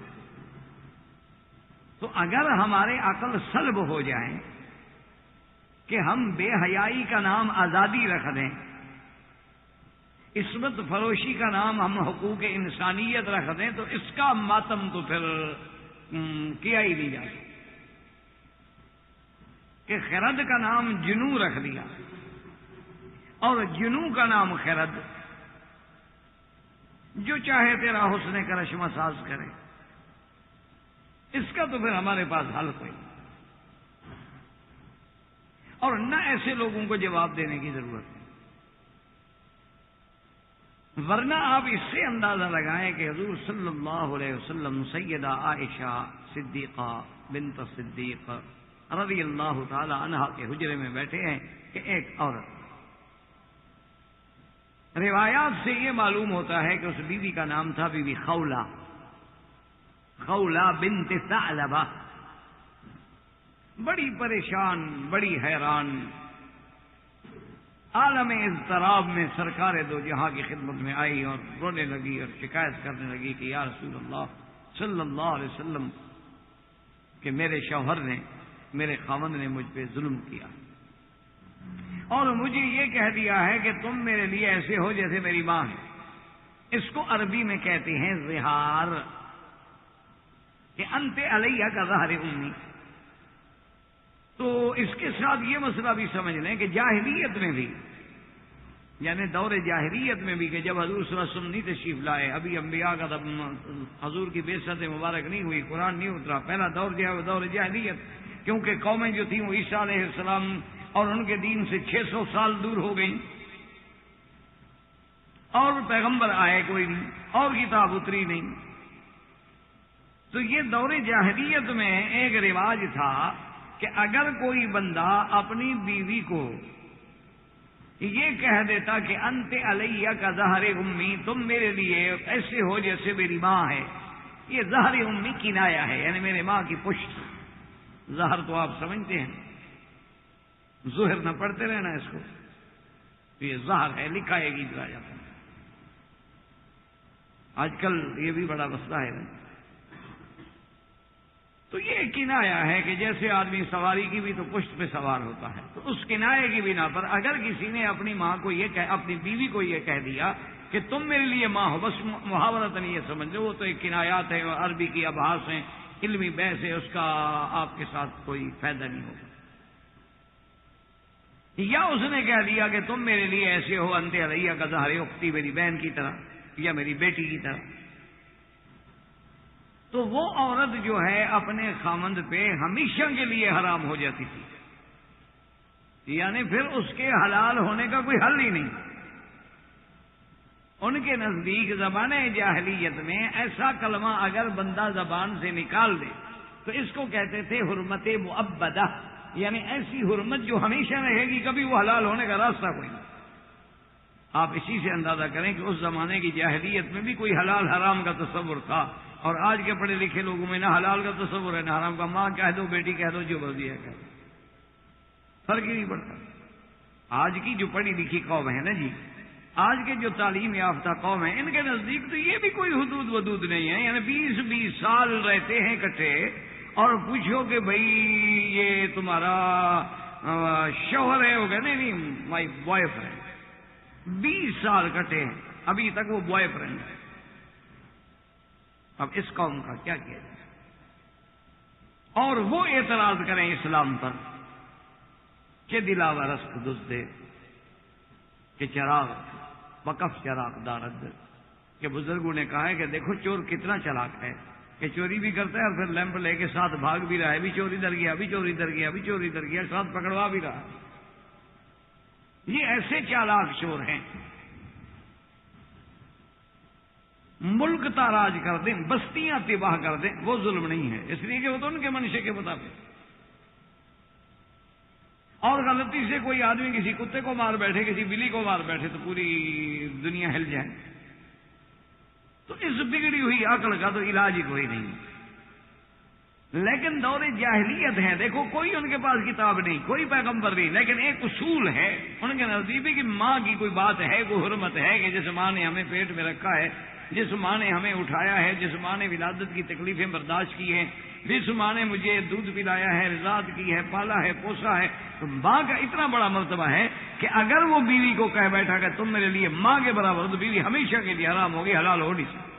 تو اگر ہمارے عقل سلب ہو جائیں کہ ہم بے حیائی کا نام آزادی رکھ دیں، عصمت فروشی کا نام ہم حقوق انسانیت رکھ دیں، تو اس کا ماتم تو پھر کیا ہی نہیں جا سکتا کہ خرد کا نام جنو رکھ دیا اور جنو کا نام خرد، جو چاہے تیرا حسن کرش مساز کرے، اس کا تو پھر ہمارے پاس حل کوئی نہیں، اور نہ ایسے لوگوں کو جواب دینے کی ضرورت ہے، ورنہ آپ اس سے اندازہ لگائیں کہ حضور صلی اللہ علیہ وسلم سیدہ عائشہ صدیقہ بنت صدیق رضی اللہ تعالی عنہا کے حجرے میں بیٹھے ہیں کہ ایک عورت، روایات سے یہ معلوم ہوتا ہے کہ اس بیوی کا نام تھا بی بی خولہ، خولہ بنت ثعلبہ، بڑی پریشان، بڑی حیران، عالم اضطراب میں سرکار دو جہاں کی خدمت میں آئی اور رونے لگی اور شکایت کرنے لگی کہ یا رسول اللہ صلی اللہ علیہ وسلم کہ میرے شوہر نے، میرے خاوند نے مجھ پہ ظلم کیا اور مجھے یہ کہہ دیا ہے کہ تم میرے لیے ایسے ہو جیسے میری ماں ہے۔ اس کو عربی میں کہتے ہیں زہار، کہ انت علیہ کا ظہر امی۔ تو اس کے ساتھ یہ مسئلہ بھی سمجھ لیں کہ جاہلیت میں بھی، یعنی دور جاہلیت میں بھی، کہ جب حضور صلی اللہ علیہ وسلم نہیں تشریف لائے، ابھی انبیاء کا حضور کی بعثت مبارک نہیں ہوئی، قرآن نہیں اترا، پہلا دور جو ہے وہ دور جاہلیت، کیونکہ قومیں جو تھیں وہ عیسیٰ علیہ السلام اور ان کے دین سے 600 سال دور ہو گئیں، اور پیغمبر آئے کوئی نہیں، اور کتاب اتری نہیں۔ تو یہ دور جاہلیت میں ایک رواج تھا کہ اگر کوئی بندہ اپنی بیوی کو یہ کہہ دیتا کہ انت علیہ کا ظہر امی، تم میرے لیے ایسے ہو جیسے میری ماں ہے، یہ ظہر امی کنایا ہے، یعنی میرے ماں کی پشت۔ ظہر تو آپ سمجھتے ہیں، ظہر نہ پڑھتے رہنا اس کو، تو یہ ظہر ہے، لکھا ہے گیت راجا۔ آج کل یہ بھی بڑا مسئلہ ہے نا، تو یہ کنایا ہے کہ جیسے آدمی سواری کی بھی تو پشت پہ سوار ہوتا ہے، تو اس کنائے کی بنا پر اگر کسی نے اپنی ماں کو اپنی بیوی کو یہ کہہ دیا کہ تم میرے لیے ماں ہو، بس محاورتاً یہ سمجھ لو، وہ تو ایک کنایات ہے، عربی کی ابحاث ہیں، علمی بحث ہے، اس کا آپ کے ساتھ کوئی فائدہ نہیں ہوگا۔ یا اس نے کہہ دیا کہ تم میرے لیے ایسے ہو انت علیہ کا ظہر اختی، میری بہن کی طرح یا میری بیٹی کی طرح، تو وہ عورت جو ہے اپنے خامند پہ ہمیشہ کے لیے حرام ہو جاتی تھی، یعنی پھر اس کے حلال ہونے کا کوئی حل ہی نہیں۔ ان کے نزدیک زمانے جاہلیت میں ایسا کلمہ اگر بندہ زبان سے نکال دے تو اس کو کہتے تھے حرمت مؤبدہ، یعنی ایسی حرمت جو ہمیشہ رہے گی، کبھی وہ حلال ہونے کا راستہ کوئی نہیں۔ آپ اسی سے اندازہ کریں کہ اس زمانے کی جاہلیت میں بھی کوئی حلال حرام کا تصور تھا، اور آج کے پڑھے لکھے لوگوں میں نہ حلال کا تصور ہے نہ حرام کا، ماں کہہ دو بیٹی کہہ دو جو مرضی ہے کہہ دو، فرق ہی نہیں پڑتا۔ آج کی جو پڑھی لکھی قوم ہے نا جی، آج کے جو تعلیم یافتہ قوم ہے، ان کے نزدیک تو یہ بھی کوئی حدود ودود نہیں ہے، یعنی 20 سال رہتے ہیں اکٹھے، اور پوچھو کہ بھائی یہ تمہارا شوہر ہے، وہ کہتے نہیں مائی بوائے فرینڈ، 20 سال کٹے ہیں ابھی تک وہ بوائے فرینڈ ہے۔ اب اس قوم کا کیا کیا جائے؟ اور وہ اعتراض کریں اسلام پر کہ دلاور رست دزدے، کہ چراغ وقف چراغ دارد، کہ بزرگوں نے کہا ہے کہ دیکھو چور کتنا چلاک ہے، کہ چوری بھی کرتا ہے اور پھر لیمپ لے کے ساتھ بھاگ بھی رہا ہے، بھی چوری در گیا، بھی چوری در گیا، بھی چوری در گیا، ساتھ پکڑوا بھی رہا ہے۔ یہ ایسے چالاک چور ہیں، ملک تاراج کر دیں، بستیاں تباہ کر دیں، وہ ظلم نہیں ہے، اس لیے کہ وہ تو ان کے منشے کے مطابق۔ اور غلطی سے کوئی آدمی کسی کتے کو مار بیٹھے، کسی بلی کو مار بیٹھے تو پوری دنیا ہل جائے، تو اس بگڑی ہوئی عقل کا تو علاج ہی کوئی نہیں۔ لیکن دور جاہلیت ہے، دیکھو کوئی ان کے پاس کتاب نہیں، کوئی پیغمبر نہیں، لیکن ایک اصول ہے ان کے نزدیک کہ ماں کی کوئی بات ہے، کوئی حرمت ہے، کہ جیسے ماں نے ہمیں پیٹ میں رکھا ہے جس ماں نے ہمیں اٹھایا ہے، جس ماں نے ولادت کی تکلیفیں برداشت کی ہیں، جس ماں نے مجھے دودھ پلایا ہے، رضاعت کی ہے، پالا ہے، پوسا ہے، تو ماں کا اتنا بڑا مرتبہ ہے کہ اگر وہ بیوی کو کہہ بیٹھا کہ تم میرے لیے ماں کے برابر ہو، تو بیوی ہمیشہ کے لیے حرام ہوگی، حلال ہو نہیں سکتی۔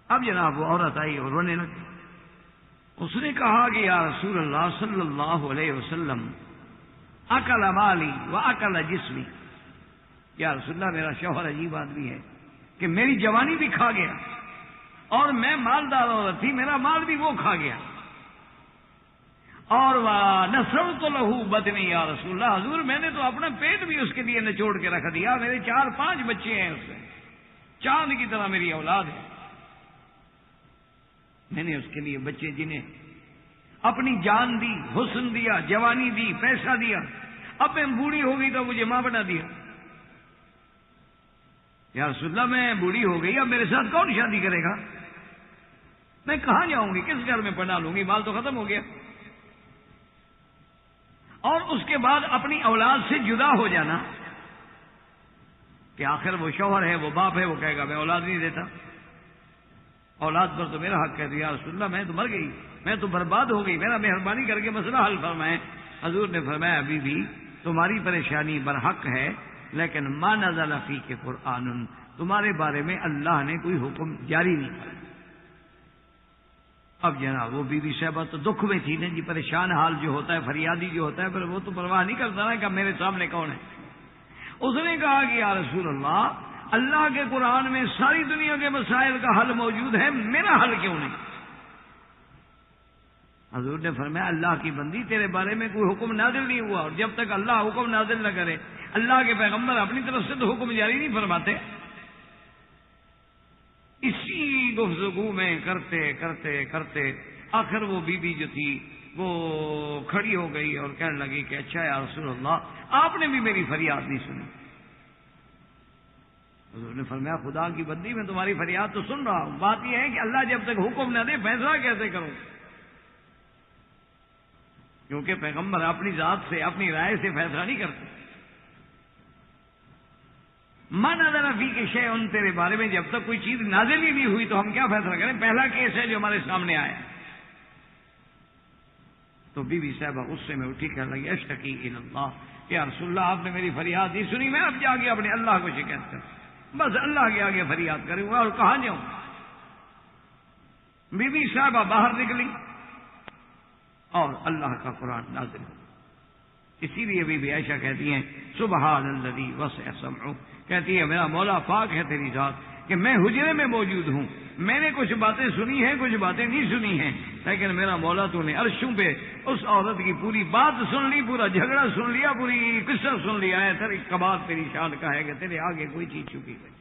اب جناب وہ عورت آئی اور رونے لگی۔ اس نے کہا کہ یا رسول اللہ صلی اللہ علیہ وسلم، اکل مالی و اکل جسمی، یا رسول اللہ میرا شوہر عجیب آدمی ہے کہ میری جوانی بھی کھا گیا، اور میں مالدار عورت تھی، میرا مال بھی وہ کھا گیا، اور نصرت لہو بدنی، یا رسول اللہ حضور میں نے تو اپنا پیٹ بھی اس کے لیے نچوڑ کے رکھ دیا، میرے 4-5 بچے ہیں، اس سے چاند کی طرح میری اولاد ہے، میں نے اس کے لیے بچے جنہیں اپنی جان دی، حسن دیا، جوانی دی، پیسہ دیا، اب میں بوڑھی ہو گئی تو مجھے ماں بنا دیا۔ یا رسول اللہ میں بوڑھی ہو گئی، اب میرے ساتھ کون شادی کرے گا؟ میں کہاں جاؤں گی؟ کس گھر میں پناہ لوں گی؟ مال تو ختم ہو گیا۔ اور اس کے بعد اپنی اولاد سے جدا ہو جانا، کہ آخر وہ شوہر ہے، وہ باپ ہے، وہ کہے گا میں اولاد نہیں دیتا، اولاد پر تو میرا حق ہے۔ یا رسول اللہ میں تو مر گئی، میں تو برباد ہو گئی، میرا مہربانی کر کے مسئلہ حل فرمائیں۔ حضور نے فرمایا ابھی بھی تمہاری پریشانی برحق ہے، لیکن ما نزل فیک قرآن، تمہارے بارے میں اللہ نے کوئی حکم جاری نہیں کیا۔ اب جناب وہ بی بی صاحبہ تو دکھ میں تھی نا جی، پریشان حال جو ہوتا ہے، فریادی جو ہوتا ہے، پھر وہ تو پرواہ نہیں کرتا نا کہ میرے سامنے کون ہے۔ اس نے کہا کہ یا رسول اللہ، اللہ کے قرآن میں ساری دنیا کے مسائل کا حل موجود ہے، میرا حل کیوں نہیں؟ حضور نے فرمایا اللہ کی بندی، تیرے بارے میں کوئی حکم نازل نہیں ہوا، اور جب تک اللہ حکم نازل نہ کرے، اللہ کے پیغمبر اپنی طرف سے تو حکم جاری نہیں فرماتے۔ اسی گفتگو میں کرتے کرتے کرتے آخر وہ بی بی جو تھی وہ کھڑی ہو گئی اور کہنے لگی کہ اچھا یا رسول اللہ آپ نے بھی میری فریاد نہیں سنی۔ حضور نے فرمایا خدا کی بندی میں تمہاری فریاد تو سن رہا ہوں، بات یہ ہے کہ اللہ جب تک حکم نہ دے فیصلہ کیسے کروں؟ کیونکہ پیغمبر اپنی ذات سے، اپنی رائے سے فیصلہ نہیں کرتے۔ ما نظر فی کے شے، ان تیرے بارے میں جب تک کوئی چیز نازل ہی نہیں ہوئی تو ہم کیا فیصلہ کریں؟ پہلا کیس ہے جو ہمارے سامنے آیا۔ تو بی بی صاحبہ غصے میں اٹھی کہنے لگی اشتکی الی اللہ، یا رسول اللہ آپ نے میری فریاد نہیں سنی، میں اب جا کے اپنے اللہ کو شکایت کروں، بس اللہ کے آگے فریاد کروں گا، اور کہاں جاؤں؟ بی بی صاحبہ باہر نکلی اور اللہ کا قرآن نازل ہو۔ اسی لیے بی بی عائشہ کہتی ہیں سبحان الذی وسع سمعہ، کہتی ہے میرا مولا پاک ہے تیری ذات کہ میں حجرے میں موجود ہوں، میں نے کچھ باتیں سنی ہیں، کچھ باتیں نہیں سنی ہیں، لیکن میرا مولا تو نے عرشوں پہ اس عورت کی پوری بات سن لی، پورا جھگڑا سن لیا، پوری قصہ سن لیا ہے، تیری کمال تیری شان کا ہے کہ تیرے آگے کوئی چیز چھپی نہیں۔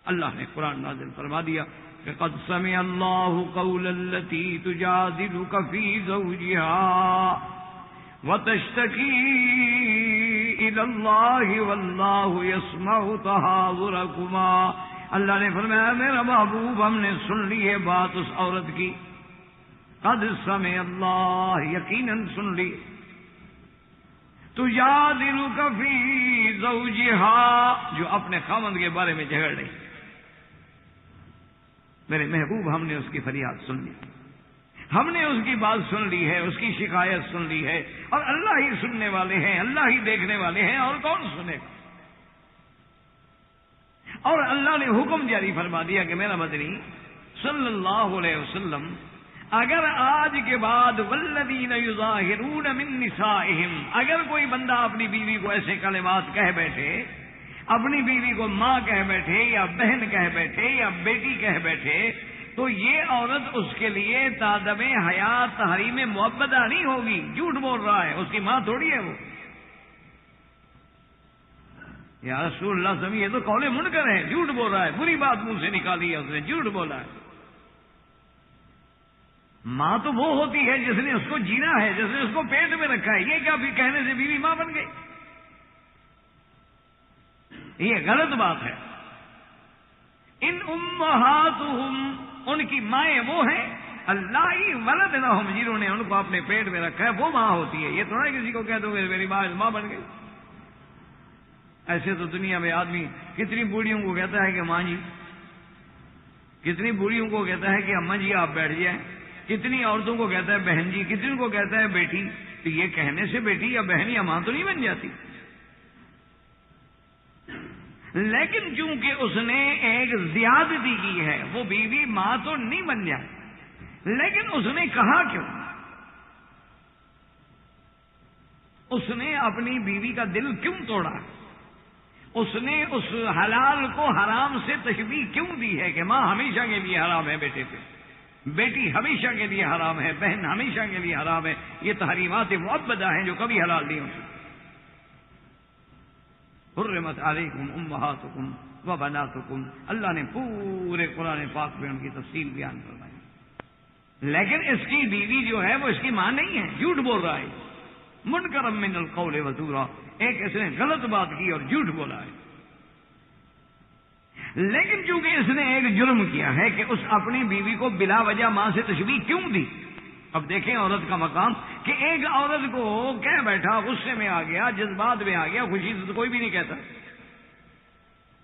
اللہ نے قرآن نازل فرما دیا کہ قد سمع اللہ قول التی تجادلک فی زوجها وتشتکی الی اللہ واللہ یسمع تحاورکما۔ اللہ نے فرمایا میرا محبوب ہم نے سن لی ہے بات اس عورت کی، قد سمع اللہ یقیناً سن لی، تجادلک فی زوجها جو اپنے خاوند کے بارے میں جھگڑ رہی، میرے محبوب ہم نے اس کی فریاد سن لی، ہم نے اس کی بات سن لی ہے، اس کی شکایت سن لی ہے، اور اللہ ہی سننے والے ہیں، اللہ ہی دیکھنے والے ہیں، اور کون سنے گا؟ اور اللہ نے حکم جاری فرما دیا کہ میرا مدنی صلی اللہ علیہ وسلم اگر آج کے بعد والذین یظاہرون من نسائہم، اگر کوئی بندہ اپنی بیوی کو ایسے کلمات کہہ بیٹھے، اپنی بیوی کو ماں کہہ بیٹھے یا بہن کہہ بیٹھے یا بیٹی کہہ بیٹھے، تو یہ عورت اس کے لیے تادم حیات تحریم معبدہ نہیں ہوگی، جھوٹ بول رہا ہے، اس کی ماں تھوڑی ہے وہ۔ یا رسول اللہ سمی یہ تو قول منکر ہے، جھوٹ بول رہا ہے، بری بات منہ سے نکالی ہے اس نے، جھوٹ بولا ہے۔ ماں تو وہ ہوتی ہے جس نے اس کو جینا ہے، جس نے اس کو پیٹ میں رکھا ہے، یہ کیا بھی کہنے سے بیوی ماں بن گئی؟ یہ غلط بات ہے۔ ان امہاتہم، ان کی مائیں وہ ہیں، اللہ ہی ولد لہم، جنہوں نے ان کو اپنے پیٹ میں رکھا ہے وہ ماں ہوتی ہے۔ یہ تھوڑا کسی کو کہہ دو گے میری ماں بن گئی۔ ایسے تو دنیا میں آدمی کتنی بوڑھیوں کو کہتا ہے کہ ماں جی، کتنی بوڑھیوں کو کہتا ہے کہ اماں جی آپ بیٹھ جائیں، کتنی عورتوں کو کہتا ہے بہن جی، کتنی کو کہتا ہے بیٹی. تو یہ کہنے سے بیٹی یا بہن یا ماں تو نہیں بن جاتی. لیکن چونکہ اس نے ایک زیادتی کی ہے، وہ بیوی ماں تو نہیں بن جائے. لیکن اس نے کہا کیوں؟ اس نے اپنی بیوی کا دل کیوں توڑا؟ اس نے اس حلال کو حرام سے تشبیہ کیوں دی ہے کہ ماں ہمیشہ کے لیے حرام ہے بیٹے پہ، بیٹی ہمیشہ کے لیے حرام ہے، بہن ہمیشہ کے لیے حرام ہے. یہ تحریمات معبدہ ہیں جو کبھی حلال نہیں ہو سکتی. حرمت علیکم امہاتکم و بناتکم، اللہ نے پورے قرآن پاک میں ان کی تفصیل بیان فرمائی. لیکن اس کی بیوی جو ہے وہ اس کی ماں نہیں ہے، جھوٹ بول رہا ہے. منکرم من القول وزورا، ایک اس نے غلط بات کی اور جھوٹ بولا ہے. لیکن چونکہ اس نے ایک جرم کیا ہے کہ اس اپنی بیوی کو بلا وجہ ماں سے تشبیہ کیوں دی. اب دیکھیں عورت کا مقام کہ ایک عورت کو کہہ بیٹھا، غصے میں آ گیا، جذبات میں آ گیا. خوشی سے تو کوئی بھی نہیں کہتا.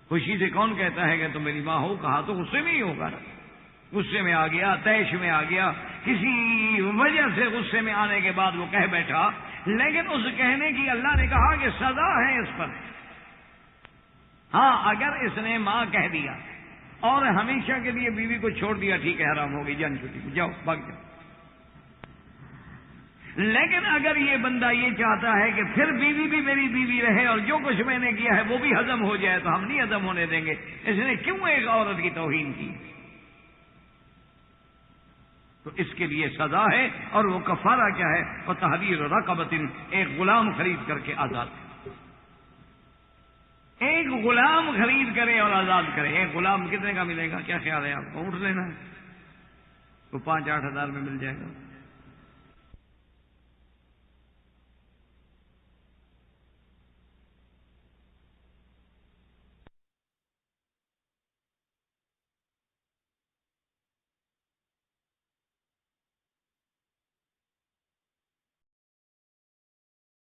خوشی سے کون کہتا ہے کہ تم میری ماں ہو؟ کہا تو غصے میں ہی ہوگا. غصے میں آ گیا، طیش میں آ گیا، کسی وجہ سے غصے میں آنے کے بعد وہ کہہ بیٹھا. لیکن اس کہنے کی اللہ نے کہا کہ سزا ہے اس پر. ہاں اگر اس نے ماں کہہ دیا اور ہمیشہ کے لیے بیوی کو چھوڑ دیا، ٹھیک ہے، حرام ہو گئی، جان چھٹی، جاؤ بھاگ جاؤ. لیکن اگر یہ بندہ یہ چاہتا ہے کہ پھر بیوی بھی میری بیوی رہے اور جو کچھ میں نے کیا ہے وہ بھی ہضم ہو جائے، تو ہم نہیں ہضم ہونے دیں گے. اس نے کیوں ایک عورت کی توہین کی؟ تو اس کے لیے سزا ہے. اور وہ کفارہ کیا ہے؟ وہ تحریر رقبۃ، ایک غلام خرید کر کے آزاد. ایک غلام خرید کرے اور آزاد کرے. ایک غلام کتنے کا ملے گا؟ کیا خیال ہے آپ کو؟ اونٹ لینا ہے تو 5-8 ہزار میں مل جائے گا.